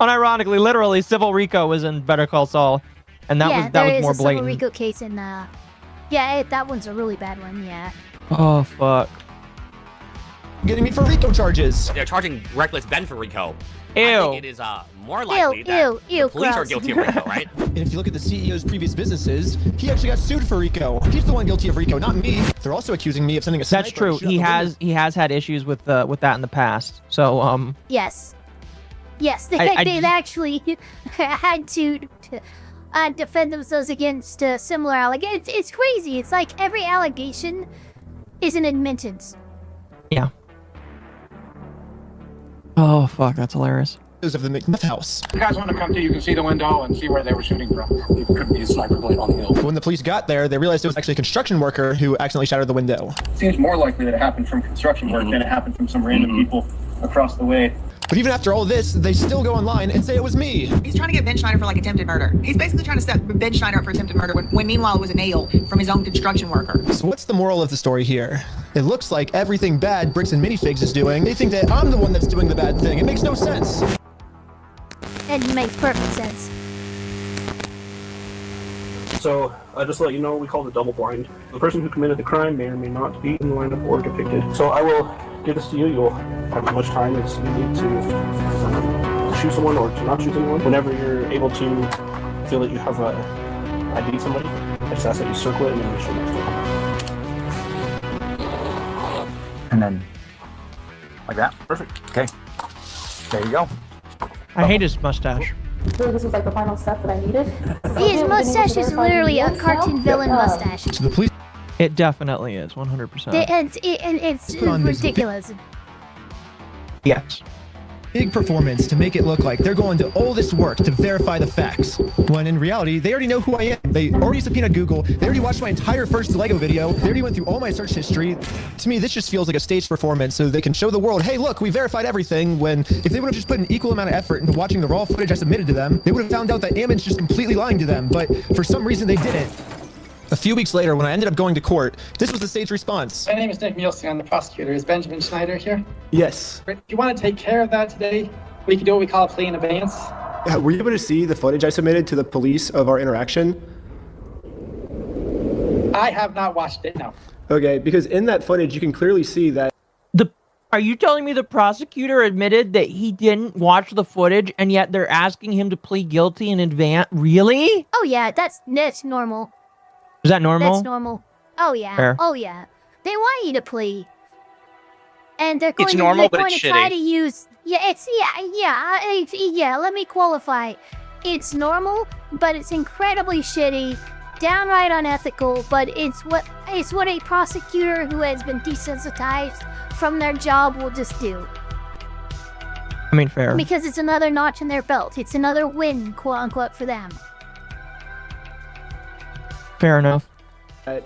Unironically, literally, civil Rico was in Better Call Saul, and that was more there is a blatant. civil Rico case in that one's a really bad one. Yeah. Oh fuck. Getting me for Rico charges. They're charging Reckless Ben for Rico. Ew. I think it is more likely that the police are gross. guilty of Rico, right? And if you look at the CEO's previous businesses, he actually got sued for Rico. He's the one guilty of Rico, not me. They're also accusing me of sending a sniper. That's true. to shoot He out the window. has had issues with that in the past. So Yes. Yes, they actually had to defend themselves against similar allegations. It's crazy. It's like every allegation is an admittance. yeah. Oh fuck, that's hilarious. Of the McNutt house. You guys want to come to? You can see the window and see where they were shooting from. It could be a sniper blade on the hill. When the police got there, they realized it was actually a construction worker who accidentally shattered the window. Seems more likely that it happened from construction work than it happened from some random people across the way. But even after all this, they still go online and say it was me. He's trying to get Ben Schneider for like attempted murder. He's basically trying to set Ben Schneider up for attempted murder when meanwhile it was a nail from his own construction worker. So what's the moral of the story here? It looks like everything bad Bricks and Minifigs is doing, they think that I'm the one that's doing the bad thing. It makes no sense. And makes perfect sense. So, just to let you know, we call it double blind. The person who committed the crime may or may not be in the lineup or depicted. So I will give this to you. You'll have as much time as you need to shoot someone or to not shoot anyone. Whenever you're able to feel that you have ID'd somebody, I just ask that you circle it and then show next to it. And then, like that. Perfect. Okay. There you go. I hate his mustache. Really, this was like the final step that I needed. His mustache is literally a cartoon villain mustache. To the police. It definitely is, 100%. It's put on this ridiculous. Yes. Big performance to make it look like they're going to all this work to verify the facts, when in reality, they already know who I am. They already subpoenaed Google. They already watched my entire first Lego video. They already went through all my search history. To me, this just feels like a staged performance so they can show the world, hey, look, we verified everything, when if they would have just put an equal amount of effort into watching the raw footage I submitted to them, they would have found out that Ammon's just completely lying to them, but for some reason they didn't. A few weeks later, when I ended up going to court, this was the staged response. My name is Nick Nielsen. I'm the prosecutor. Is Benjamin Schneider here? Yes. If you want to take care of that today, we can do what we call a plea in abeyance. Were you able to see the footage I submitted to the police of our interaction? I have not watched it, no. Okay, because in that footage, you can clearly see that. Are you telling me the prosecutor admitted that he didn't watch the footage and yet they're asking him to plead guilty in advance? Really? Oh yeah, that's normal. Is that normal? That's normal. Oh yeah. Fair. Oh yeah. They want you to plea. And they're going It's normal, they're but going it's to try shitty. to use yeah, let me qualify. It's normal, but it's incredibly shitty, downright unethical, but it's what a prosecutor who has been desensitized from their job will just do. I mean, fair. Because it's another notch in their belt. It's another win, quote unquote, for them. Fair enough.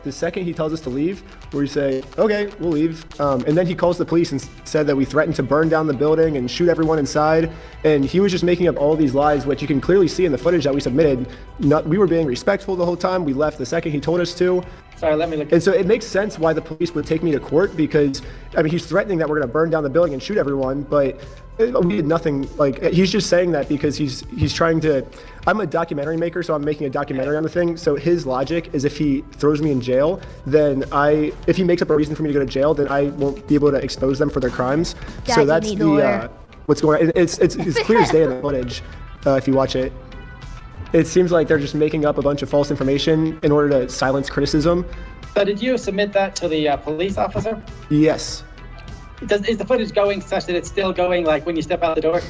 The second he tells us to leave, we say, okay, we'll leave. And then he calls the police and said that we threatened to burn down the building and shoot everyone inside. And he was just making up all these lies, which you can clearly see in the footage that we submitted. We were being respectful the whole time. We left the secking he told us to. Sorry, let me look. And so it makes sense why the police would take me to court, because, I mean, he's threatening that we're going to burn down the building and shoot everyone, but we did nothing. Like, he's just saying that because he's trying to. I'm a documentary maker, so I'm making a documentary on the thing. So his logic is if he throws me in jail, then if he makes up a reason for me to go to jail, then I won't be able to expose them for their crimes. God, so you that's need a lawyer. what's going on. It's clear as day in the footage if you watch it. It seems like they're just making up a bunch of false information in order to silence criticism. So did you submit that to the police officer? Yes. Is the footage going such that it's still going like when you step out the door?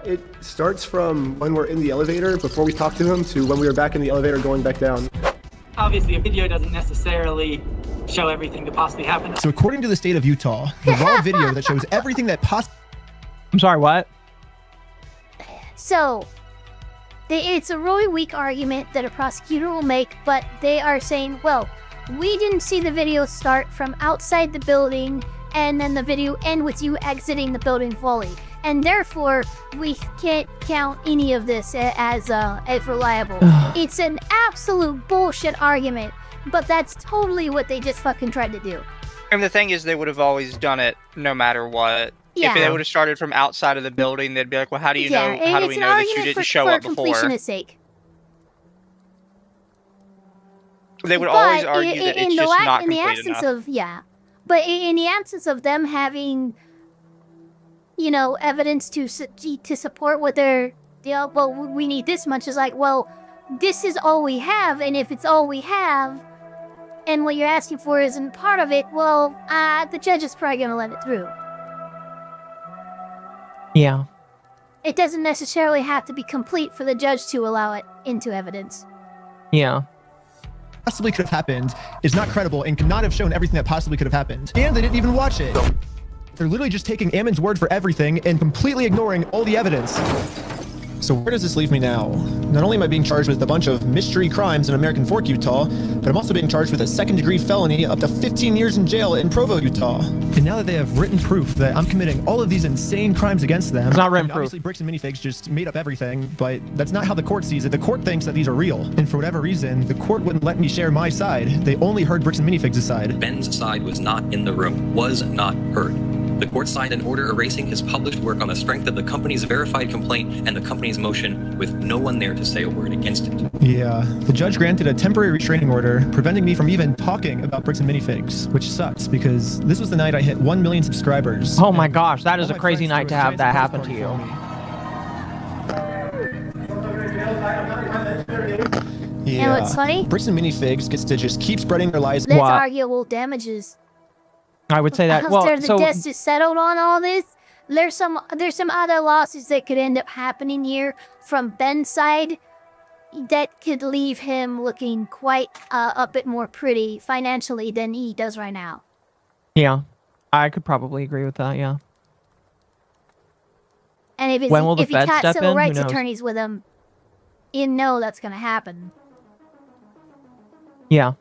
It starts from when we're in the elevator before we talk to him to when we were back in the elevator going back down. Obviously, a video doesn't necessarily show everything that possibly happened. So according to the state of Utah, the raw video that shows everything that I'm sorry, what? So, it's a really weak argument that a prosecutor will make, but they are saying, well, we didn't see the video start from outside the building and then the video end with you exiting the building fully. And therefore, we can't count any of this as reliable. It's an absolute bullshit argument, but that's totally what they just fucking tried to do. And the thing is, they would have always done it no matter what. Yeah. If they would have started from outside of the building, they'd be like, well, how do you know? Yeah, How do it's we an know that you argument didn't show for up before? completionist sake. They would But always argue that it's just not in the complete absence enough. of but in the absence of them having, you know, evidence to support what they're, well, we need this much. Is like, well, this is all we have, and if it's all we have, and what you're asking for isn't part of it, well, the judge is probably gonna let it through. Yeah. It doesn't necessarily have to be complete for the judge to allow it into evidence. Yeah. Possibly could have happened is not credible and could not have shown everything that possibly could have happened. And they didn't even watch it. They're literally just taking Ammon's word for everything and completely ignoring all the evidence. So where does this leave me now? Not only am I being charged with a bunch of mystery crimes in American Fork, Utah, but I'm also being charged with a second-degree felony up to 15 years in jail in Provo, Utah. And now that they have written proof that I'm committing all of these insane crimes against them, it's not written proof. Obviously, Bricks and Minifigs just made up everything, but that's not how the court sees it. The court thinks that these are real, and for whatever reason, the court wouldn't let me share my side. They only heard Bricks and Minifigs' side. Ben's side was not in the room, was not heard. The court signed an order erasing his published work on the strength of the company's verified complaint and the company's motion with no one there to say a word against it. Yeah, the judge granted a temporary restraining order, preventing me from even talking about Bricks and Minifigs, which sucks because this was the night I hit 1 million subscribers. Oh my gosh, that is a crazy night to have that happen to you. Yeah. You know what's funny? Bricks and Minifigs gets to just keep spreading their lies. That's arguable damages. I would say that. Well, After the so dust is settled on all this, there's some other lawsuits that could end up happening here from Ben's side that could leave him looking quite a bit more pretty financially than he does right now. yeah, I could probably agree with that. Yeah. And if, When will the if he Fed got step civil in? Who rights knows? attorneys with him, you know that's going to happen. Yeah.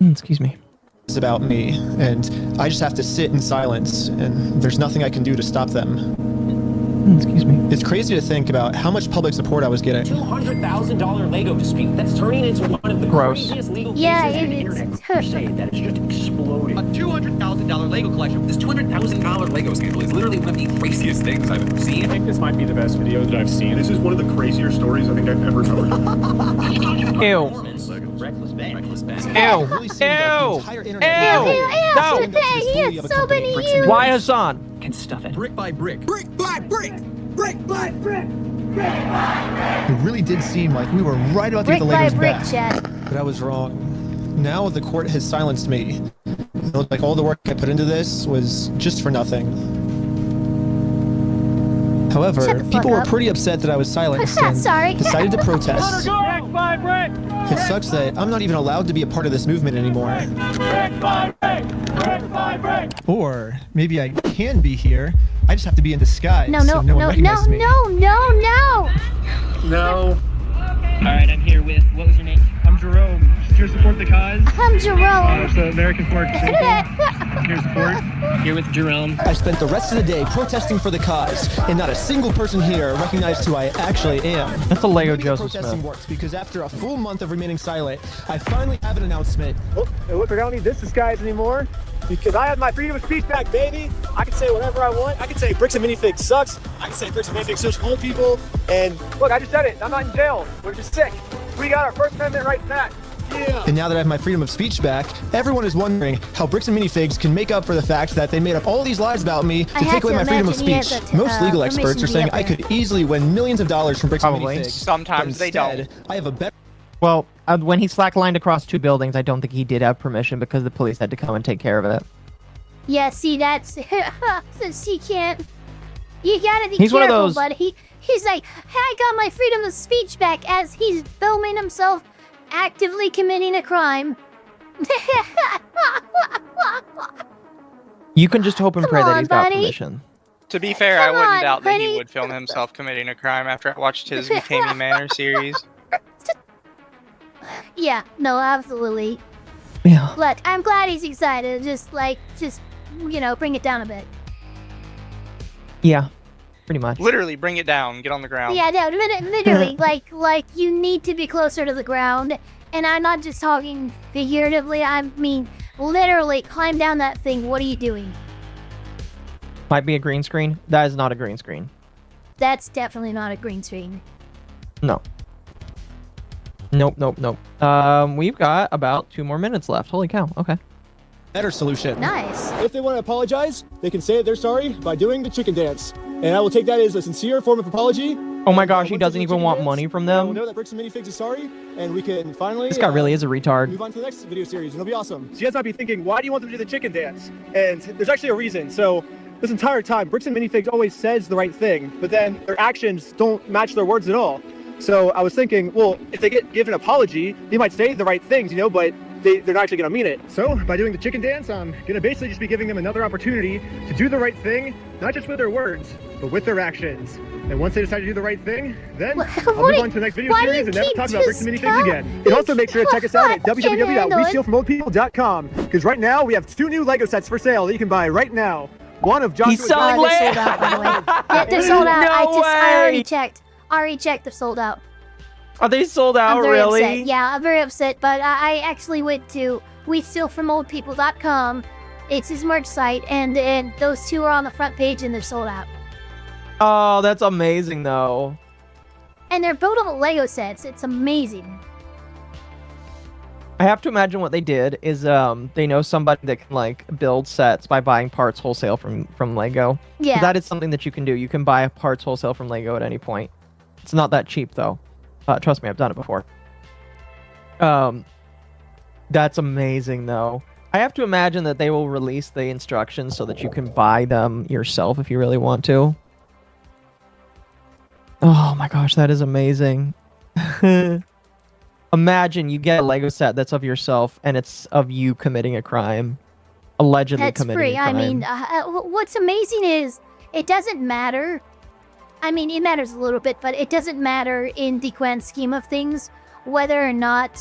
Excuse me. It's about me, and I just have to sit in silence, and there's nothing I can do to stop them. Excuse me. It's crazy to think about how much public support I was getting. $200,000 Lego dispute. That's turning into one of the Gross. craziest legal Yeah, cases in the internet. Crusade that it's just exploded. A $200,000 Lego collection. This $200,000 Lego scandal is literally one of the craziest things I've ever seen. I think this might be the best video that I've seen. This is one of the crazier stories I think I've ever covered. Ew. Reckless Ben. Reckless Ben. Ew. Ew. Ew. No. He has so many years. Why Hassan? Can stuff it. Brick by brick. Brick by brick. Brick by brick. Brick by It really did seem like we were right about to get Brick the by Legos brick, back, Chad. but I was wrong. Now the court has silenced me. It looked like all the work I put into this was just for nothing. However, Shut the fuck people were up. pretty upset that I was silenced and Sorry. decided to protest. Brick by brick. It sucks that I'm not even allowed to be a part of this movement anymore. Brick by brick. Brick by brick. Or maybe I can be here. I just have to be in disguise No, so no one recognizes me. no. No. Alright, I'm here with, what was your name? I'm Jerome. Here to support the cause. I'm Jerome. It's the American Fork Here to support. Here with Jerome. I spent the rest of the day protesting for the cause, and not a single person here recognized who I actually am. That's a Lego Maybe the Joseph protesting Smith. works because after a full month of remaining silent, I finally have an announcement. Oh, hey, look, I don't need this disguise anymore because I have my freedom of speech back, baby. I can say whatever I want. I can say Bricks and Minifigs sucks. I can say Bricks and Minifigs sucks old people. And look, I just said it. I'm not in jail. We're just sick. We got our First Amendment rights back. Yeah. And now that I have my freedom of speech back, everyone is wondering how Bricks and Minifigs can make up for the fact that they made up all these lies about me to I take have away to my freedom of imagine he has speech. a Most legal permission experts are to be saying up I there. could easily win millions of dollars from Bricks Probably. and Minifigs. Sometimes but they instead, don't. I have a better. Well, when he slacklined across 2 buildings, I don't think he did have permission because the police had to come and take care of it. Yeah, see, that's since he can't. You gotta be He's one of careful, those- buddy. He's like, hey, I got my freedom of speech back as he's filming himself actively committing a crime. You can just hope and Come pray that on, he's got buddy. permission. To be fair, I Come wouldn't on, doubt that he honey. would film himself committing a crime after I watched his We Tammy Manor series. Yeah, no, absolutely. Yeah. But I'm glad he's excited. Just bring it down a bit. Yeah, pretty much. Literally, bring it down. Get on the ground. Yeah, no, literally, like you need to be closer to the ground. And I'm not just talking figuratively. I mean, literally, climb down that thing. What are you doing? Might be a green screen. That is not a green screen. That's definitely not a green screen. No. Nope. We've got about 2 more minutes left. Holy cow. Okay. Better solution. Nice. If they want to apologize, they can say they're sorry by doing the chicken dance. And I will take that as a sincere form of apology. Oh my gosh, he doesn't even want money from them. We'll know that Bricks and Minifigs is sorry, and we can finally... This guy really is a retard. Move on to the next video series, and it'll be awesome. So you guys might be thinking, why do you want them to do the chicken dance? And there's actually a reason. So this entire time, Bricks and Minifigs always says the right thing, but then their actions don't match their words at all. So I was thinking, well, if they get given an apology, they might say the right things, but they're not actually going to mean it. So by doing the chicken dance, I'm going to basically just be giving them another opportunity to do the right thing, not just with their words, but with their actions. And once they decide to do the right thing, then I'll move on to the next video series and never talk about Bricks and Minifigs again. And also make sure to check us out at www.westealfromoldpeople.com, because right now we have 2 new Lego sets for sale that you can buy right now. One of Joshua's... He's selling They're sold out, by the way. Yeah, they're sold out. I already checked. They're sold out. Are they sold out, I'm very really? upset. Yeah, I'm very upset, but I actually went to WeStealFromOldPeople.com. It's his merch site, and those 2 are on the front page, and they're sold out. Oh, that's amazing, though. And they're buildable Lego sets. It's amazing. I have to imagine what they did is they know somebody that can build sets by buying parts wholesale from Lego. Yeah. That is something that you can do. You can buy parts wholesale from Lego at any point. It's not that cheap, though. Trust me, I've done it before. That's amazing, though. I have to imagine that they will release the instructions so that you can buy them yourself if you really want to. Oh my gosh, that is amazing. Imagine you get a Lego set that's of yourself and it's of you committing a crime. Allegedly committing a crime. I mean, what's amazing is it doesn't matter. I mean, it matters a little bit, but it doesn't matter in the grand scheme of things whether or not,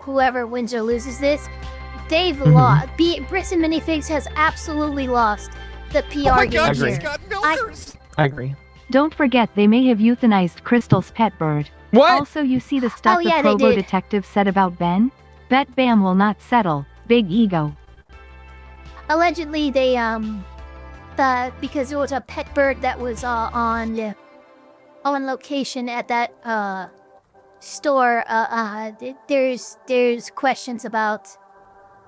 whoever wins or loses this. They've lost. Bricks and Minifigs has absolutely lost the PR game here. I agree. Don't forget they may have euthanized Crystal's pet bird. What? Also, you see the stuff the they Provo did. detective said about Ben? Bet Bam will not settle. Big ego. Allegedly, they because it was a pet bird that was on location at that store. There's questions about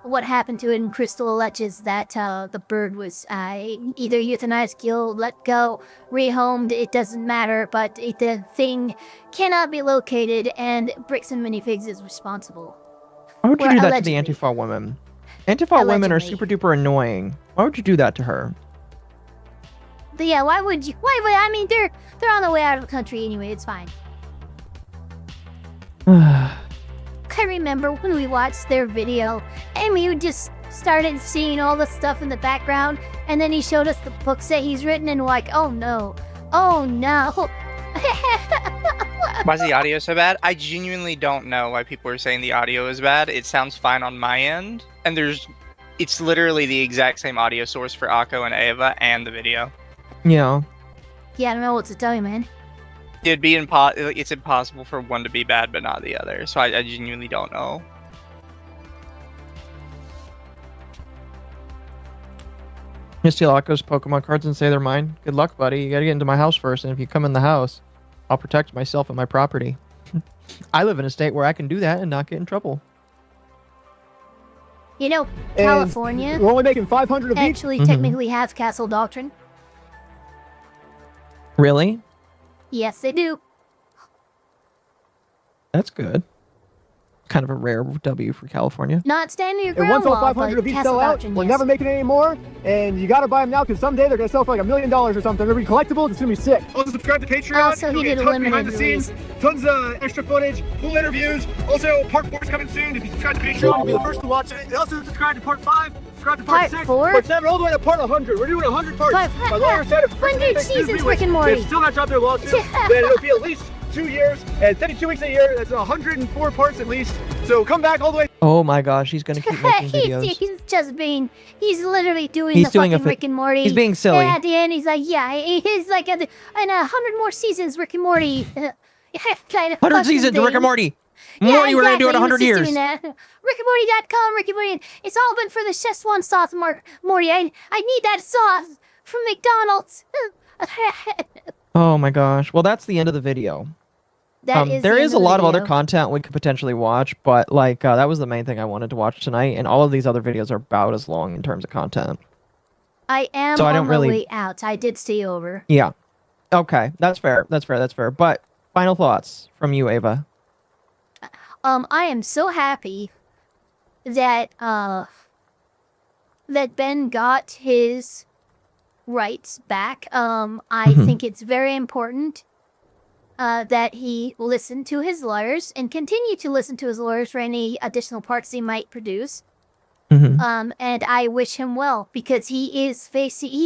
what happened to it, and Crystal alleges that the bird was either euthanized, killed, let go, rehomed. It doesn't matter, but the thing cannot be located, and Bricks and Minifigs is responsible. Why would you do that allegedly. to the Antifa women? Antifa women are super duper annoying. Why would you do that to her? But yeah, why would you? Why would? I mean, they're on the way out of the country anyway. It's fine. I remember when we watched their video, and we just started seeing all the stuff in the background, and then he showed us the books that he's written, and we're like, oh no. Why is the audio so bad? I genuinely don't know why people are saying the audio is bad. It sounds fine on my end, and it's literally the exact same audio source for Akko and Ava and the video. Yeah. Yeah, I don't know what to tell you, man. It's impossible for one to be bad but not the other, so I genuinely don't know. You steal Akko's Pokemon cards and say they're mine? Good luck, buddy. You gotta get into my house first, and if you come in the house, I'll protect myself and my property. I live in a state where I can do that and not get in trouble. California we're only making 500 of each. actually technically has castle doctrine. Really? Yes, they do. That's good. Kind of a rare W for California. Not standing your And ground once all law, 500 but of each castle sell out, doctrine, we're yes. never making any more. And you gotta buy them now, because someday they're gonna sell for like $1 million or something. They're gonna be collectibles. It's gonna be sick. Also subscribe to Patreon. Also, he You'll did get a tons limited behind the scenes, tons of extra footage, full interviews. Also, part 4 is coming soon. If you subscribe to Patreon, you'll be the first to watch it. And also subscribe to part 5. Subscribe to part 6, 4? part 7, all the way to part 100. We're doing 100 parts. My lawyer said if 100 seasons, Rick and Morty. They've still not dropped their lawsuit, then it'll be at least 2 years and 32 weeks a year. That's 104 parts at least. So come back all the way. Oh my gosh, he's gonna keep making videos. He's literally doing He's the doing a fucking fi- Rick and Morty. he's being silly. Yeah, at the end, he's like, yeah, he's like, in 100 more seasons, Rick and Morty. 100 seasons of Rick and Morty. Morty, we're gonna do it 100 years. RickandMorty.com, Rick and Morty. It's all been for the Szechuan sauce, Morty. I need that sauce from McDonald's. Oh my gosh. Well, that's the end of the video. There is a lot of other content we could potentially watch, but like that was the main thing I wanted to watch tonight, and all of these other videos are about as long in terms of content. I am So I on don't my really- way out. I did stay over. Yeah. Okay, that's fair. That's fair. That's fair. But final thoughts from you, Ava. I am so happy that that Ben got his rights back. I think it's very important that he listen to his lawyers and continue to listen to his lawyers for any additional parts he might produce. And I wish him well because he's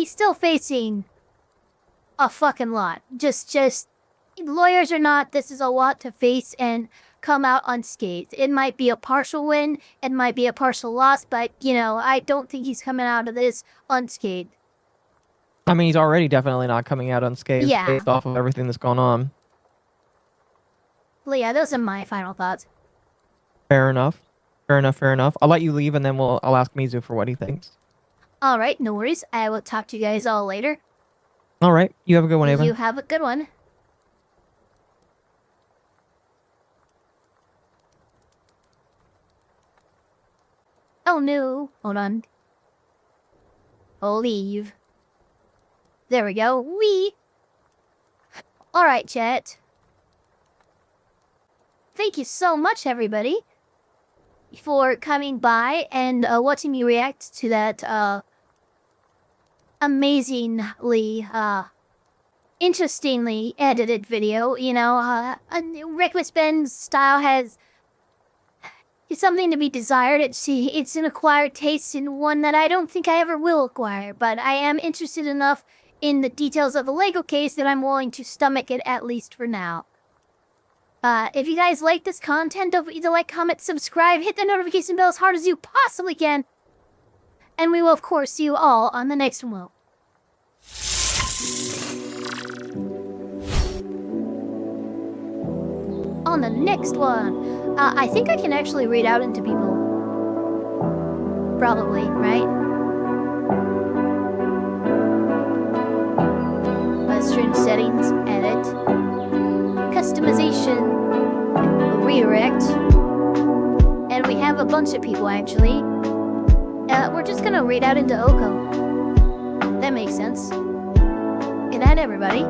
still facing a fucking lot. Just lawyers or not, this is a lot to face and come out unscathed. It might be a partial win, it might be a partial loss, but you know, I don't think he's coming out of this unscathed. I mean, he's already definitely not coming out unscathed Yeah. based off of everything that's going on. Well, yeah, those are my final thoughts. Fair enough. Fair enough. Fair enough. I'll let you leave, and then I'll ask Mizu for what he thinks. All right, no worries. I will talk to you guys all later. All right. You have a good one, Ava. You have a good one. Oh no. Hold on. I'll leave. There we go. Alright, chat. Thank you so much, everybody, for coming by and watching me react to that amazingly, interestingly edited video. You know, Reckless Ben's style has something to be desired. It's an acquired taste and one that I don't think I ever will acquire, but I am interested enough in the details of the Lego case that I'm willing to stomach it at least for now. If you guys like this content, don't forget to like, comment, subscribe, hit the notification bell as hard as you possibly can. And we will, of course, see you all on the next one. On the next one. I think I can actually read out into people. Probably, right? Western settings, edit. Customization, redirect, and we have a bunch of people actually. We're just gonna read out into Oko. That makes sense. Good night, everybody.